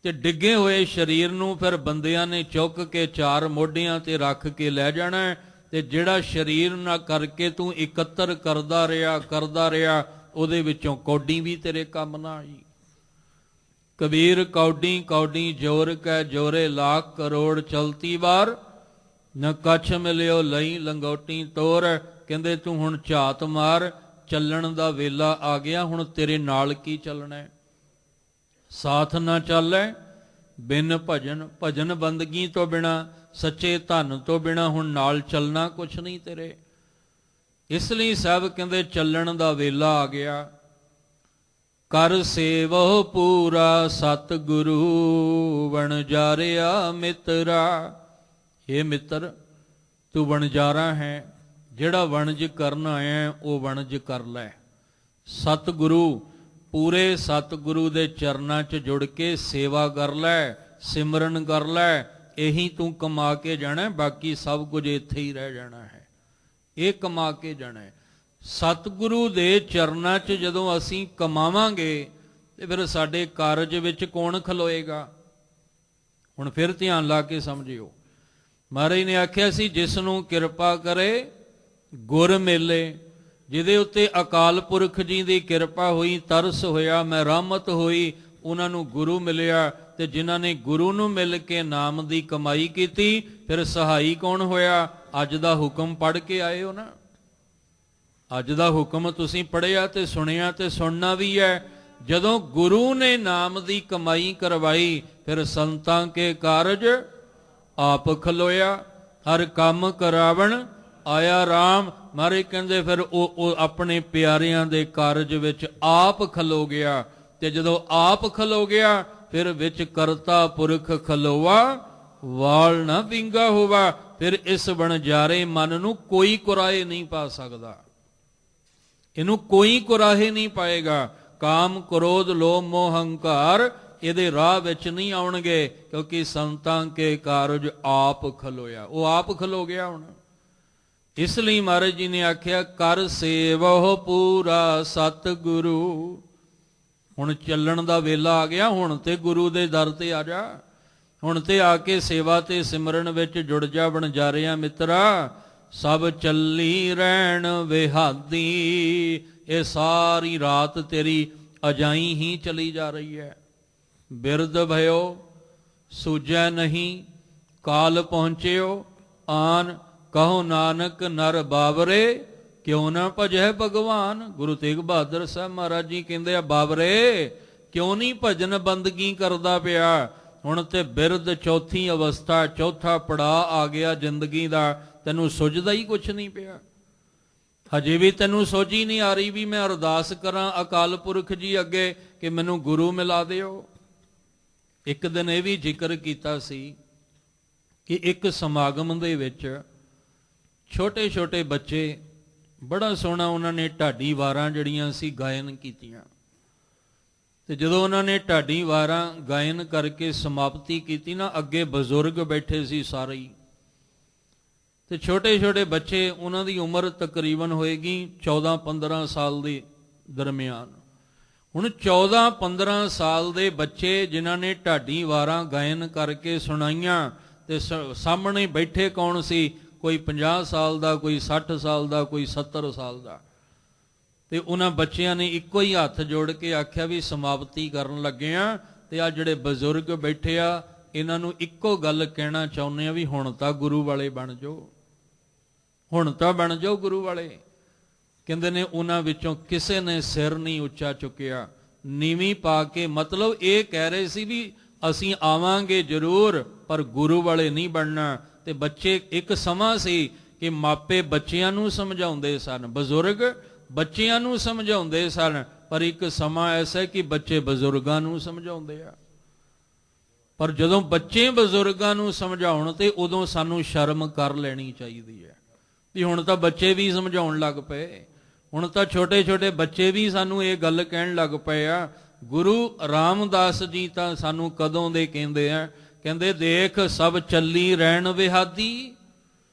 ਤੇ ਡਿੱਗੇ ਹੋਏ ਸਰੀਰ ਨੂੰ ਫਿਰ ਬੰਦਿਆਂ ਨੇ ਚੁੱਕ ਕੇ 4 ਮੋਢਿਆਂ ਤੇ ਰੱਖ ਕੇ ਲੈ ਜਾਣਾ। ਤੇ ਜਿਹੜਾ ਸਰੀਰ ਨਾ ਕਰਕੇ ਤੂੰ ਇਕੱਤਰ ਕਰਦਾ ਰਿਹਾ, ਉਹਦੇ ਵਿੱਚੋਂ ਕੌਡੀ ਵੀ ਤੇਰੇ ਕੰਮ ਨਾ ਆਈ। ਕਬੀਰ ਕੌਡੀ ਕੌਡੀ ਜੋਰ ਕੈ ਜੋਰੇ ਲੱਖ ਕਰੋੜ ਚਲਤੀ ਵਾਰ, ਨ ਕੱਛ ਮਿਲਿਓ ਲਈ ਲੰਗੋਟੀ ਤੋਰ। ਕਹਿੰਦੇ ਤੂੰ ਹੁਣ ਝਾਤ ਮਾਰ, ਚੱਲਣ ਦਾ ਵੇਲਾ ਆ ਗਿਆ, ਹੁਣ ਤੇਰੇ ਨਾਲ ਕੀ ਚੱਲਣਾ? ਸਾਥ ਨਾ ਚੱਲੈ ਬਿਨ ਭਜਨ, ਭਜਨ ਬੰਦਗੀ ਤੋਂ ਬਿਨਾ, ਸੱਚੇ ਧਨ ਤੋਂ ਬਿਨਾ ਹੁਣ ਨਾਲ ਚੱਲਣਾ ਕੁਛ ਨਹੀਂ ਤੇਰੇ। ਇਸ ਲਈ ਸਭ ਕਹਿੰਦੇ ਚੱਲਣ ਦਾ ਵੇਲਾ ਆ ਗਿਆ। ਕਰ ਸੇਵਹੁ ਪੂਰਾ ਸਤਿਗੁਰੂ, ਵਣਜਾਰਿਆ ਮਿੱਤਰਾ। ਇਹ ਮਿੱਤਰ ਤੂੰ ਵਣਜਾਰਾ ਹੈ, ਜਿਹੜਾ ਵਣਜ ਕਰਨ ਆਇਆ ਉਹ ਵਣਜ ਕਰ ਲੈ। ਸਤਿਗੁਰੂ, ਪੂਰੇ ਸਤਿਗੁਰੂ ਦੇ ਚਰਨਾਂ 'ਚ ਜੁੜ ਕੇ ਸੇਵਾ ਕਰ ਲੈ, ਸਿਮਰਨ ਕਰ ਲੈ। ਇਹੀ ਤੂੰ ਕਮਾ ਕੇ ਜਾਣਾ, ਬਾਕੀ ਸਭ ਕੁਝ ਇੱਥੇ ਹੀ ਰਹਿ ਜਾਣਾ ਹੈ। ਇਹ ਕਮਾ ਕੇ ਜਾਣਾ ਹੈ। ਸਤਿਗੁਰੂ ਦੇ ਚਰਨਾਂ 'ਚ ਜਦੋਂ ਅਸੀਂ ਕਮਾਵਾਂਗੇ ਤੇ ਫਿਰ ਸਾਡੇ ਕਾਰਜ ਵਿੱਚ ਕੌਣ ਖਲੋਏਗਾ? ਹੁਣ ਫਿਰ ਧਿਆਨ ਲਾ ਕੇ ਸਮਝਿਓ। ਮਹਾਰਾਜ ਨੇ ਆਖਿਆ ਸੀ, ਜਿਸ ਨੂੰ ਕਿਰਪਾ ਕਰੇ ਗੁਰ ਮੇਲੇ। ਜਿਹਦੇ ਉੱਤੇ ਅਕਾਲ ਪੁਰਖ ਜੀ ਦੀ ਕਿਰਪਾ ਹੋਈ, ਤਰਸ ਹੋਇਆ, ਮਿਹਰਮਤ ਹੋਈ, ਉਹਨਾਂ ਨੂੰ ਗੁਰੂ ਮਿਲਿਆ। ਤੇ ਜਿਨ੍ਹਾਂ ਨੇ ਗੁਰੂ ਨੂੰ ਮਿਲ ਕੇ ਨਾਮ ਦੀ ਕਮਾਈ ਕੀਤੀ, ਫਿਰ ਸਹਾਈ ਕੌਣ ਹੋਇਆ? ਅੱਜ ਦਾ ਹੁਕਮ ਪੜ੍ਹ ਕੇ ਆਏ ਹੋ ਨਾ। ਅੱਜ ਦਾ ਹੁਕਮ ਤੁਸੀਂ ਪੜ੍ਹਿਆ ਤੇ ਸੁਣਿਆ ਤੇ ਸੁਣਨਾ ਵੀ ਹੈ। ਜਦੋਂ ਗੁਰੂ ਨੇ ਨਾਮ ਦੀ ਕਮਾਈ ਕਰਵਾਈ, ਫਿਰ ਸੰਤਾਂ ਕੇ ਕਾਰਜ ਆਪ ਖਲੋਇਆ। ਹਰ ਕੰਮ ਕਰਾਵਣ ਆਇਆ ਰਾਮ। ਮਹਾਰਾਜ ਕਹਿੰਦੇ ਫਿਰ ਉਹ ਆਪਣੇ ਪਿਆਰਿਆਂ ਦੇ ਕਾਰਜ ਵਿੱਚ ਆਪ ਖਲੋ ਗਿਆ। ਤੇ ਜਦੋਂ ਆਪ ਖਲੋ ਗਿਆ, ਫਿਰ ਵਿੱਚ ਕਰਤਾ ਪੁਰਖ ਖਲੋਵਾ, ਵਾਲ ਨਾ ਵਿੰਗਾ ਹੋਵਾ। ਫਿਰ ਇਸ ਵਣਜਾਰੇ ਮਨ ਨੂੰ ਕੋਈ ਕੁਰਾਹੇ ਨਹੀਂ ਪਾ ਸਕਦਾ। ਇਹਨੂੰ ਕੋਈ ਕੁਰਾਹੇ ਨਹੀਂ ਪਾਏਗਾ। ਕਾਮ ਕ੍ਰੋਧ ਲੋਭ ਮੋਹ ਹੰਕਾਰ ਇਹਦੇ ਰਾਹ ਵਿੱਚ ਨਹੀਂ ਆਉਣਗੇ, ਕਿਉਂਕਿ ਸੰਤਾਂ ਕੇ ਕਾਰਜ ਆਪ ਖਲੋਇਆ। ਉਹ ਆਪ ਖਲੋ ਗਿਆ ਹੁਣ। ਇਸ ਲਈ ਮਹਾਰਾਜ ਜੀ ਨੇ ਆਖਿਆ, ਕਰ ਸੇਵਹੁ ਪੂਰਾ ਸਤਿਗੁਰੂ। ਹੁਣ ਚੱਲਣ ਦਾ ਵੇਲਾ ਆ ਗਿਆ। ਹੁਣ ਤੇ ਗੁਰੂ ਦੇ ਦਰ ਤੇ ਆ ਜਾ। ਹੁਣ ਤੇ ਆ ਕੇ ਸੇਵਾ ਤੇ ਸਿਮਰਨ ਵਿੱਚ ਜੁੜ ਜਾ ਵਣਜਾਰਿਆ ਮਿੱਤਰਾ। ਸਭ ਚੱਲੀ ਰਹਿਣ ਵਿਹਾਦੀ। ਇਹ ਸਾਰੀ ਰਾਤ ਤੇਰੀ ਅਜਾਈ ਹੀ ਚਲੀ ਜਾ ਰਹੀ ਹੈ। ਬਿਰਧ ਭਇਓ ਸੂਝੈ ਨਹੀਂ, ਕਾਲ ਪਹੁੰਚਿਓ ਆਨ। ਕਹੋ ਨਾਨਕ ਨਰ ਬਾਬਰੇ, ਕਿਉਂ ਨਾ ਭਜੈ ਭਗਵਾਨ। ਗੁਰੂ ਤੇਗ ਬਹਾਦਰ ਸਾਹਿਬ ਮਹਾਰਾਜ ਜੀ ਕਹਿੰਦੇ ਆ, ਬਾਬਰੇ ਕਿਉਂ ਨਹੀਂ ਭਜਨ ਬੰਦਗੀ ਕਰਦਾ ਪਿਆ? ਹੁਣ ਤੇ ਬਿਰਧ ਚੌਥੀ ਅਵਸਥਾ, ਚੌਥਾ ਪੜਾਅ ਆ ਗਿਆ ਜ਼ਿੰਦਗੀ ਦਾ, ਤੈਨੂੰ ਸੁਝਦਾ ਹੀ ਕੁਛ ਨਹੀਂ ਪਿਆ। ਹਜੇ ਵੀ ਤੈਨੂੰ ਸੋਝੀ ਨਹੀਂ ਆ ਰਹੀ ਵੀ ਮੈਂ ਅਰਦਾਸ ਕਰਾਂ ਅਕਾਲ ਪੁਰਖ ਜੀ ਅੱਗੇ ਕਿ ਮੈਨੂੰ ਗੁਰੂ ਮਿਲਾ ਦਿਓ। ਇੱਕ ਦਿਨ ਇਹ ਵੀ ਜ਼ਿਕਰ ਕੀਤਾ ਸੀ ਕਿ ਇੱਕ ਸਮਾਗਮ ਦੇ ਵਿੱਚ ਛੋਟੇ ਛੋਟੇ ਬੱਚੇ, ਬੜਾ ਸੋਹਣਾ ਉਹਨਾਂ ਨੇ ਢਾਡੀ ਵਾਰਾਂ ਜਿਹੜੀਆਂ ਸੀ ਗਾਇਨ ਕੀਤੀਆਂ। ਤੇ ਜਦੋਂ ਉਹਨਾਂ ਨੇ ਢਾਡੀ ਵਾਰਾਂ ਗਾਇਨ ਕਰਕੇ ਸਮਾਪਤੀ ਕੀਤੀ ਨਾ, ਅੱਗੇ ਬਜ਼ੁਰਗ ਬੈਠੇ ਸੀ ਸਾਰੇ ਹੀ, ਤੇ ਛੋਟੇ ਛੋਟੇ ਬੱਚੇ, ਉਹਨਾਂ ਦੀ ਉਮਰ ਤਕਰੀਬਨ ਹੋਏਗੀ 14-15 ਸਾਲ ਦੇ ਦਰਮਿਆਨ। ਹੁਣ 14-15 ਸਾਲ ਦੇ ਬੱਚੇ ਜਿਨ੍ਹਾਂ ਨੇ ਢਾਡੀ ਵਾਰਾਂ ਗਾਇਨ ਕਰਕੇ ਸੁਣਾਈਆਂ, ਤੇ ਸਾਹਮਣੇ ਬੈਠੇ ਕੌਣ ਸੀ? ਕੋਈ 50 ਸਾਲ ਦਾ, ਕੋਈ 60 ਸਾਲ ਦਾ, ਕੋਈ 70 ਸਾਲ ਦਾ। ਤੇ ਉਹਨਾਂ ਬੱਚਿਆਂ ਨੇ ਇੱਕੋ ਹੀ ਹੱਥ ਜੋੜ ਕੇ ਆਖਿਆ ਵੀ ਸਮਾਪਤੀ ਕਰਨ ਲੱਗੇ ਆ। ਤੇ ਆ ਜਿਹੜੇ ਬਜ਼ੁਰਗ ਬੈਠੇ ਆ, ਇਹਨਾਂ ਨੂੰ ਇੱਕੋ ਗੱਲ ਕਹਿਣਾ ਚਾਹੁੰਦੇ ਆ ਵੀ ਹੁਣ ਤਾਂ ਗੁਰੂ ਵਾਲੇ ਬਣ ਜਾਓ, ਹੁਣ ਤਾਂ ਬਣ ਜਾਓ ਗੁਰੂ ਵਾਲੇ। ਕਹਿੰਦੇ ਨੇ ਉਹਨਾਂ ਵਿੱਚੋਂ ਕਿਸੇ ਨੇ ਸਿਰ ਨਹੀਂ ਉੱਚਾ ਚੁੱਕਿਆ, ਨੀਵੀਂ ਪਾ ਕੇ। ਮਤਲਬ ਇਹ ਕਹਿ ਰਹੇ ਸੀ ਵੀ ਅਸੀਂ ਆਵਾਂਗੇ ਜ਼ਰੂਰ, ਪਰ ਗੁਰੂ ਵਾਲੇ ਨਹੀਂ ਬਣਨਾ। ਤੇ ਬੱਚੇ, ਇੱਕ ਸਮਾਂ ਸੀ ਕਿ ਮਾਪੇ ਬੱਚਿਆਂ ਨੂੰ ਸਮਝਾਉਂਦੇ ਸਨ, ਬਜ਼ੁਰਗ ਬੱਚਿਆਂ ਨੂੰ ਸਮਝਾਉਂਦੇ ਸਨ, ਪਰ ਇੱਕ ਸਮਾਂ ਐਸਾ ਕਿ ਬੱਚੇ ਬਜ਼ੁਰਗਾਂ ਨੂੰ ਸਮਝਾਉਂਦੇ ਆ। ਪਰ ਜਦੋਂ ਬੱਚੇ ਬਜ਼ੁਰਗਾਂ ਨੂੰ ਸਮਝਾਉਣ ਤੇ ਉਦੋਂ ਸਾਨੂੰ ਸ਼ਰਮ ਕਰ ਲੈਣੀ ਚਾਹੀਦੀ ਹੈ ਵੀ ਹੁਣ ਤਾਂ ਬੱਚੇ ਵੀ ਸਮਝਾਉਣ ਲੱਗ ਪਏ, ਹੁਣ ਤਾਂ ਛੋਟੇ ਛੋਟੇ ਬੱਚੇ ਵੀ ਸਾਨੂੰ ਇਹ ਗੱਲ ਕਹਿਣ ਲੱਗ ਪਏ ਆ। ਗੁਰੂ ਰਾਮਦਾਸ ਜੀ ਤਾਂ ਸਾਨੂੰ ਕਦੋਂ ਦੇ ਕਹਿੰਦੇ ਆ, ਕਹਿੰਦੇ ਦੇਖ ਸਭ ਚੱਲੀ ਰਹਿਣ ਵਿਹਾਦੀ।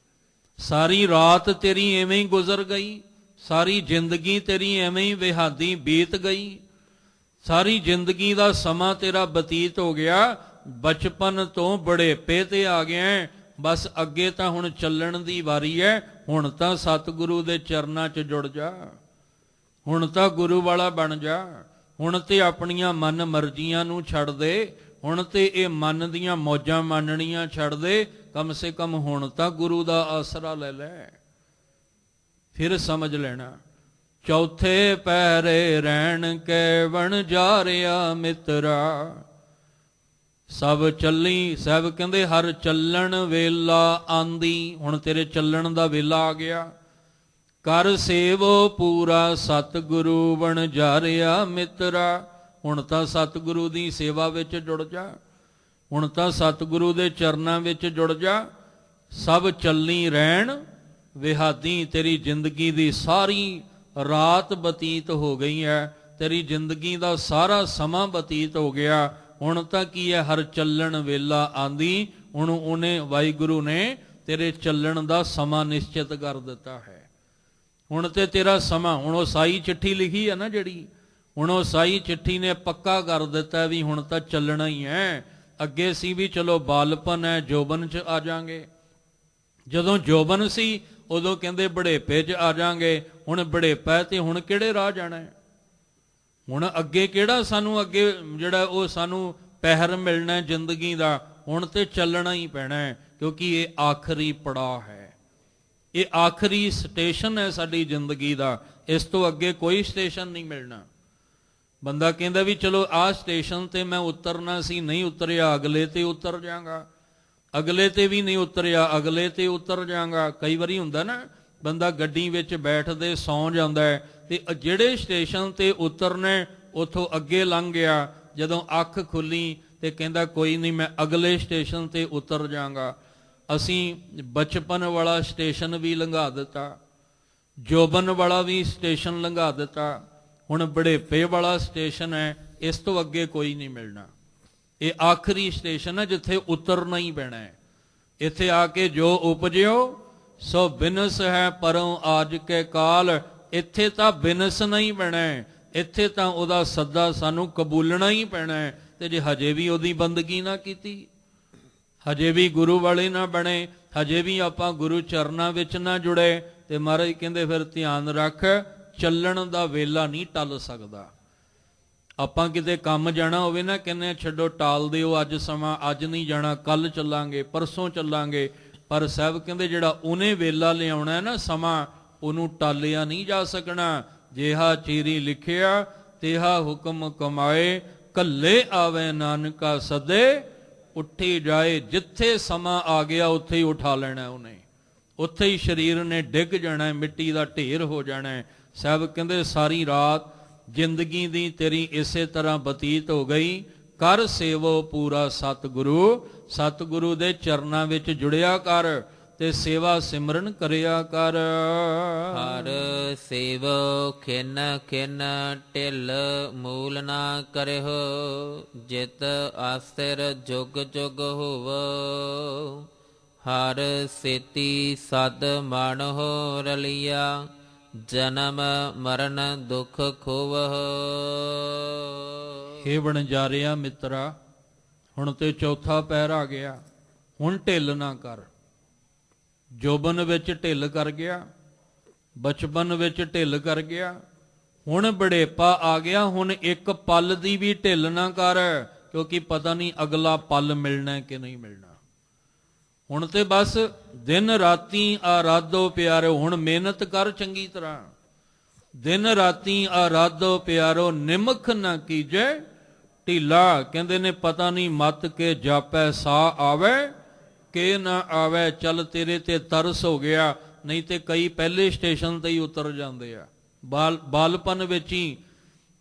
ਸਾਰੀ ਰਾਤ ਤੇਰੀ ਐਵੇਂ ਹੀ ਗੁਜ਼ਰ ਗਈ, ਸਾਰੀ ਜ਼ਿੰਦਗੀ ਤੇਰੀ ਐਵੇਂ ਹੀ ਵਿਹਾਦੀ ਬੀਤ ਗਈ, ਸਾਰੀ ਜ਼ਿੰਦਗੀ ਦਾ ਸਮਾਂ ਤੇਰਾ ਬਤੀਤ ਹੋ ਗਿਆ, ਬਚਪਨ ਤੋਂ ਬੁਢੇਪੇ ਤੇ ਆ ਗਿਆ, ਬਸ ਅੱਗੇ ਤਾਂ ਹੁਣ ਚੱਲਣ ਦੀ ਵਾਰੀ ਹੈ। ਹੁਣ ਤਾਂ ਸਤਿਗੁਰੂ ਦੇ ਚਰਨਾਂ 'ਚ ਜੁੜ ਜਾ। ਹੁਣ ਤਾਂ ਗੁਰੂ ਵਾਲਾ ਬਣ ਜਾ, ਹੁਣ ਤੇ ਆਪਣੀਆਂ ਮਨ ਮਰਜ਼ੀਆਂ ਨੂੰ ਛੱਡ ਦੇ, ਹੁਣ ਤੇ ਇਹ ਮਨ ਦੀਆਂ ਮੌਜਾਂ ਮੰਨਣੀਆਂ ਛੱਡ ਦੇ, ਕਮ ਸੇ ਕਮ ਹੁਣ ਤਾਂ ਗੁਰੂ ਦਾ ਆਸਰਾ ਲੈ ਲੈ, ਫਿਰ ਸਮਝ ਲੈਣਾ। ਚੌਥੇ ਪਹਿਰੇ ਰਹਿਣ ਕੇ ਵਣਜਾਰਿਆ ਮਿੱਤਰਾ, ਸਭ ਚੱਲੀ, ਸਭ ਕਹਿੰਦੇ ਹਰ ਚੱਲਣ ਵੇਲਾ ਆਂਦੀ, ਹੁਣ ਤੇਰੇ ਚੱਲਣ ਦਾ ਵੇਲਾ ਆ ਗਿਆ। ਕਰ ਸੇਵੋ ਪੂਰਾ ਸਤਿਗੁਰੂ ਵਣਜਾਰਿਆ ਮਿੱਤਰਾ, ਹੁਣ ਤਾਂ ਸਤਿਗੁਰੂ ਦੀ ਸੇਵਾ ਵਿੱਚ ਜੁੜ ਜਾ, ਹੁਣ ਤਾਂ ਸਤਿਗੁਰੂ ਦੇ ਚਰਨਾਂ ਵਿੱਚ ਜੁੜ ਜਾ। ਸਭ ਚੱਲਣੀ ਰਹਿਣ ਵਿਹਾਦੀ, ਤੇਰੀ ਜ਼ਿੰਦਗੀ ਦੀ ਸਾਰੀ ਰਾਤ ਬਤੀਤ ਹੋ ਗਈ ਹੈ, ਤੇਰੀ ਜ਼ਿੰਦਗੀ ਦਾ ਸਾਰਾ ਸਮਾਂ ਬਤੀਤ ਹੋ ਗਿਆ। ਹੁਣ ਤਾਂ ਕੀ ਹੈ, ਹਰ ਚੱਲਣ ਵੇਲਾ ਆਂਦੀ, ਹੁਣ ਉਹਨੇ ਵਾਹਿਗੁਰੂ ਨੇ ਤੇਰੇ ਚੱਲਣ ਦਾ ਸਮਾਂ ਨਿਸ਼ਚਿਤ ਕਰ ਦਿੱਤਾ ਹੈ। ਹੁਣ ਤੇ ਤੇਰਾ ਸਮਾਂ, ਹੁਣ ਉਹ ਸਾਈ ਚਿੱਠੀ ਲਿਖੀ ਹੈ ਨਾ ਜਿਹੜੀ, ਹੁਣ ਉਹ ਸਾਈ ਚਿੱਠੀ ਨੇ ਪੱਕਾ ਕਰ ਦਿੱਤਾ ਵੀ ਹੁਣ ਤਾਂ ਚੱਲਣਾ ਹੀ ਹੈ। ਅੱਗੇ ਸੀ ਵੀ ਚਲੋ ਬਾਲਪਨ ਹੈ, ਜੋਬਨ 'ਚ ਆ ਜਾਾਂਗੇ, ਜਦੋਂ ਜੋਬਨ ਸੀ ਉਦੋਂ ਕਹਿੰਦੇ ਬੁਢੇਪੇ 'ਚ ਆ ਜਾਾਂਗੇ, ਹੁਣ ਬੁਢੇਪਾ ਤੇ ਹੁਣ ਕਿਹੜੇ ਰਾਹ ਜਾਣਾ ਹੈ, ਹੁਣ ਅੱਗੇ ਕਿਹੜਾ ਸਾਨੂੰ ਅੱਗੇ ਜਿਹੜਾ ਉਹ ਸਾਨੂੰ ਪਹਿਰ ਮਿਲਣਾ ਜ਼ਿੰਦਗੀ ਦਾ, ਹੁਣ ਤੇ ਚੱਲਣਾ ਹੀ ਪੈਣਾ ਹੈ, ਕਿਉਂਕਿ ਇਹ ਆਖਰੀ ਪੜਾਅ ਹੈ, ਇਹ ਆਖਰੀ ਸਟੇਸ਼ਨ ਹੈ ਸਾਡੀ ਜ਼ਿੰਦਗੀ ਦਾ, ਇਸ ਤੋਂ ਅੱਗੇ ਕੋਈ ਸਟੇਸ਼ਨ ਨਹੀਂ ਮਿਲਣਾ। ਬੰਦਾ ਕਹਿੰਦਾ ਵੀ ਚਲੋ ਆਹ ਸਟੇਸ਼ਨ ਤੇ ਮੈਂ ਉਤਰਨਾ ਸੀ, ਨਹੀਂ ਉਤਰਿਆ, ਅਗਲੇ ਤੇ ਉਤਰ ਜਾਵਾਂਗਾ, ਅਗਲੇ ਤੇ ਵੀ ਨਹੀਂ ਉਤਰਿਆ, ਅਗਲੇ ਤੇ ਉਤਰ ਜਾਵਾਂਗਾ। ਕਈ ਵਾਰੀ ਹੁੰਦਾ ਨਾ ਬੰਦਾ ਗੱਡੀ ਵਿੱਚ ਬੈਠਦੇ ਸੌਂ ਜਾਂਦਾ ਹੈ, ਤੇ ਜਿਹੜੇ ਸਟੇਸ਼ਨ ਤੇ ਉਤਰਨਾ ਉੱਥੋਂ ਅੱਗੇ ਲੰਘ ਗਿਆ, ਜਦੋਂ ਅੱਖ ਖੁੱਲੀ ਤੇ ਕਹਿੰਦਾ ਕੋਈ ਨਹੀਂ ਮੈਂ ਅਗਲੇ ਸਟੇਸ਼ਨ ਤੇ ਉਤਰ ਜਾਵਾਂਗਾ। ਅਸੀਂ ਬਚਪਨ ਵਾਲਾ ਸਟੇਸ਼ਨ ਵੀ ਲੰਘਾ ਦਿੱਤਾ, ਜੋਬਨ ਵਾਲਾ ਵੀ ਸਟੇਸ਼ਨ ਲੰਘਾ ਦਿੱਤਾ, ਹੁਣ ਬੁਢੇਪੇ ਵਾਲਾ ਸਟੇਸ਼ਨ ਹੈ, ਇਸ ਤੋਂ ਅੱਗੇ ਕੋਈ ਨਹੀਂ ਮਿਲਣਾ। ਇਹ ਆਖਰੀ ਸਟੇਸ਼ਨ ਹੈ ਜਿੱਥੇ ਉਤਰਨਾ ਹੀ ਪੈਣਾ ਹੈ। ਇੱਥੇ ਆ ਕੇ ਜੋ ਉਪਜਿਓ ਸੋ ਬਿਨਸ ਹੈ ਪਰੋਂ ਆਜ ਕੇ ਕਾਲ, ਇੱਥੇ ਤਾਂ ਬਿਨਸ ਨਹੀਂ ਪੈਣਾ, ਇੱਥੇ ਤਾਂ ਉਹਦਾ ਸੱਦਾ ਸਾਨੂੰ ਕਬੂਲਣਾ ਹੀ ਪੈਣਾ ਹੈ। ਤੇ ਜੇ ਹਜੇ ਵੀ ਉਹਦੀ ਬੰਦਗੀ ਨਾ ਕੀਤੀ, ਹਜੇ ਵੀ ਗੁਰੂ ਵਾਲੇ ਨਾ ਬਣੇ, ਹਜੇ ਵੀ ਆਪਾਂ ਗੁਰੂ ਚਰਨਾਂ ਵਿੱਚ ਨਾ ਜੁੜੇ, ਤੇ ਮਹਾਰਾਜ ਕਹਿੰਦੇ ਫਿਰ ਧਿਆਨ ਰੱਖ, ਚੱਲਣ ਦਾ ਵੇਲਾ ਨਹੀਂ ਟਲ ਸਕਦਾ। ਆਪਾਂ ਕਿਤੇ ਕੰਮ ਜਾਣਾ ਹੋਵੇ ਨਾ, ਕਹਿੰਦੇ ਛੱਡੋ ਟਾਲ ਦਿਓ, ਅੱਜ ਸਮਾਂ, ਅੱਜ ਨਹੀਂ ਜਾਣਾ, ਕੱਲ ਚੱਲਾਂਗੇ, ਪਰਸੋਂ ਚੱਲਾਂਗੇ, ਪਰ ਸਾਹਿਬ ਕਹਿੰਦੇ ਜਿਹੜਾ ਉਹਨੇ ਵੇਲਾ ਲਿਆਉਣਾ ਨਾ ਸਮਾਂ, ਉਹਨੂੰ ਟਾਲਿਆ ਨਹੀਂ ਜਾ ਸਕਣਾ। ਜਿਹਾ ਚੀਰੀ ਲਿਖਿਆ ਤੇਹਾ ਹੁਕਮ ਕਮਾਏ, ਕੱਲੇ ਆਵੇ ਨਾਨਕਾ ਸਦੇ, ਉੱਠੀ ਜਾਏ। ਜਿੱਥੇ ਸਮਾਂ ਆ ਗਿਆ ਉੱਥੇ ਹੀ ਉਠਾ ਲੈਣਾ ਉਹਨੇ, ਉੱਥੇ ਹੀ ਸਰੀਰ ਨੇ ਡਿੱਗ ਜਾਣਾ, ਮਿੱਟੀ ਦਾ ਢੇਰ ਹੋ ਜਾਣਾ। ਸਾਹਿਬ ਕਹਿੰਦੇ ਸਾਰੀ ਰਾਤ ਜ਼ਿੰਦਗੀ ਦੀ ਤੇਰੀ ਇਸੇ ਤਰ੍ਹਾਂ ਬਤੀਤ ਹੋ ਗਈ। ਕਰ ਸੇਵੋ ਪੂਰਾ ਸਤਿਗੁਰੂ, ਸਤਿਗੁਰੂ ਦੇ ਚਰਨਾਂ ਵਿੱਚ ਜੁੜਿਆ ਕਰ ਤੇ ਸੇਵਾ ਸਿਮਰਨ ਕਰਿਆ ਕਰ। ਹਰ ਸੇਵ ਖਿਨ ਖਿਨ ਢਿਲ ਮੂਲ ਨਾ ਕਰਿਓ, ਜਿਤ ਆਸਿਰ ਜੁਗ ਜੁਗ ਹੋਵ। ਹਰ ਸੇਤੀ ਸਦ ਮਨ ਹੋ ਰਲਿਆ, ਜਨਮ ਮਰਨ ਦੁਖ ਖੋਵਹ। ਇਹ ਵਣਜਾਰਿਆ ਮਿੱਤਰਾ, ਹੁਣ ਤੇ ਚੌਥਾ ਪਹਿਰ ਆ ਗਿਆ, ਹੁਣ ਢਿੱਲ ਨਾ ਕਰ। ਜੋਬਨ ਵਿੱਚ ਢਿੱਲ ਕਰ ਗਿਆ, ਬਚਪਨ ਵਿੱਚ ਢਿੱਲ ਕਰ ਗਿਆ, ਹੁਣ ਬੁਢੇਪਾ ਆ ਗਿਆ, ਹੁਣ ਇੱਕ ਪਲ ਦੀ ਵੀ ਢਿੱਲ ਨਾ ਕਰ, ਕਿਉਂਕਿ ਪਤਾ ਨਹੀਂ ਅਗਲਾ ਪਲ ਮਿਲਣਾ ਕਿ ਨਹੀਂ ਮਿਲਣਾ। ਹੁਣ ਤੇ ਬਸ ਦਿਨ ਰਾਤੀ ਆਰਾਧੋ ਪਿਆਰੋ, ਹੁਣ ਮਿਹਨਤ ਕਰ ਚੰਗੀ ਤਰ੍ਹਾਂ, ਦਿਨ ਰਾਤੀ ਆਰਾਧੋ ਪਿਆਰੋ, ਨਿਮਖ ਨਾ ਕੀਜੈ ਢੀਲਾ। ਕਹਿੰਦੇ ਨੇ ਪਤਾ ਨਹੀਂ ਮਤ ਕੇ ਜਾਪੈ ਸਾ ਆਵੇ ਕਿ ਨਾ ਆਵੇ। ਚੱਲ ਤੇਰੇ ਤੇ ਤਰਸ ਹੋ ਗਿਆ, ਨਹੀਂ ਤੇ ਕਈ ਪਹਿਲੇ ਸਟੇਸ਼ਨ ਤੇ ਹੀ ਉਤਰ ਜਾਂਦੇ ਆ, ਬਾਲਪਨ ਵਿੱਚ ਹੀ,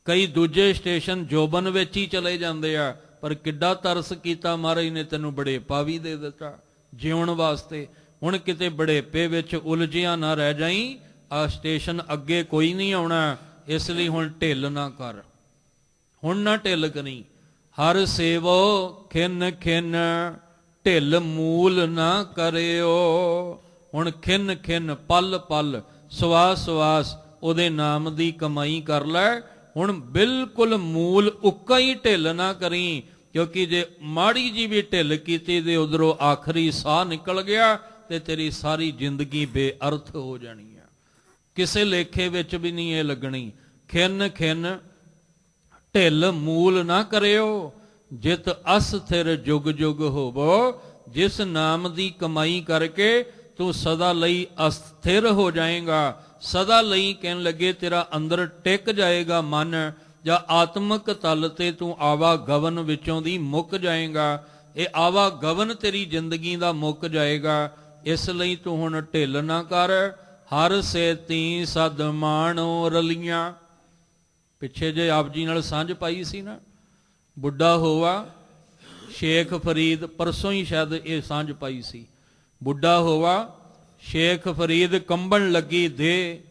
ਕਈ ਦੂਜੇ ਸਟੇਸ਼ਨ ਜੋਬਨ ਵਿੱਚ ਹੀ ਚਲੇ ਜਾਂਦੇ ਆ। ਪਰ ਕਿੱਡਾ ਤਰਸ ਕੀਤਾ ਮਹਾਰਾਜ ਨੇ, ਤੈਨੂੰ ਬੁਢੇਪਾ ਵੀ ਦੇ ਦਿੱਤਾ ਜਿਉਣ ਵਾਸਤੇ। ਹੁਣ ਕਿਤੇ ਬੁਢੇਪੇ ਵਿੱਚ ਉਲਝਿਆ ਨਾ ਰਹਿ ਜਾਈ, ਆ ਸਟੇਸ਼ਨ ਅੱਗੇ ਕੋਈ ਨਹੀਂ ਆਉਣਾ, ਇਸ ਲਈ ਹੁਣ ਢਿੱਲ ਨਾ ਕਰ, ਹੁਣ ਨਾ ਢਿੱਲ ਕਰੀ। ਹਰ ਸੇਵੋ ਖਿਨ ਖਿਨ ਢਿੱਲ ਮੂਲ ਨਾ ਕਰਿਓ। ਹੁਣ ਖਿਨ ਖਿਨ ਪਲ ਪਲ ਸਵਾਸ ਸਵਾਸ ਉਹਦੇ ਨਾਮ ਦੀ ਕਮਾਈ ਕਰ ਲੈ। ਹੁਣ ਬਿਲਕੁਲ ਮੂਲ ਉੱਕਾ ਹੀ ਢਿੱਲ ਨਾ ਕਰੀ, ਕਿਉਂਕਿ ਜੇ ਮਾੜੀ ਜੀ ਵੀ ਢਿੱਲ ਕੀਤੀ ਤੇ ਉਧਰੋਂ ਆਖਰੀ ਸਾਹ ਨਿਕਲ ਗਿਆ ਤੇ ਤੇਰੀ ਸਾਰੀ ਜ਼ਿੰਦਗੀ ਬੇਅਰਥ ਹੋ ਜਾਣੀ ਆ, ਕਿਸੇ ਲੇਖੇ ਵਿੱਚ ਵੀ ਨਹੀਂ ਇਹ ਲੱਗਣੀ। ਖਿਨ ਖਿਨ ਢਿੱਲ ਮੂਲ ਨਾ ਕਰਿਓ, ਜਿਤ ਅਸਥਿਰ ਜੁਗ ਜੁਗ ਹੋਵੋ। ਜਿਸ ਨਾਮ ਦੀ ਕਮਾਈ ਕਰਕੇ ਤੂੰ ਸਦਾ ਲਈ ਅਸਥਿਰ ਹੋ ਜਾਏਗਾ, ਸਦਾ ਲਈ ਕਹਿਣ ਲੱਗੇ ਤੇਰਾ ਅੰਦਰ ਟਿਕ ਜਾਏਗਾ ਮਨ, ਜਾਂ ਆਤਮਿਕ ਤਲ ਤੇ ਤੂੰ ਆਵਾਗਵਨ ਵਿੱਚੋਂ ਦੀ ਮੁੱਕ ਜਾਏਗਾ। ਇਹ ਆਵਾਗਵਨ ਤੇਰੀ ਜ਼ਿੰਦਗੀ ਦਾ ਮੁੱਕ ਜਾਏਗਾ। ਇਸ ਲਈ ਤੂੰ ਹੁਣ ਢਿੱਲ ਨਾ ਕਰ। ਹਰ ਸੇਤੀ ਸਦ ਮਾਣੋ ਰਲੀਆਂ। ਪਿੱਛੇ ਜੇ ਆਪ ਜੀ ਨਾਲ ਸਾਂਝ ਪਾਈ ਸੀ ਨਾ, ਬੁੱਢਾ ਹੋਵਾ ਸ਼ੇਖ ਫਰੀਦ, ਪਰਸੋਂ ਹੀ ਸ਼ਾਇਦ ਇਹ ਸਾਂਝ ਪਾਈ ਸੀ। ਬੁੱਢਾ ਹੋਵਾ ਸ਼ੇਖ ਫਰੀਦ ਕੰਬਣ ਲੱਗੀ ਦੇ,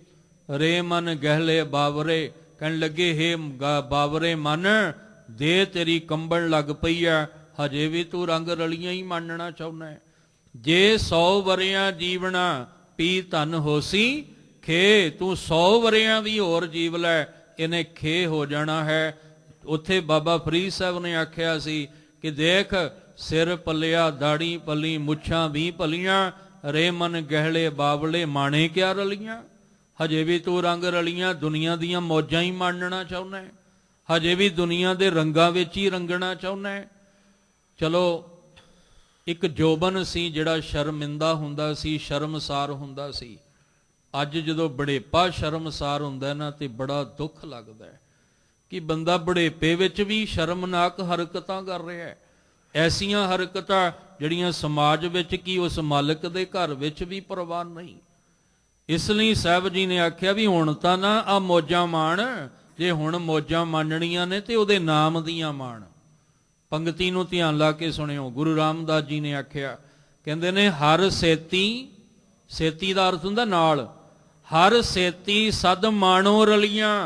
ਰੇ ਮਨ ਗਹਿਲੇ ਬਾਵਰੇ। ਕਹਿਣ ਲੱਗੇ ਹੇ ਬਾਵਰੇ ਮਨ, ਦੇ ਤੇਰੀ ਕੰਬਣ ਲੱਗ ਪਈ ਆ, ਹਜੇ ਵੀ ਤੂੰ ਰੰਗ ਰਲੀਆਂ ਹੀ ਮੰਨਣਾ ਚਾਹੁੰਦਾ ਹੈ। ਜੇ 100 ਵਰਿਆਂ ਜੀਵਣਾ ਪੀ ਧਨ ਹੋਸੀ ਖੇ, ਤੂੰ 100 ਵਰਿਆਂ ਵੀ ਹੋਰ ਜੀਵ ਲੈ, ਇਹਨੇ ਖੇ ਹੋ ਜਾਣਾ ਹੈ। ਉੱਥੇ ਬਾਬਾ ਫਰੀਦ ਸਾਹਿਬ ਨੇ ਆਖਿਆ ਸੀ ਕਿ ਦੇਖ ਸਿਰ ਪੱਲਿਆ, ਦਾੜੀ ਪੱਲੀ, ਮੁੱਛਾਂ ਵੀ ਭਲੀਆਂ, ਰੇ ਮਨ ਗਹਿਲੇ ਬਾਵਲੇ ਮਾਣੇ ਕਿਆ ਰਲੀਆਂ। ਹਜੇ ਵੀ ਤੂੰ ਰੰਗ ਰਲੀਆਂ ਦੁਨੀਆ ਦੀਆਂ ਮੌਜਾਂ ਹੀ ਮਾਣਨਾ ਚਾਹੁੰਦਾ ਹੈ, ਹਜੇ ਵੀ ਦੁਨੀਆ ਦੇ ਰੰਗਾਂ ਵਿੱਚ ਹੀ ਰੰਗਣਾ ਚਾਹੁੰਦਾ ਹੈ। ਚਲੋ ਇੱਕ ਜੋਬਨ ਸੀ ਜਿਹੜਾ ਸ਼ਰਮਿੰਦਾ ਹੁੰਦਾ ਸੀ, ਸ਼ਰਮਸਾਰ ਹੁੰਦਾ ਸੀ। ਅੱਜ ਜਦੋਂ ਬੁਢੇਪਾ ਸ਼ਰਮਸਾਰ ਹੁੰਦਾ ਨਾ ਤੇ ਬੜਾ ਦੁੱਖ ਲੱਗਦਾ ਹੈ ਕਿ ਬੰਦਾ ਬੁਢੇਪੇ ਵਿੱਚ ਵੀ ਸ਼ਰਮਨਾਕ ਹਰਕਤਾਂ ਕਰ ਰਿਹਾ ਹੈ। ਐਸੀਆਂ ਹਰਕਤਾਂ ਜਿਹੜੀਆਂ ਸਮਾਜ ਵਿੱਚ ਕੀ ਉਸ ਮਾਲਕ ਦੇ ਘਰ ਵਿੱਚ ਵੀ ਪ੍ਰਵਾਨ ਨਹੀਂ। ਇਸ ਲਈ ਸਾਹਿਬ ਜੀ ਨੇ ਆਖਿਆ ਵੀ ਹੁਣ ਤਾਂ ਨਾ ਆ ਮੌਜਾਂ ਮਾਣ, ਜੇ ਹੁਣ ਮੌਜਾਂ ਮੰਨਣੀਆਂ ਨੇ ਤੇ ਉਹਦੇ ਨਾਮ ਦੀਆਂ ਮਾਣ। ਪੰਗਤੀ ਨੂੰ ਧਿਆਨ ਲਾ ਕੇ ਸੁਣਿਓ। ਗੁਰੂ ਰਾਮਦਾਸ ਜੀ ਨੇ ਆਖਿਆ, ਕਹਿੰਦੇ ਨੇ ਹਰ ਸੇਤੀ, ਸੇਤੀ ਦਾ ਅਰਥ ਹੁੰਦਾ ਨਾਲ, ਹਰ ਸੇਤੀ ਸਦ ਮਾਣੋ ਰਲੀਆਂ,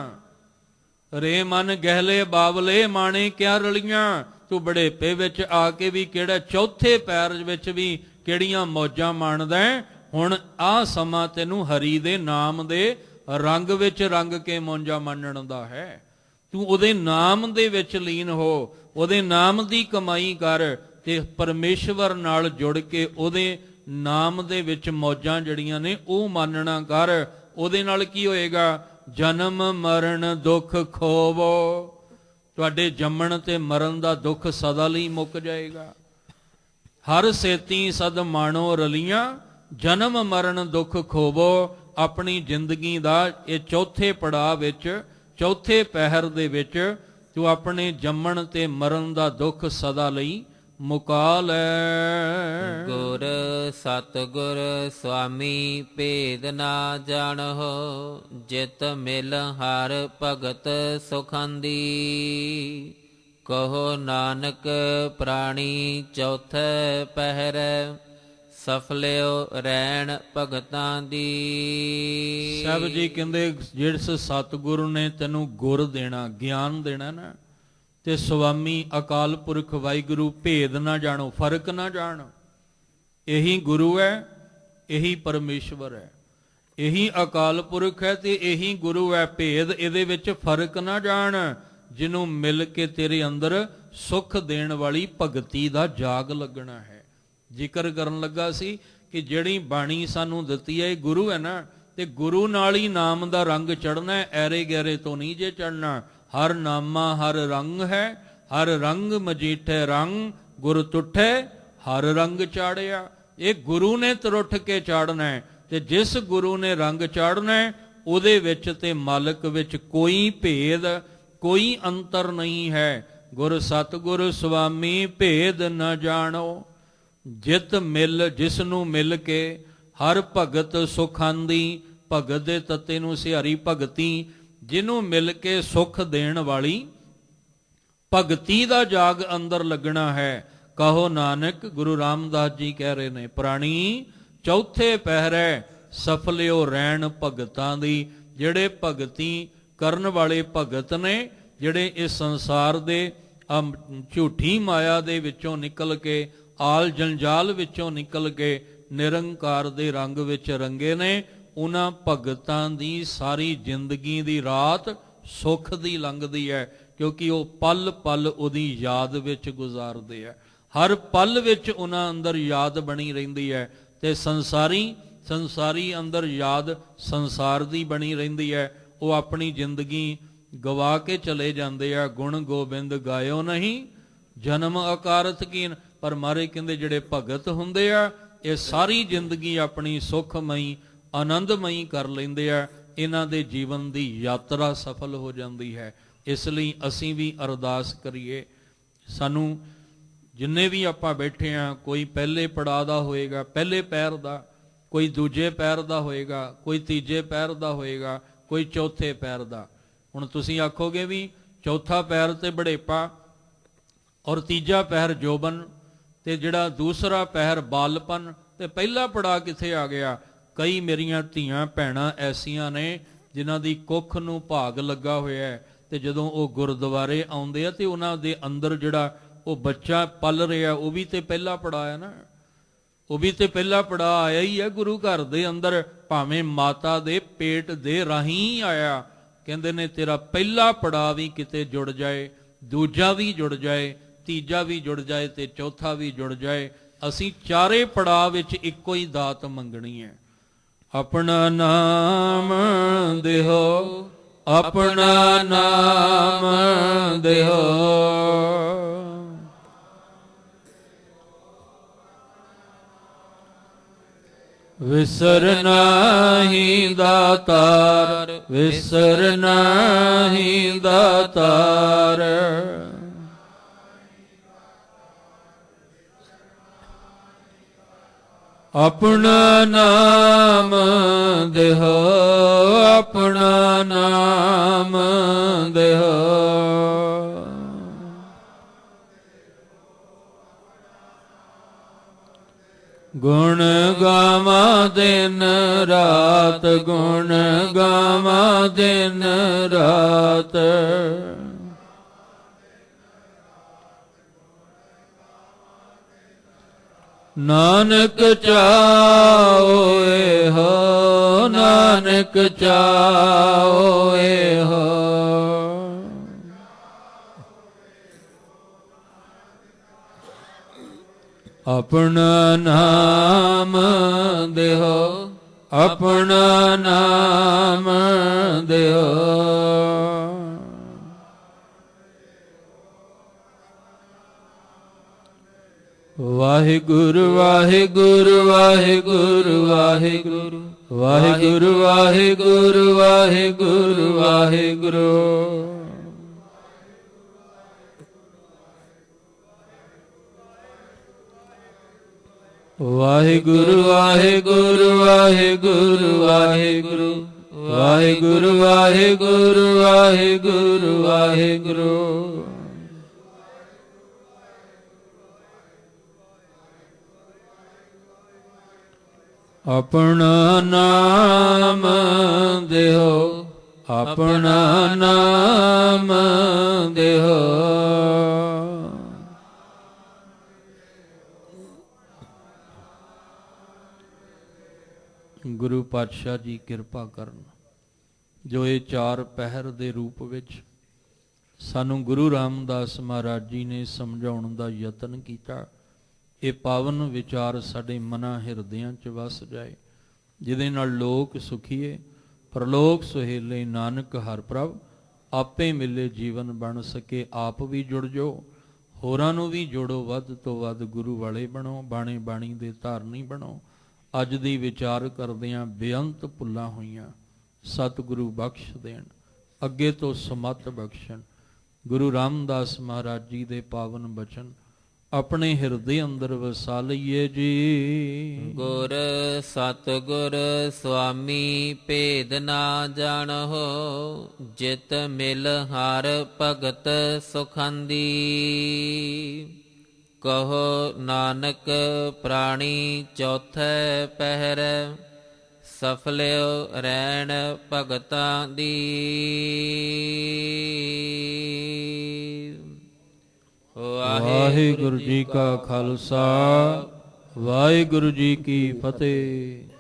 ਰੇ ਮਨ ਗਹਿਲੇ ਬਾਵਲੇ ਮਾਣੇ ਕਿਆ ਰਲੀਆਂ। ਤੂੰ ਬੁਢੇਪੇ ਵਿੱਚ ਆ ਕੇ ਵੀ ਕਿਹੜਾ ਚੌਥੇ ਪੈਰ ਵਿੱਚ ਵੀ ਕਿਹੜੀਆਂ ਮੌਜਾਂ ਮਾਣਦਾ ਹੈ। ਹੁਣ ਆਹ ਸਮਾਂ ਤੈਨੂੰ ਹਰੀ ਦੇ ਨਾਮ ਦੇ ਰੰਗ ਵਿੱਚ ਰੰਗ ਕੇ ਮੌਜਾਂ ਮੰਨਣ ਦਾ ਹੈ। ਤੂੰ ਉਹਦੇ ਨਾਮ ਦੇ ਵਿੱਚ ਲੀਨ ਹੋ, ਉਹਦੇ ਨਾਮ ਦੀ ਕਮਾਈ ਕਰ ਤੇ ਪਰਮੇਸ਼ਵਰ ਨਾਲ ਜੁੜ ਕੇ ਉਹਦੇ ਨਾਮ ਦੇ ਵਿੱਚ ਮੌਜਾਂ ਜਿਹੜੀਆਂ ਨੇ ਉਹ ਮਾਨਣਾ ਕਰ। ਉਹਦੇ ਨਾਲ ਕੀ ਹੋਏਗਾ? ਜਨਮ ਮਰਨ ਦੁੱਖ ਖੋਵੋ। ਤੁਹਾਡੇ ਜੰਮਣ ਤੇ ਮਰਨ ਦਾ ਦੁੱਖ ਸਦਾ ਲਈ ਮੁੱਕ ਜਾਏਗਾ। ਹਰ ਸੇਤੀ ਸਦ ਮਾਣੋ ਰਲੀਆਂ, ਜਨਮ ਮਰਨ ਦੁੱਖ ਖੋਵੋ। ਆਪਣੀ ਜ਼ਿੰਦਗੀ ਦਾ ਇਹ ਚੌਥੇ ਪੜਾਅ ਵਿੱਚ, ਚੌਥੇ ਪਹਿਰ ਦੇ ਵਿੱਚ ਤੂੰ ਆਪਣੇ ਜੰਮਣ ਤੇ ਮਰਨ ਦਾ ਦੁੱਖ ਸਦਾ ਲਈ ਮੁਕਾ ਲੈ। ਗੁਰ ਸਤਿਗੁਰ ਸੁਆਮੀ ਭੇਦ ਨਾ ਜਾਣਹੁ, ਜਿਤ ਮਿਲ ਹਰ ਭਗਤ ਸੁਖਾਂਦੀ। ਕਹੋ ਨਾਨਕ ਪ੍ਰਾਣੀ ਚੌਥੇ ਪਹਿਰੈ, ਸਫਲਿਓ ਰਹਿਣ ਭਗਤਾਂ ਦੀ। ਸਾਹਿਬ ਜੀ ਕਹਿੰਦੇ ਜਿਸ ਸਤਿਗੁਰੂ ਨੇ ਤੈਨੂੰ ਗੁਰ ਦੇਣਾ, ਗਿਆਨ ਦੇਣਾ ਨਾ, ਤੇ ਸੁਆਮੀ ਅਕਾਲ ਪੁਰਖ ਵਾਹਿਗੁਰੂ ਭੇਦ ਨਾ ਜਾਣੋ, ਫਰਕ ਨਾ ਜਾਣ। ਇਹੀ ਗੁਰੂ ਹੈ, ਇਹੀ ਪਰਮੇਸ਼ਵਰ ਹੈ, ਇਹੀ ਅਕਾਲ ਪੁਰਖ ਹੈ ਤੇ ਇਹੀ ਗੁਰੂ ਹੈ। ਭੇਦ ਇਹਦੇ ਵਿੱਚ ਫਰਕ ਨਾ ਜਾਣ। ਜਿਹਨੂੰ ਮਿਲ ਕੇ ਤੇਰੇ ਅੰਦਰ ਸੁੱਖ ਦੇਣ ਵਾਲੀ ਭਗਤੀ ਦਾ ਜਾਗ ਲੱਗਣਾ ਹੈ। ਜ਼ਿਕਰ ਕਰਨ ਲੱਗਾ ਸੀ ਕਿ ਜਿਹੜੀ ਬਾਣੀ ਸਾਨੂੰ ਦਿੱਤੀ ਹੈ ਇਹ ਗੁਰੂ ਹੈ ਨਾ, ਤੇ ਗੁਰੂ ਨਾਲ ਹੀ ਨਾਮ ਦਾ ਰੰਗ ਚੜ੍ਹਨਾ ਹੈ, ਐਰੇ ਗੈਰੇ ਤੋਂ ਨਹੀਂ ਜੇ ਚੜ੍ਹਨਾ। ਹਰ ਨਾਮਾ ਹਰ ਰੰਗ ਹੈ, ਹਰ ਰੰਗ ਮਜੀਠੇ ਰੰਗ, ਗੁਰ ਤੁਠੇ ਹਰ ਰੰਗ ਚਾੜਿਆ। ਇਹ ਗੁਰੂ ਨੇ ਤਰੁੱਠ ਕੇ ਚਾੜਨਾ ਹੈ, ਤੇ ਜਿਸ ਗੁਰੂ ਨੇ ਰੰਗ ਚਾੜਨਾ ਹੈ ਉਹਦੇ ਵਿੱਚ ਤੇ ਮਾਲਕ ਵਿੱਚ ਕੋਈ ਭੇਦ, ਕੋਈ ਅੰਤਰ ਨਹੀਂ ਹੈ। ਗੁਰ ਸਤਿਗੁਰ ਸੁਆਮੀ ਭੇਦ ਨਾ ਜਾਣੋ। ਜਿਤ ਮਿਲ, ਜਿਸ ਨੂੰ ਮਿਲ ਕੇ ਹਰ ਭਗਤ ਸੁਖਾਂਦੀ। ਭਗਤ ਦੇ ਤੱਤੇ ਨੂੰ ਸਿਹਾਰੀ ਭਗਤੀ, ਜਿਹਨੂੰ ਮਿਲ ਕੇ ਸੁੱਖ ਦੇਣ ਵਾਲੀ ਭਗਤੀ ਦਾ ਜਾਗ ਅੰਦਰ ਲੱਗਣਾ ਹੈ। ਕਹੋ ਨਾਨਕ, ਗੁਰੂ ਰਾਮਦਾਸ ਜੀ ਕਹਿ ਰਹੇ ਨੇ, ਪ੍ਰਾਣੀ ਚੌਥੇ ਪਹਿਰੇ ਸਫਲਿਓ ਰਹਿਣ ਭਗਤਾਂ ਦੀ। ਜਿਹੜੇ ਭਗਤੀ ਕਰਨ ਵਾਲੇ ਭਗਤ ਨੇ, ਜਿਹੜੇ ਇਸ ਸੰਸਾਰ ਦੇ ਝੂਠੀ ਮਾਇਆ ਦੇ ਵਿੱਚੋਂ ਨਿਕਲ ਕੇ, ਆਲ ਜੰਜਾਲ ਵਿੱਚੋਂ ਨਿਕਲ ਕੇ ਨਿਰੰਕਾਰ ਦੇ ਰੰਗ ਵਿੱਚ ਰੰਗੇ ਨੇ, ਉਹਨਾਂ ਭਗਤਾਂ ਦੀ ਸਾਰੀ ਜ਼ਿੰਦਗੀ ਦੀ ਰਾਤ ਸੁੱਖ ਦੀ ਲੰਘਦੀ ਹੈ, ਕਿਉਂਕਿ ਉਹ ਪਲ ਪਲ ਉਹਦੀ ਯਾਦ ਵਿੱਚ ਗੁਜ਼ਾਰਦੇ ਹੈ। ਹਰ ਪਲ ਵਿੱਚ ਉਹਨਾਂ ਅੰਦਰ ਯਾਦ ਬਣੀ ਰਹਿੰਦੀ ਹੈ, ਤੇ ਸੰਸਾਰੀ ਅੰਦਰ ਯਾਦ ਸੰਸਾਰ ਦੀ ਬਣੀ ਰਹਿੰਦੀ ਹੈ। ਉਹ ਆਪਣੀ ਜ਼ਿੰਦਗੀ ਗਵਾ ਕੇ ਚਲੇ ਜਾਂਦੇ ਆ। ਗੁਣ ਗੋਬਿੰਦ ਗਾਇਓ ਨਹੀਂ ਜਨਮ ਅਕਾਰਤ ਕੀਨ। ਪਰ ਮਹਾਰਾਜ ਕਹਿੰਦੇ ਜਿਹੜੇ ਭਗਤ ਹੁੰਦੇ ਆ ਇਹ ਸਾਰੀ ਜ਼ਿੰਦਗੀ ਆਪਣੀ ਸੁਖਮਈ ਆਨੰਦਮਈ ਕਰ ਲੈਂਦੇ ਆ। ਇਹਨਾਂ ਦੇ ਜੀਵਨ ਦੀ ਯਾਤਰਾ ਸਫਲ ਹੋ ਜਾਂਦੀ ਹੈ। ਇਸ ਲਈ ਅਸੀਂ ਵੀ ਅਰਦਾਸ ਕਰੀਏ, ਸਾਨੂੰ ਜਿੰਨੇ ਵੀ ਆਪਾਂ ਬੈਠੇ ਆ, ਕੋਈ ਪਹਿਲੇ ਪੜਾਅ ਦਾ ਹੋਏਗਾ, ਪਹਿਲੇ ਪੈਰ ਦਾ, ਕੋਈ ਦੂਜੇ ਪੈਰ ਦਾ ਹੋਏਗਾ, ਕੋਈ ਤੀਜੇ ਪੈਰ ਦਾ ਹੋਏਗਾ, ਕੋਈ ਚੌਥੇ ਪੈਰ ਦਾ। ਹੁਣ ਤੁਸੀਂ ਆਖੋਗੇ ਵੀ ਚੌਥਾ ਪੈਰ ਤੇ ਬੜੇਪਾ ਔਰ ਤੀਜਾ ਪੈਰ ਜੋਬਨ ਤੇ ਜਿਹੜਾ ਦੂਸਰਾ ਪੈਰ ਬਾਲਪਨ, ਤੇ ਪਹਿਲਾ ਪੜਾਅ ਕਿੱਥੇ ਆ ਗਿਆ? ਕਈ ਮੇਰੀਆਂ ਧੀਆਂ ਭੈਣਾਂ ਐਸੀਆਂ ਨੇ ਜਿਨ੍ਹਾਂ ਦੀ ਕੁੱਖ ਨੂੰ ਭਾਗ ਲੱਗਾ ਹੋਇਆ ਹੈ, ਤੇ ਜਦੋਂ ਉਹ ਗੁਰਦੁਆਰੇ ਆਉਂਦੇ ਆ ਤੇ ਉਹਨਾਂ ਦੇ ਅੰਦਰ ਜਿਹੜਾ ਉਹ ਬੱਚਾ ਪਲ ਰਿਹਾ, ਉਹ ਵੀ ਤੇ ਪਹਿਲਾ ਪੜਾਅ ਹੈ ਨਾ, ਉਹ ਵੀ ਤੇ ਪਹਿਲਾ ਪੜਾਅ ਆਇਆ ਹੀ ਹੈ ਗੁਰੂ ਘਰ ਦੇ ਅੰਦਰ, ਭਾਵੇਂ ਮਾਤਾ ਦੇ ਪੇਟ ਦੇ ਰਾਹੀਂ ਆਇਆ। ਕਹਿੰਦੇ ਨੇ ਤੇਰਾ ਪਹਿਲਾ ਪੜਾਅ ਵੀ ਕਿਤੇ ਜੁੜ ਜਾਏ, ਦੂਜਾ ਵੀ ਜੁੜ ਜਾਏ, ਤੀਜਾ ਵੀ ਜੁੜ ਜਾਏ ਤੇ ਚੌਥਾ ਵੀ ਜੁੜ ਜਾਏ। ਅਸੀਂ ਚਾਰੇ ਪੜਾਅ ਵਿੱਚ ਇੱਕੋ ਹੀ ਦਾਤ ਮੰਗਣੀ ਹੈ। ਆਪਣਾ ਨਾਮ ਦਿਓ, ਆਪਣਾ ਨਾਮ ਦਿਓ, ਵਿਸਰ ਨਾਹੀ ਦਾਤਾਰ, ਵਿਸਰ ਨਾਹੀ ਦਾਤਾਰ। ਆਪਣਾ ਨਾਮ ਦਿਓ, ਆਪਣਾ ਨਾਮ ਦਿਓ, ਗੁਣ ਗਾਵਾਂ ਦਿਨ ਰਾਤ, ਗੁਣ ਗਾਵਾਂ ਦਿਨ ਰਾਤ। ਨਾਨਕ ਚਾਓਏ ਹੋ, ਨਾਨਕ ਚਾਓਏ ਹੋ। ਆਪਣਾ ਨਾਮ ਦਿਓ, ਆਪਣਾ ਨਾਮ ਦਿਓ, ਵਾਹਿਗੁਰੂ ਵਾਹਿਗੁਰੂ ਵਾਹਿਗੁਰੂ ਵਾਹਿਗੁਰੂ ਵਾਹਿਗੁਰੂ ਵਾਹਿਗੁਰੂ ਵਾਹਿਗੁਰੂ ਵਾਹਿਗੁਰੂ। ਵਾਹਿਗੁਰੂ ਵਾਹਿਗੁਰੂ ਵਾਹਿਗੁਰੂ ਵਾਹਿਗੁਰੂ ਵਾਹਿਗੁਰੂ ਵਾਹਿਗੁਰੂ ਵਾਹਿਗੁਰੂ ਵਾਹਿਗੁਰੂ। ਆਪਣਾ ਨਾਮ ਦਿਓ, ਆਪਣਾ ਨਾਮ ਦਿਓ। ਗੁਰੂ ਪਾਤਸ਼ਾਹ ਜੀ ਕਿਰਪਾ ਕਰਨ, ਜੋ ਇਹ ਚਾਰ ਪਹਿਰ ਦੇ ਰੂਪ ਵਿੱਚ ਸਾਨੂੰ ਗੁਰੂ ਰਾਮਦਾਸ ਮਹਾਰਾਜ ਜੀ ਨੇ ਸਮਝਾਉਣ ਦਾ ਯਤਨ ਕੀਤਾ, ਇਹ ਪਾਵਨ ਵਿਚਾਰ ਸਾਡੇ ਮਨਾਂ ਹਿਰਦਿਆਂ 'ਚ ਵਸ ਜਾਏ, ਜਿਹਦੇ ਨਾਲ ਲੋਕ ਸੁਖੀਏ ਪਰਲੋਕ ਸੁਹੇਲੇ। ਨਾਨਕ ਹਰਿ ਪ੍ਰਭ ਆਪੇ ਮਿਲੇ ਜੀਵਨ ਬਣ ਸਕੇ। ਆਪ ਵੀ ਜੁੜ ਜਾਓ, ਹੋਰਾਂ ਨੂੰ ਵੀ ਜੋੜੋ, ਵੱਧ ਤੋਂ ਵੱਧ ਗੁਰੂ ਵਾਲੇ ਬਣੋ, ਬਾਣੇ ਬਾਣੀ ਦੇ ਧਾਰਨੀ ਬਣੋ। ਅੱਜ ਦੀ ਵਿਚਾਰ ਕਰਦਿਆਂ ਬੇਅੰਤ ਭੁੱਲਾਂ ਹੋਈਆਂ, ਸਤਿਗੁਰੂ ਬਖਸ਼ ਦੇਣ, ਅੱਗੇ ਤੋਂ ਸਮੱਤ ਬਖਸ਼ਣ। ਗੁਰੂ ਰਾਮਦਾਸ ਮਹਾਰਾਜ ਜੀ ਦੇ ਪਾਵਨ ਬਚਨ ਆਪਣੇ ਹਿਰਦੇ ਅੰਦਰ ਵਸਾ ਲਈਏ ਜੀ। ਗੁਰ ਸਤਿਗੁਰ ਸੁਆਮੀ ਭੇਦ ਨਾ ਜਾਣਹੁ, ਜਿਤ ਮਿਲ ਹਰ ਭਗਤ ਸੁਖੰਦੀ। ਕਹੋ ਨਾਨਕ ਪ੍ਰਾਣੀ ਚੌਥੈ ਪਹਿਰ, ਸਫਲਿਓ ਰੈਣ ਭਗਤਾਂ ਦੀ। ਵਾਹਿਗੁਰੂ ਜੀ ਕਾ ਖਾਲਸਾ, ਵਾਹਿਗੁਰੂ ਜੀ ਕੀ ਫਤਿਹ।